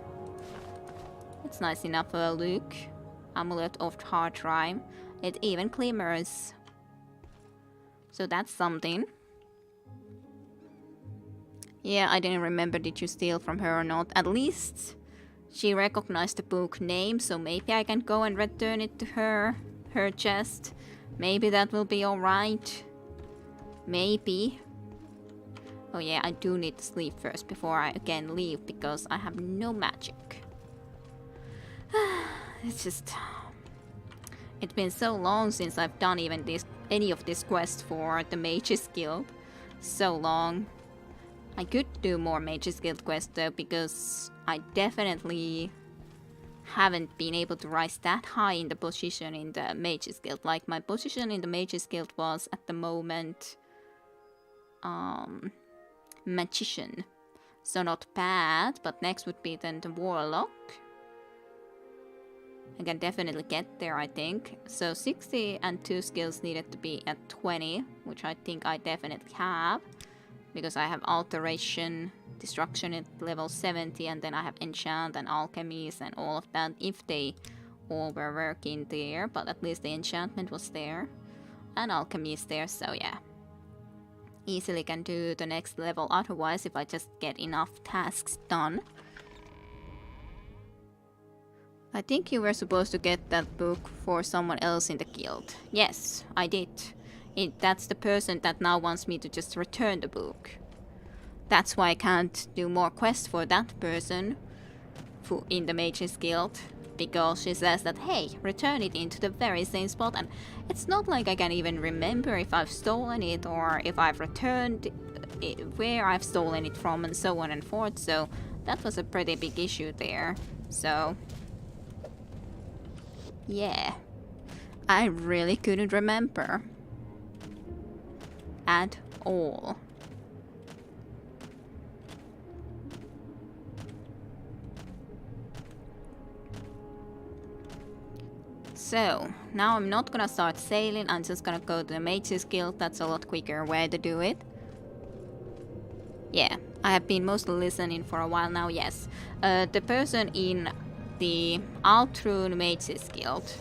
It's nice enough for a look. Amulet of Heart Rhyme. It even glimmers. So that's something. Yeah, I didn't remember did you steal from her or not. At least she recognized the book name, so maybe I can go and return it to her chest. Maybe that will be alright. Maybe. Oh yeah, I do need to sleep first before I again leave, because I have no magic. It's just... It's been so long since I've done even any of this quest for the Mage's Guild. So long. I could do more Mage's Guild quests though, because I definitely haven't been able to rise that high in the position in the Mage's Guild. Like, my position in the Mage's Guild was at the moment Magician. So not bad, but next would be then the Warlock. I can definitely get there, I think. So 60 and 2 skills needed to be at 20, which I think I definitely have. Because I have Alteration, Destruction at level 70, and then I have Enchant and Alchemies and all of that, if they all were working there. But at least the Enchantment was there. And Alchemy is there, so yeah. Easily can do the next level otherwise if I just get enough tasks done. I think you were supposed to get that book for someone else in the guild. Yes, I did. That's the person that now wants me to just return the book. That's why I can't do more quests for that person in the Mage's Guild. Because she says that, hey, return it into the very same spot. And it's not like I can even remember if I've stolen it or if I've returned it, where I've stolen it from, and so on and forth. So that was a pretty big issue there. So... yeah, I really couldn't remember at all. So, now I'm not gonna start sailing, I'm just gonna go to the Mage's Guild. That's a lot quicker way to do it. Yeah, I have been mostly listening for a while now, yes. The person in the Altrune Mage's Guild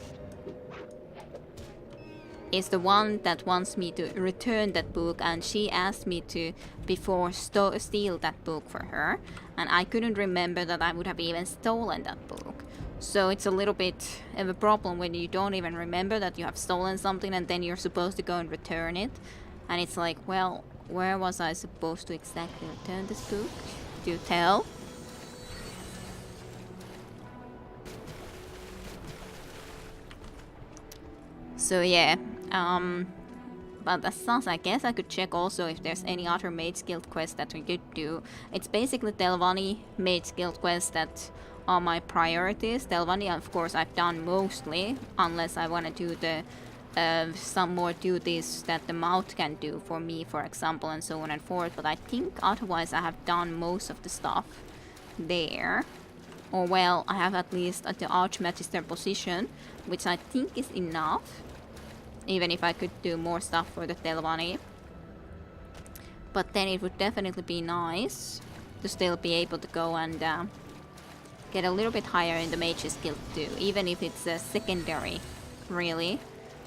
is the one that wants me to return that book, and she asked me to before steal that book for her, and I couldn't remember that I would have even stolen that book. So it's a little bit of a problem when you don't even remember that you have stolen something and then you're supposed to go and return it, and it's like, well, where was I supposed to exactly return this book? Do you tell? So yeah, but as such, I guess I could check also if there's any other Mage Guild quests that we could do. It's basically Telvanni Mage Guild quests that are my priorities. Telvanni, of course, I've done mostly, unless I want to do the some more duties that the mouth can do for me, for example, and so on and forth. But I think otherwise I have done most of the stuff there. Or well, I have at least at the Archmagister position, which I think is enough. Even if I could do more stuff for the Telvanni. But then it would definitely be nice to still be able to go and get a little bit higher in the Mage's Guild too. Even if it's a secondary, really.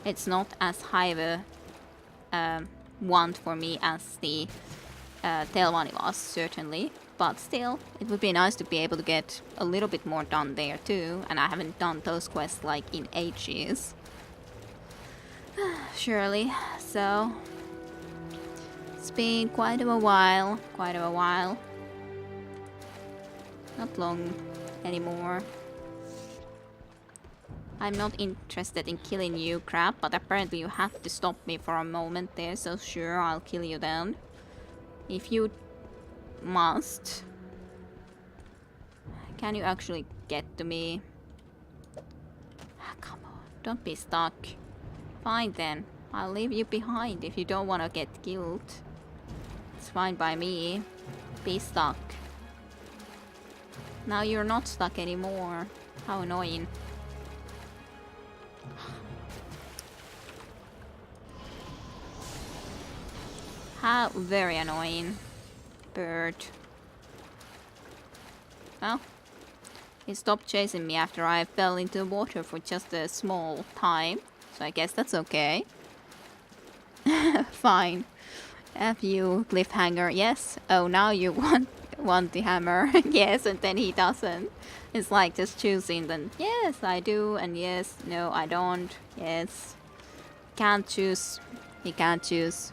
It's not as high of a want for me as the Telvanni was, certainly. But still, it would be nice to be able to get a little bit more done there too. And I haven't done those quests like in ages. Surely, so it's been quite a while. Not long anymore. I'm not interested in killing you, crap, but apparently you have to stop me for a moment there, so sure, I'll kill you then. If you must. Can you actually get to me? Come on, don't be stuck. Fine then, I'll leave you behind if you don't want to get killed. It's fine by me. Be stuck. Now you're not stuck anymore. How annoying. How very annoying. Bird. Well, he stopped chasing me after I fell into the water for just a small time. So I guess that's okay. Fine. F you, cliffhanger. Yes. Oh, now you want the hammer. Yes, and then he doesn't. It's like just choosing then. Yes, I do. And yes, no, I don't. Yes. Can't choose. He can't choose.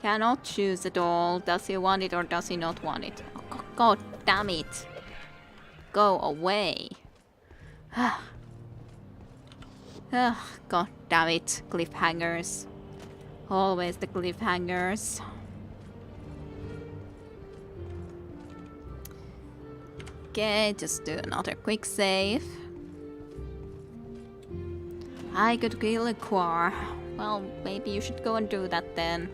Cannot choose at all. Does he want it or does he not want it? Oh, God damn it. Go away. God damn it. Cliffhangers. Always the cliffhangers. Okay, just do another quick save. I could kill a Quar. Well, maybe you should go and do that then.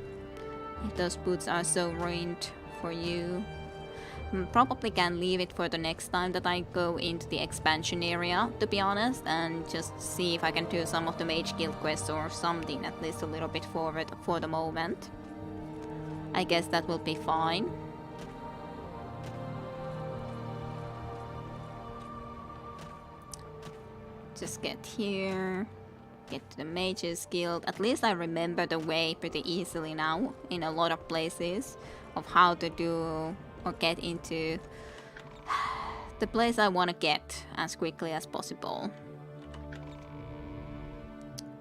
If those boots are so ruined for you. Probably can leave it for the next time that I go into the expansion area, to be honest, and just see if I can do some of the Mage Guild quests or something, at least a little bit forward for the moment. I guess that will be fine. Just get here. Get to the Mages Guild. At least I remember the way pretty easily now in a lot of places of how to do or get into the place I want to get as quickly as possible.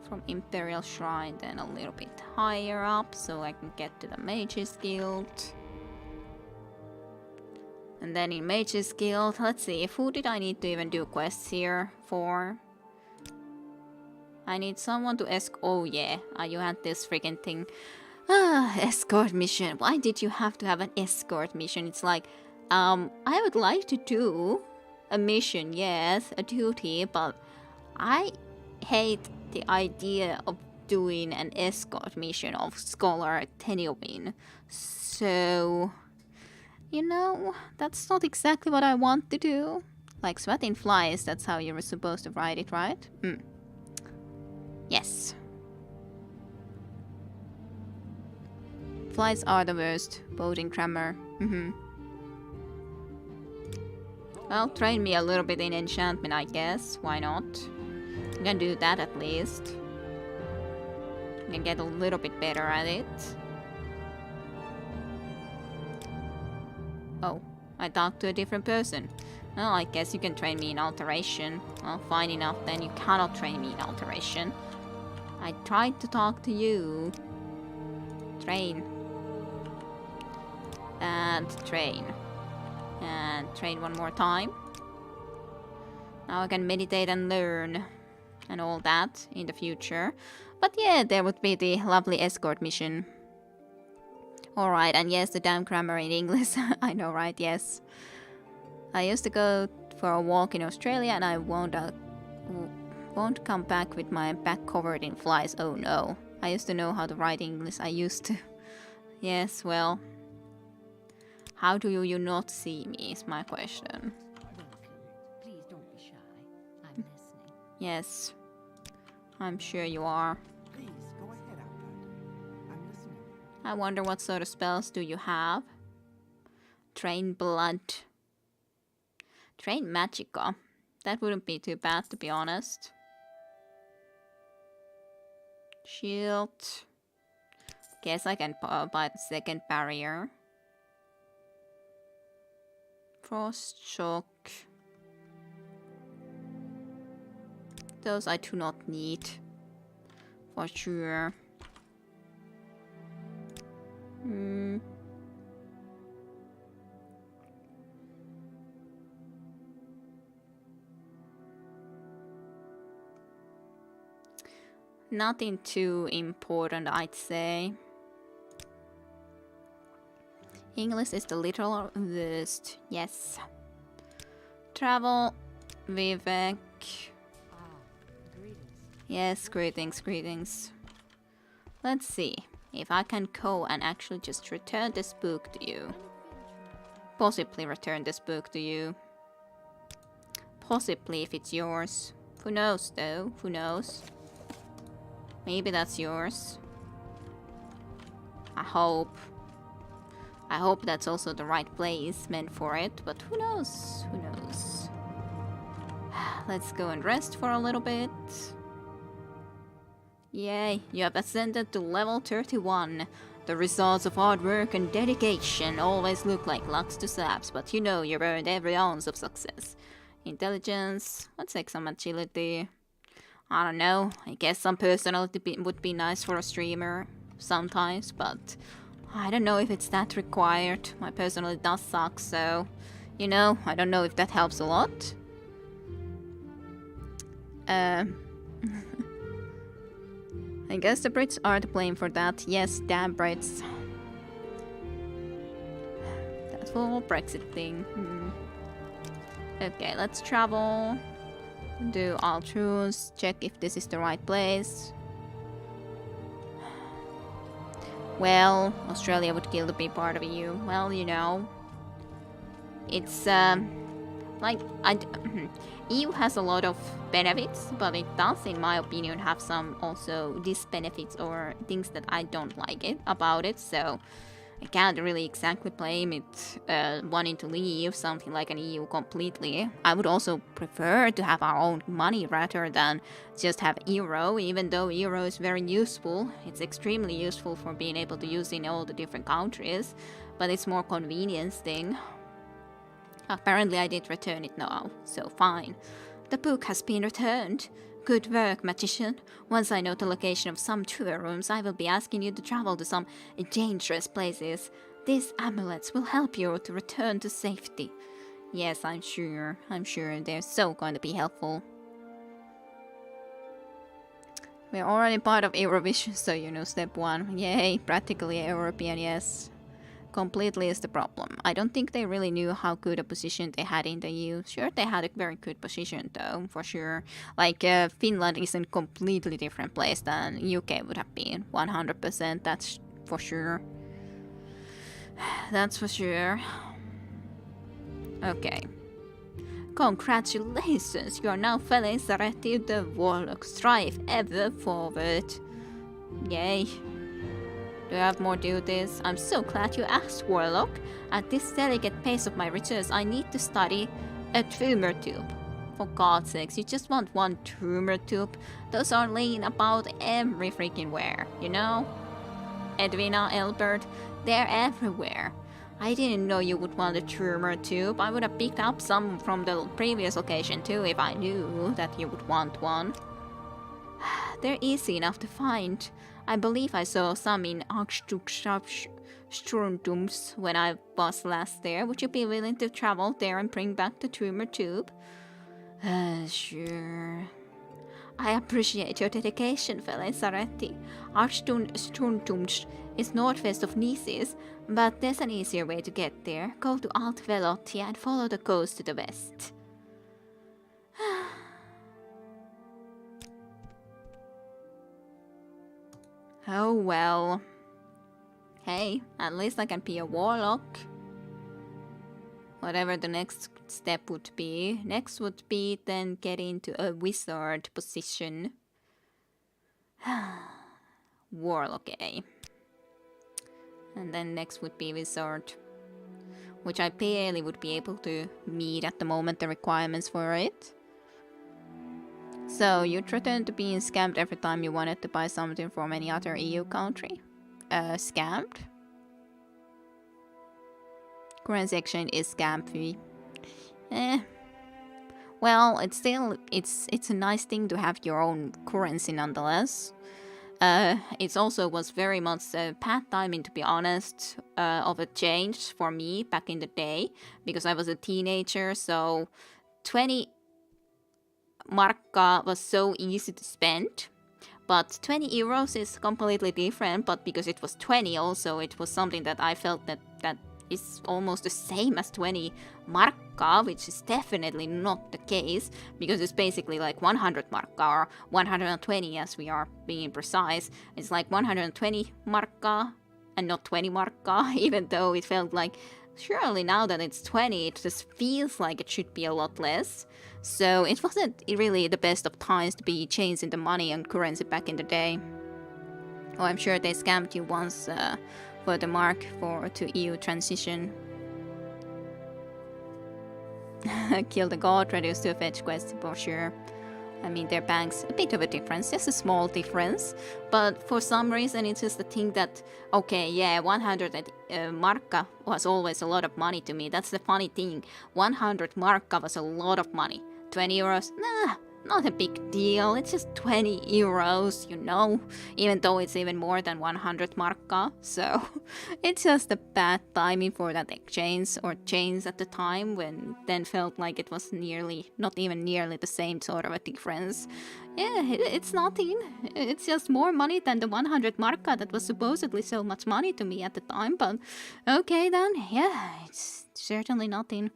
From Imperial Shrine then a little bit higher up so I can get to the Mages Guild. And then in Mages Guild, let's see, who did I need to even do quests here for? I need someone to oh yeah, you had this freaking thing. Escort mission. Why did you have to have an escort mission? It's like, I would like to do a mission, yes, a duty, but I hate the idea of doing an escort mission of Scholar Tenowin. So, you know, that's not exactly what I want to do. Like sweating flies, that's how you were supposed to write it, right? Yes. Flies are the worst. Boating grammar. Well, train me a little bit in enchantment, I guess. Why not? You can do that at least. You can get a little bit better at it. Oh, I talked to a different person. Well, I guess you can train me in alteration. Well, fine enough, then you cannot train me in alteration. I tried to talk to you. Train. And train. And train one more time. Now I can meditate and learn. And all that in the future. But yeah, there would be the lovely escort mission. Alright, and yes, the damn grammar in English. I know, right? Yes. I used to go for a walk in Australia and I won't come back with my back covered in flies. Oh no. I used to know how to write English. I used to. Yes, well. How do you not see me is my question. Please don't be shy. I'm listening. Yes. I'm sure you are. Please go ahead, Outlander. I'm listening. I wonder what sort of spells do you have? Drain blood. Drain magicka. That wouldn't be too bad, to be honest. Shield. Guess I can buy the second barrier. Frost shock. Those I do not need. For sure. Nothing too important, I'd say. English is the literal worst. Yes. Travel. Vivek. Yes, greetings. Let's see if I can go and actually just return this book to you. Possibly return this book to you. Possibly if it's yours. Who knows though? Who knows? Maybe that's yours. I hope. I hope that's also the right place meant for it, but who knows? Who knows? Let's go and rest for a little bit. Yay, you have ascended to level 31. The results of hard work and dedication always look like lucks to saps, but you know you've earned every ounce of success. Intelligence, let's take some agility. I don't know, I guess some personality would be nice for a streamer sometimes, but I don't know if it's that required. My personality does suck, so, you know, I don't know if that helps a lot. I guess the Brits are to blame for that. Yes, damn Brits. That whole Brexit thing. Okay, let's travel. Do all truths. Check if this is the right place. Well, Australia would kill to be part of EU. Well, you know. It's, like, EU has a lot of benefits, but it does, in my opinion, have some also disbenefits or things that I don't like about it, so I can't really exactly blame it wanting to leave something like an EU completely. I would also prefer to have our own money rather than just have euro, even though euro is very useful. It's extremely useful for being able to use in all the different countries, but it's more convenience thing. Apparently I did return it now, so fine. The book has been returned. Good work, magician. Once I know the location of some tour rooms, I will be asking you to travel to some dangerous places. These amulets will help you to return to safety. Yes, I'm sure they're so going to be helpful. We're already part of Eurovision, so you know step 1. Yay, practically European, yes. Completely is the problem. I don't think they really knew how good a position they had in the EU. Sure, they had a very good position though, for sure. Like, Finland is in a completely different place than UK would have been. 100%, that's for sure. That's for sure. Okay. Congratulations, you are now fellow Zaretti the Warlock. Strive ever forward. Yay. Do I have more duties? I'm so glad you asked, Warlock. At this delicate pace of my research, I need to study a tumor tube. For God's sakes, you just want one tumor tube? Those are laying about every freaking where, you know? Edwina, Elbert, they're everywhere. I didn't know you would want a tumor tube. I would have picked up some from the previous location too if I knew that you would want one. They're easy enough to find. I believe I saw some in Strundums when I was last there. Would you be willing to travel there and bring back the tumor tube? Sure. I appreciate your dedication, fellow Zaretti. Strundums is northwest of Nices, but there's an easier way to get there. Go to Alt Velotia and follow the coast to the west. Oh well. Hey, at least I can be a warlock. Whatever the next step would be. Next would be then get into a wizard position. Warlock, eh? And then next would be wizard. Which I barely would be able to meet at the moment the requirements for it. So, you threatened to being scammed every time you wanted to buy something from any other EU country? Scammed? Currency exchange is scam free. Well, it's still, it's a nice thing to have your own currency nonetheless. It also was very much bad timing, to be honest, of a change for me back in the day. Because I was a teenager, so 20 markka was so easy to spend, But 20 euros is completely different, but because it was 20 also, it was something that I felt that is almost the same as 20 markka, which is definitely not the case, because it's basically like 100 markka, or 120 as we are being precise. It's like 120 markka and not 20 markka, even though it felt like, surely now that it's 20, it just feels like it should be a lot less. So it wasn't really the best of times to be changing the money and currency back in the day. Oh, I'm sure they scammed you once for the mark to EU transition. Kill the god, reduce to a fetch quest for sure. I mean, their banks, a bit of a difference, just a small difference. But for some reason, it's just the thing that, okay, yeah, 100 markka was always a lot of money to me. That's the funny thing. 100 markka was a lot of money. 20 euros, nah, not a big deal. It's just 20 euros, you know, even though it's even more than 100 markka. So it's just a bad timing for that exchange or change at the time, when then felt like it was not even nearly the same sort of a difference. Yeah, it's nothing. It's just more money than the 100 markka that was supposedly so much money to me at the time. But okay then, yeah, it's certainly nothing.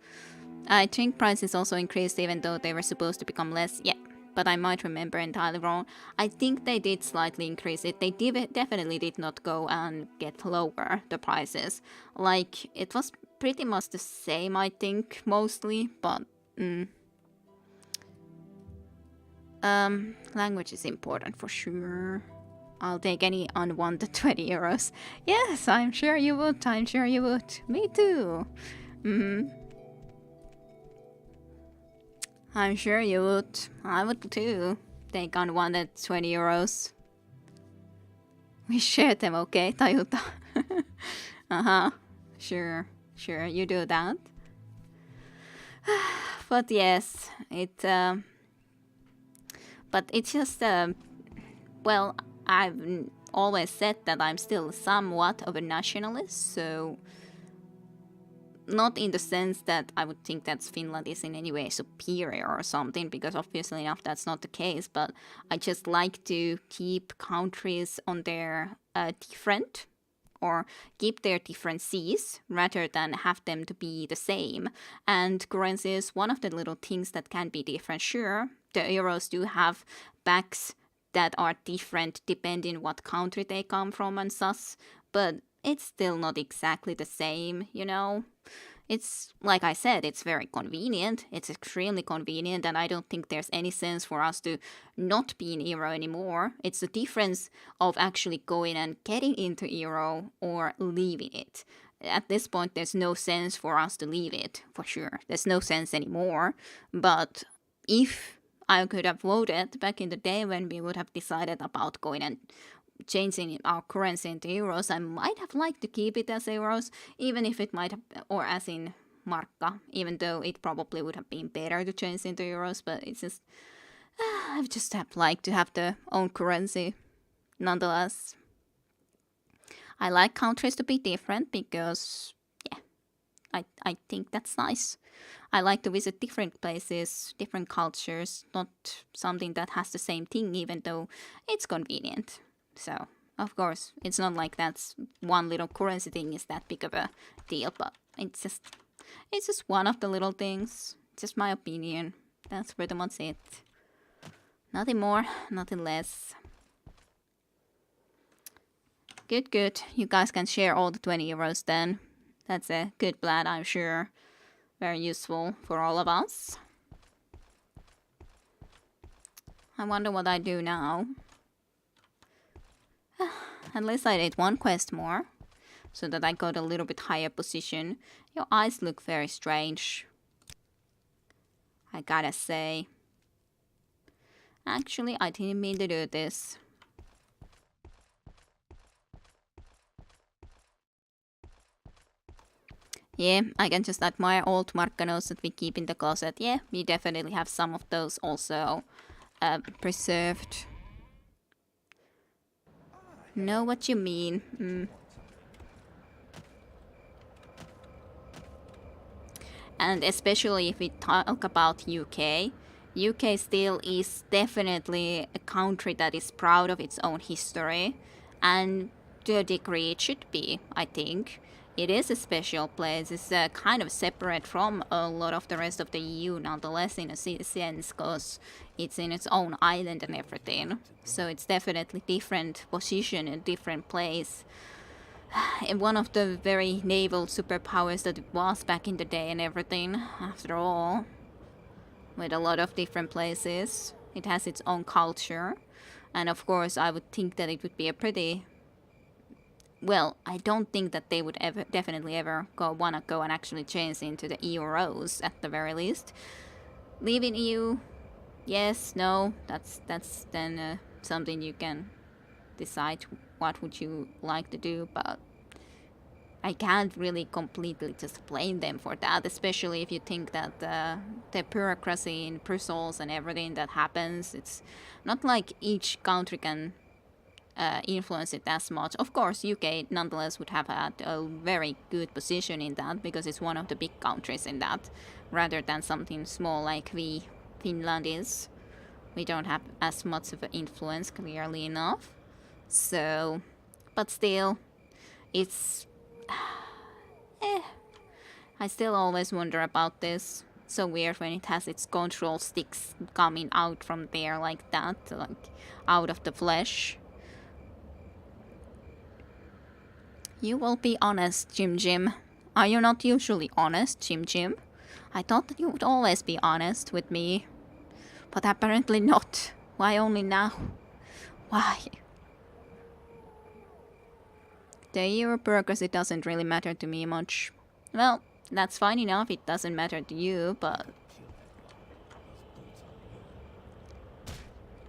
I think prices also increased even though they were supposed to become less. Yeah, but I might remember entirely wrong. I think they did slightly increase it. They definitely did not go and get lower, the prices. Like, it was pretty much the same, I think, mostly, but... language is important for sure. I'll take any unwanted 20 euros. Yes, I'm sure you would. I'm sure you would. Me too. I'm sure you would. I would too. Take unwanted 20 euros. We share them, okay, Tayuta? Sure, you do that. But yes, but it's just, well, I've always said that I'm still somewhat of a nationalist, so not in the sense that I would think that Finland is in any way superior or something, because obviously enough that's not the case, but I just like to keep countries on their different, or keep their differences rather than have them to be the same. And currency is one of the little things that can be different. Sure, the euros do have backs that are different depending what country they come from and such, but it's still not exactly the same, you know? It's, like I said, it's very convenient. It's extremely convenient, and I don't think there's any sense for us to not be in euro anymore. It's the difference of actually going and getting into euro or leaving it. At this point, there's no sense for us to leave it, for sure. There's no sense anymore. But if I could have voted back in the day when we would have decided about going and changing our currency into euros, I might have liked to keep it as euros, even if it might have, or as in markka, even though it probably would have been better to change into euros, but it's just, I've just have liked to have the own currency nonetheless. I like countries to be different because, yeah, I think that's nice. I like to visit different places, different cultures, not something that has the same thing, even though it's convenient. So, of course, it's not like that's one little currency thing is that big of a deal, but it's just one of the little things. Just my opinion. That's pretty much it. Nothing more, nothing less. Good. You guys can share all the 20 euros then. That's a good plan, I'm sure. Very useful for all of us. I wonder what I do now. At least I did one quest more, so that I got a little bit higher position. Your eyes look very strange, I gotta say. Actually, I didn't mean to do this. Yeah, I can just admire old markanos that we keep in the closet. Yeah, we definitely have some of those also preserved. Know what you mean. And especially if we talk about UK, UK still is definitely a country that is proud of its own history, and to a degree it should be, I think. It is a special place. It's kind of separate from a lot of the rest of the EU, nonetheless, in a sense, because it's in its own island and everything. So it's definitely different position, a different place. And one of the very naval superpowers that it was back in the day and everything, after all. With a lot of different places. It has its own culture. And of course, I would think that it would be a pretty... Well, I don't think that they would definitely ever wanna go and actually change into the EU roles at the very least. Leaving EU, yes, no, that's then something you can decide what would you like to do, but I can't really completely just blame them for that, especially if you think that the bureaucracy in Brussels and everything that happens, it's not like each country can influence it as much. Of course, UK nonetheless would have had a very good position in that because it's one of the big countries in that, rather than something small like Finland is. We don't have as much of an influence, clearly enough. So, but still, it's... I still always wonder about this. So weird when it has its control sticks coming out from there like that, like out of the flesh. You will be honest, Jim. Are you not usually honest, Jim? I thought that you would always be honest with me. But apparently not. Why only now? Why? The EU bureaucracy doesn't really matter to me much. Well, that's fine enough, it doesn't matter to you, but...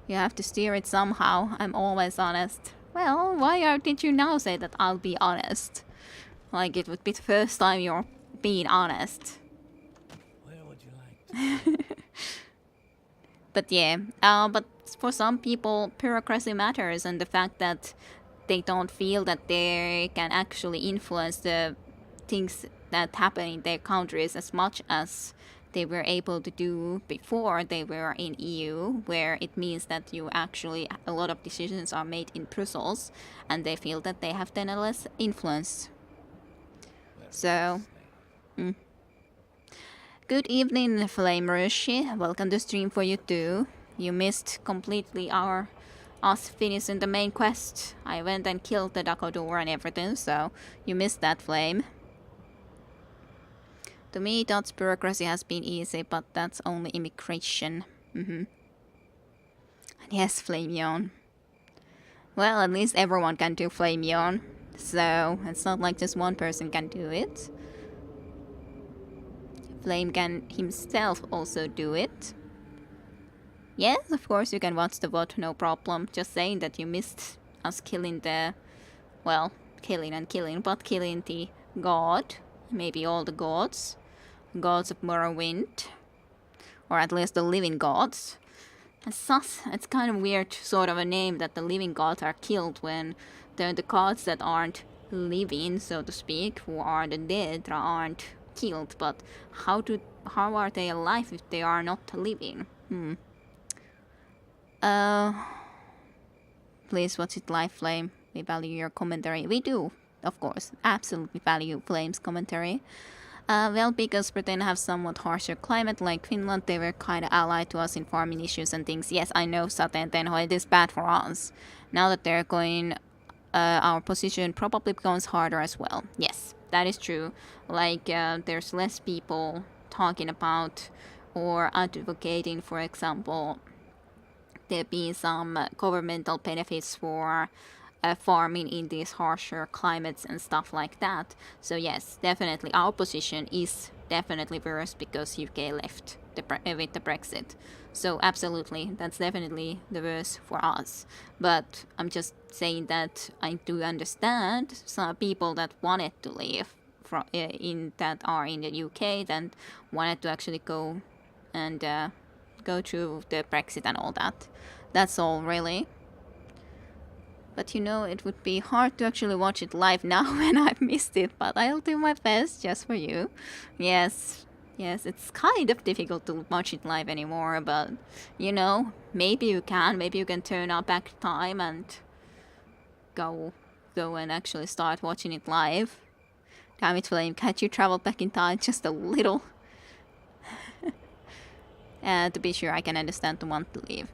You have to steer it somehow, I'm always honest. Well, why did you now say that I'll be honest? Like it would be the first time you're being honest. Where would you like to But yeah, but for some people, bureaucracy matters, and the fact that they don't feel that they can actually influence the things that happen in their countries as much as they were able to do before they were in EU, where it means that you actually, a lot of decisions are made in Brussels, and they feel that they have then a less influence. So, Good evening, Flame Rushi. Welcome to stream for you too. You missed completely us finishing the main quest. I went and killed the Dagoth Ur and everything, so you missed that, Flame. To me, Dutch bureaucracy has been easy, but that's only immigration. And yes, Flame Yawn. Well, at least everyone can do Flame Yawn, so it's not like just one person can do it. Flame can himself also do it. Yes, of course you can watch the VOD, no problem. Just saying that you missed us killing the... Well, killing, but killing the god. Maybe all the gods. Gods of Morrowind. Or at least the living gods. It's kind of weird sort of a name that the living gods are killed when the gods that aren't living, so to speak, who are the dead, aren't killed. But how are they alive if they are not living? Please watch it live, Flame. We value your commentary. We do, of course. Absolutely value Flame's commentary. Well, because Britain have somewhat harsher climate like Finland, they were kind of allied to us in farming issues and things. Yes, I know, Saten Tenho, it is bad for us. Now that they're going, our position probably becomes harder as well. Yes, that is true. Like, there's less people talking about or advocating, for example, there being some governmental benefits for farming in these harsher climates and stuff like that. So yes, definitely our position is definitely worse because UK left with the Brexit. So absolutely, that's definitely the worst for us. But I'm just saying that I do understand some people that wanted to leave that are in the UK, that wanted to actually go and go through the Brexit and all that. That's all, really. But you know, it would be hard to actually watch it live now when I've missed it, but I'll do my best just for you. Yes, Yes, it's kind of difficult to watch it live anymore, but you know, maybe you can turn up back time and go and actually start watching it live. Damn it, Flame, can't you travel back in time just a little? To be sure, I can understand the want to leave.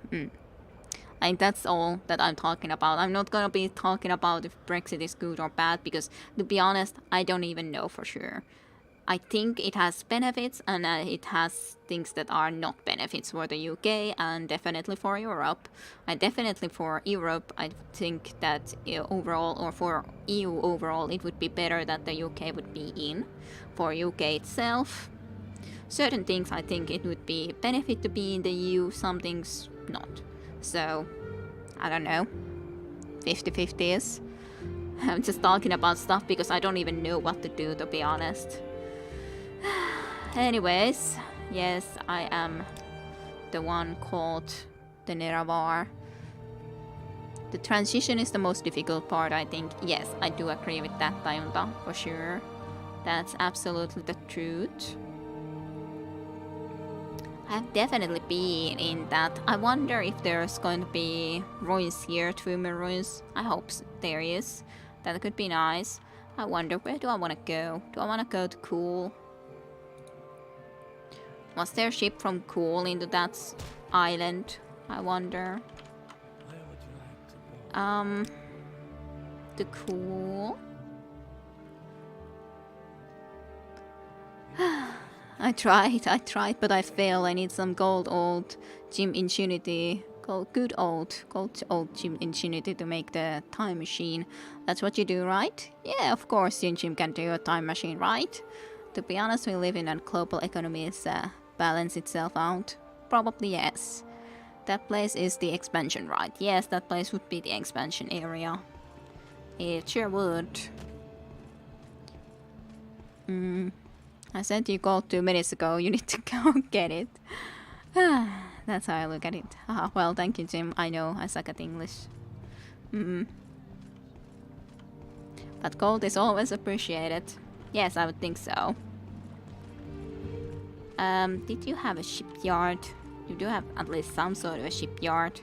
And that's all that I'm talking about. I'm not gonna be talking about if Brexit is good or bad, because to be honest, I don't even know for sure. I think it has benefits and it has things that are not benefits for the UK and definitely for Europe. And definitely for Europe, I think that overall, or for EU overall, it would be better that the UK would be in. For UK itself, certain things I think it would be benefit to be in the EU, some things not. So, I don't know. 50-50 is. I'm just talking about stuff because I don't even know what to do, to be honest. Anyways, yes, I am the one called the Neravar. The transition is the most difficult part, I think. Yes, I do agree with that, Tayunta, for sure. That's absolutely the truth. I've definitely been in that. I wonder if there's going to be ruins here, Twoomer ruins. I hope there is. That could be nice. I wonder, where do I want to go? Do I want to go to Cool? Was there a ship from Cool into that island? I wonder. Where would you like to go? The Cool. I tried, but I failed. I need some gold old Gym Infinity. Good old Gym Infinity to make the time machine. That's what you do, right? Yeah, of course, Jim can do a time machine, right? To be honest, we live in a global economy, balance itself out. Probably yes. That place is the expansion, right? Yes, that place would be the expansion area. It sure would. I sent you gold 2 minutes ago. You need to go get it. That's how I look at it. Well, thank you, Jim. I know I suck at English. But gold is always appreciated. Yes, I would think so. Did you have a shipyard? You do have at least some sort of a shipyard.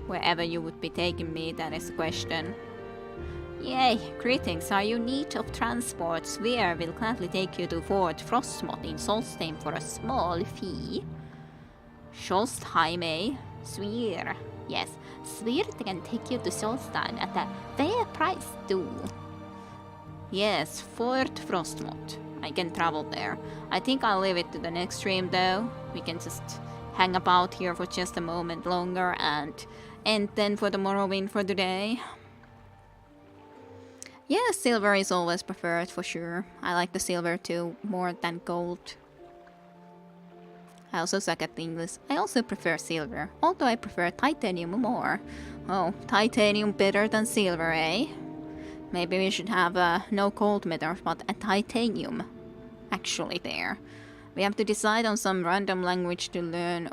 Wherever you would be taking me, that is the question. Yay! Greetings, are you in need of transport? Sphere will gladly take you to Fort Frostmoth in Solstheim for a small fee. Solstheim, eh? Sphere. Yes, Sphere can take you to Solstheim at a fair price too. Yes, Fort Frostmoth. I can travel there. I think I'll leave it to the next stream though. We can just hang about here for just a moment longer and then for the Morrowind for today. Yeah, silver is always preferred for sure. I like the silver too, more than gold. I also suck at English. I also prefer silver, although I prefer titanium more. Oh, titanium better than silver, eh? Maybe we should have no gold metal, but a titanium. Actually there. We have to decide on some random language to learn,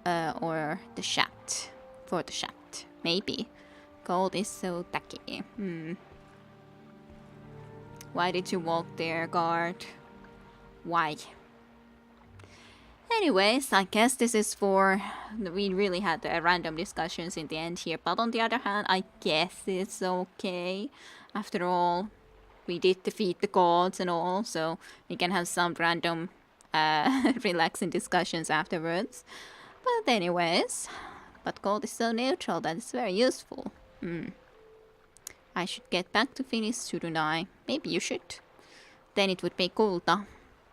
or the chat. For the chat. Maybe. Gold is so tacky. Why did you walk there, guard? Why? Anyways, I guess this is for... We really had random discussions in the end here. But on the other hand, I guess it's okay. After all, we did defeat the gods and all. So we can have some random relaxing discussions afterwards. But anyways... But gold is so neutral that it's very useful. I should get back to Finnish, shouldn't I? Maybe you should. Then it would be kulta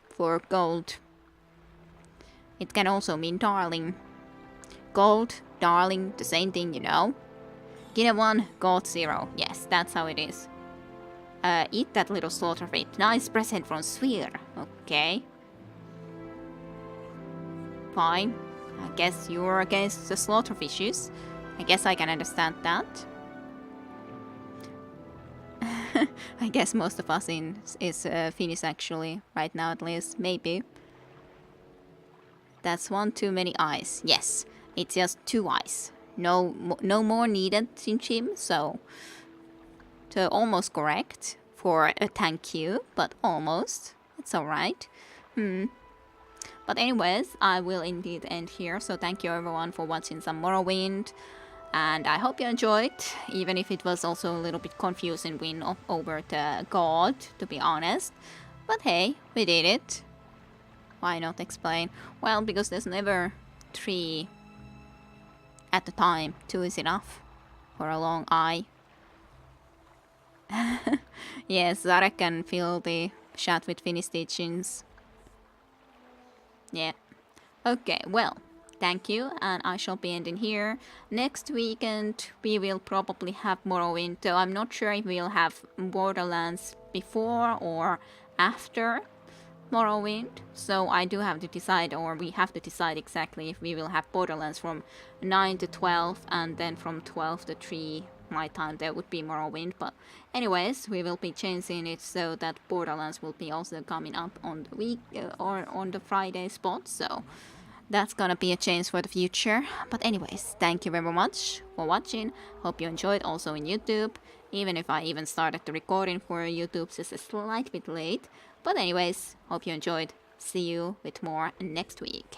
for gold. It can also mean darling. Gold, darling, the same thing, you know. Guinea 1, gold 0. Yes, that's how it is. Eat that little slaughter meat. Nice present from Sphere. Okay. Fine. I guess you're against the slaughter fishes. I guess I can understand that. I guess most of us is Finnish actually, right now at least, maybe. That's one too many eyes. Yes, it's just 2 eyes. No more needed in Jim, so almost correct for a thank you, but almost. It's alright. But anyways, I will indeed end here. So thank you everyone for watching some Morrowind. And I hope you enjoyed, even if it was also a little bit confusing win over the god, to be honest. But hey, we did it. Why not explain? Well, because there's never 3 at the time. 2 is enough for a long eye. Yes, Zarek can fill the chat with Finnish teachings. Yeah. Okay, well, thank you, and I shall be ending here. Next weekend we will probably have Morrowind, though I'm not sure if we'll have Borderlands before or after Morrowind. So I do have to decide, or we have to decide exactly if we will have Borderlands from 9 to 12, and then from 12 to 3 my time there would be Morrowind. But anyways, we will be changing it so that Borderlands will be also coming up on the week or on the Friday spot. So that's gonna be a change for the future. But anyways, thank you very much for watching. Hope you enjoyed also in YouTube, even if I even started the recording for YouTube just a slight bit late. But anyways, hope you enjoyed. See you with more next week.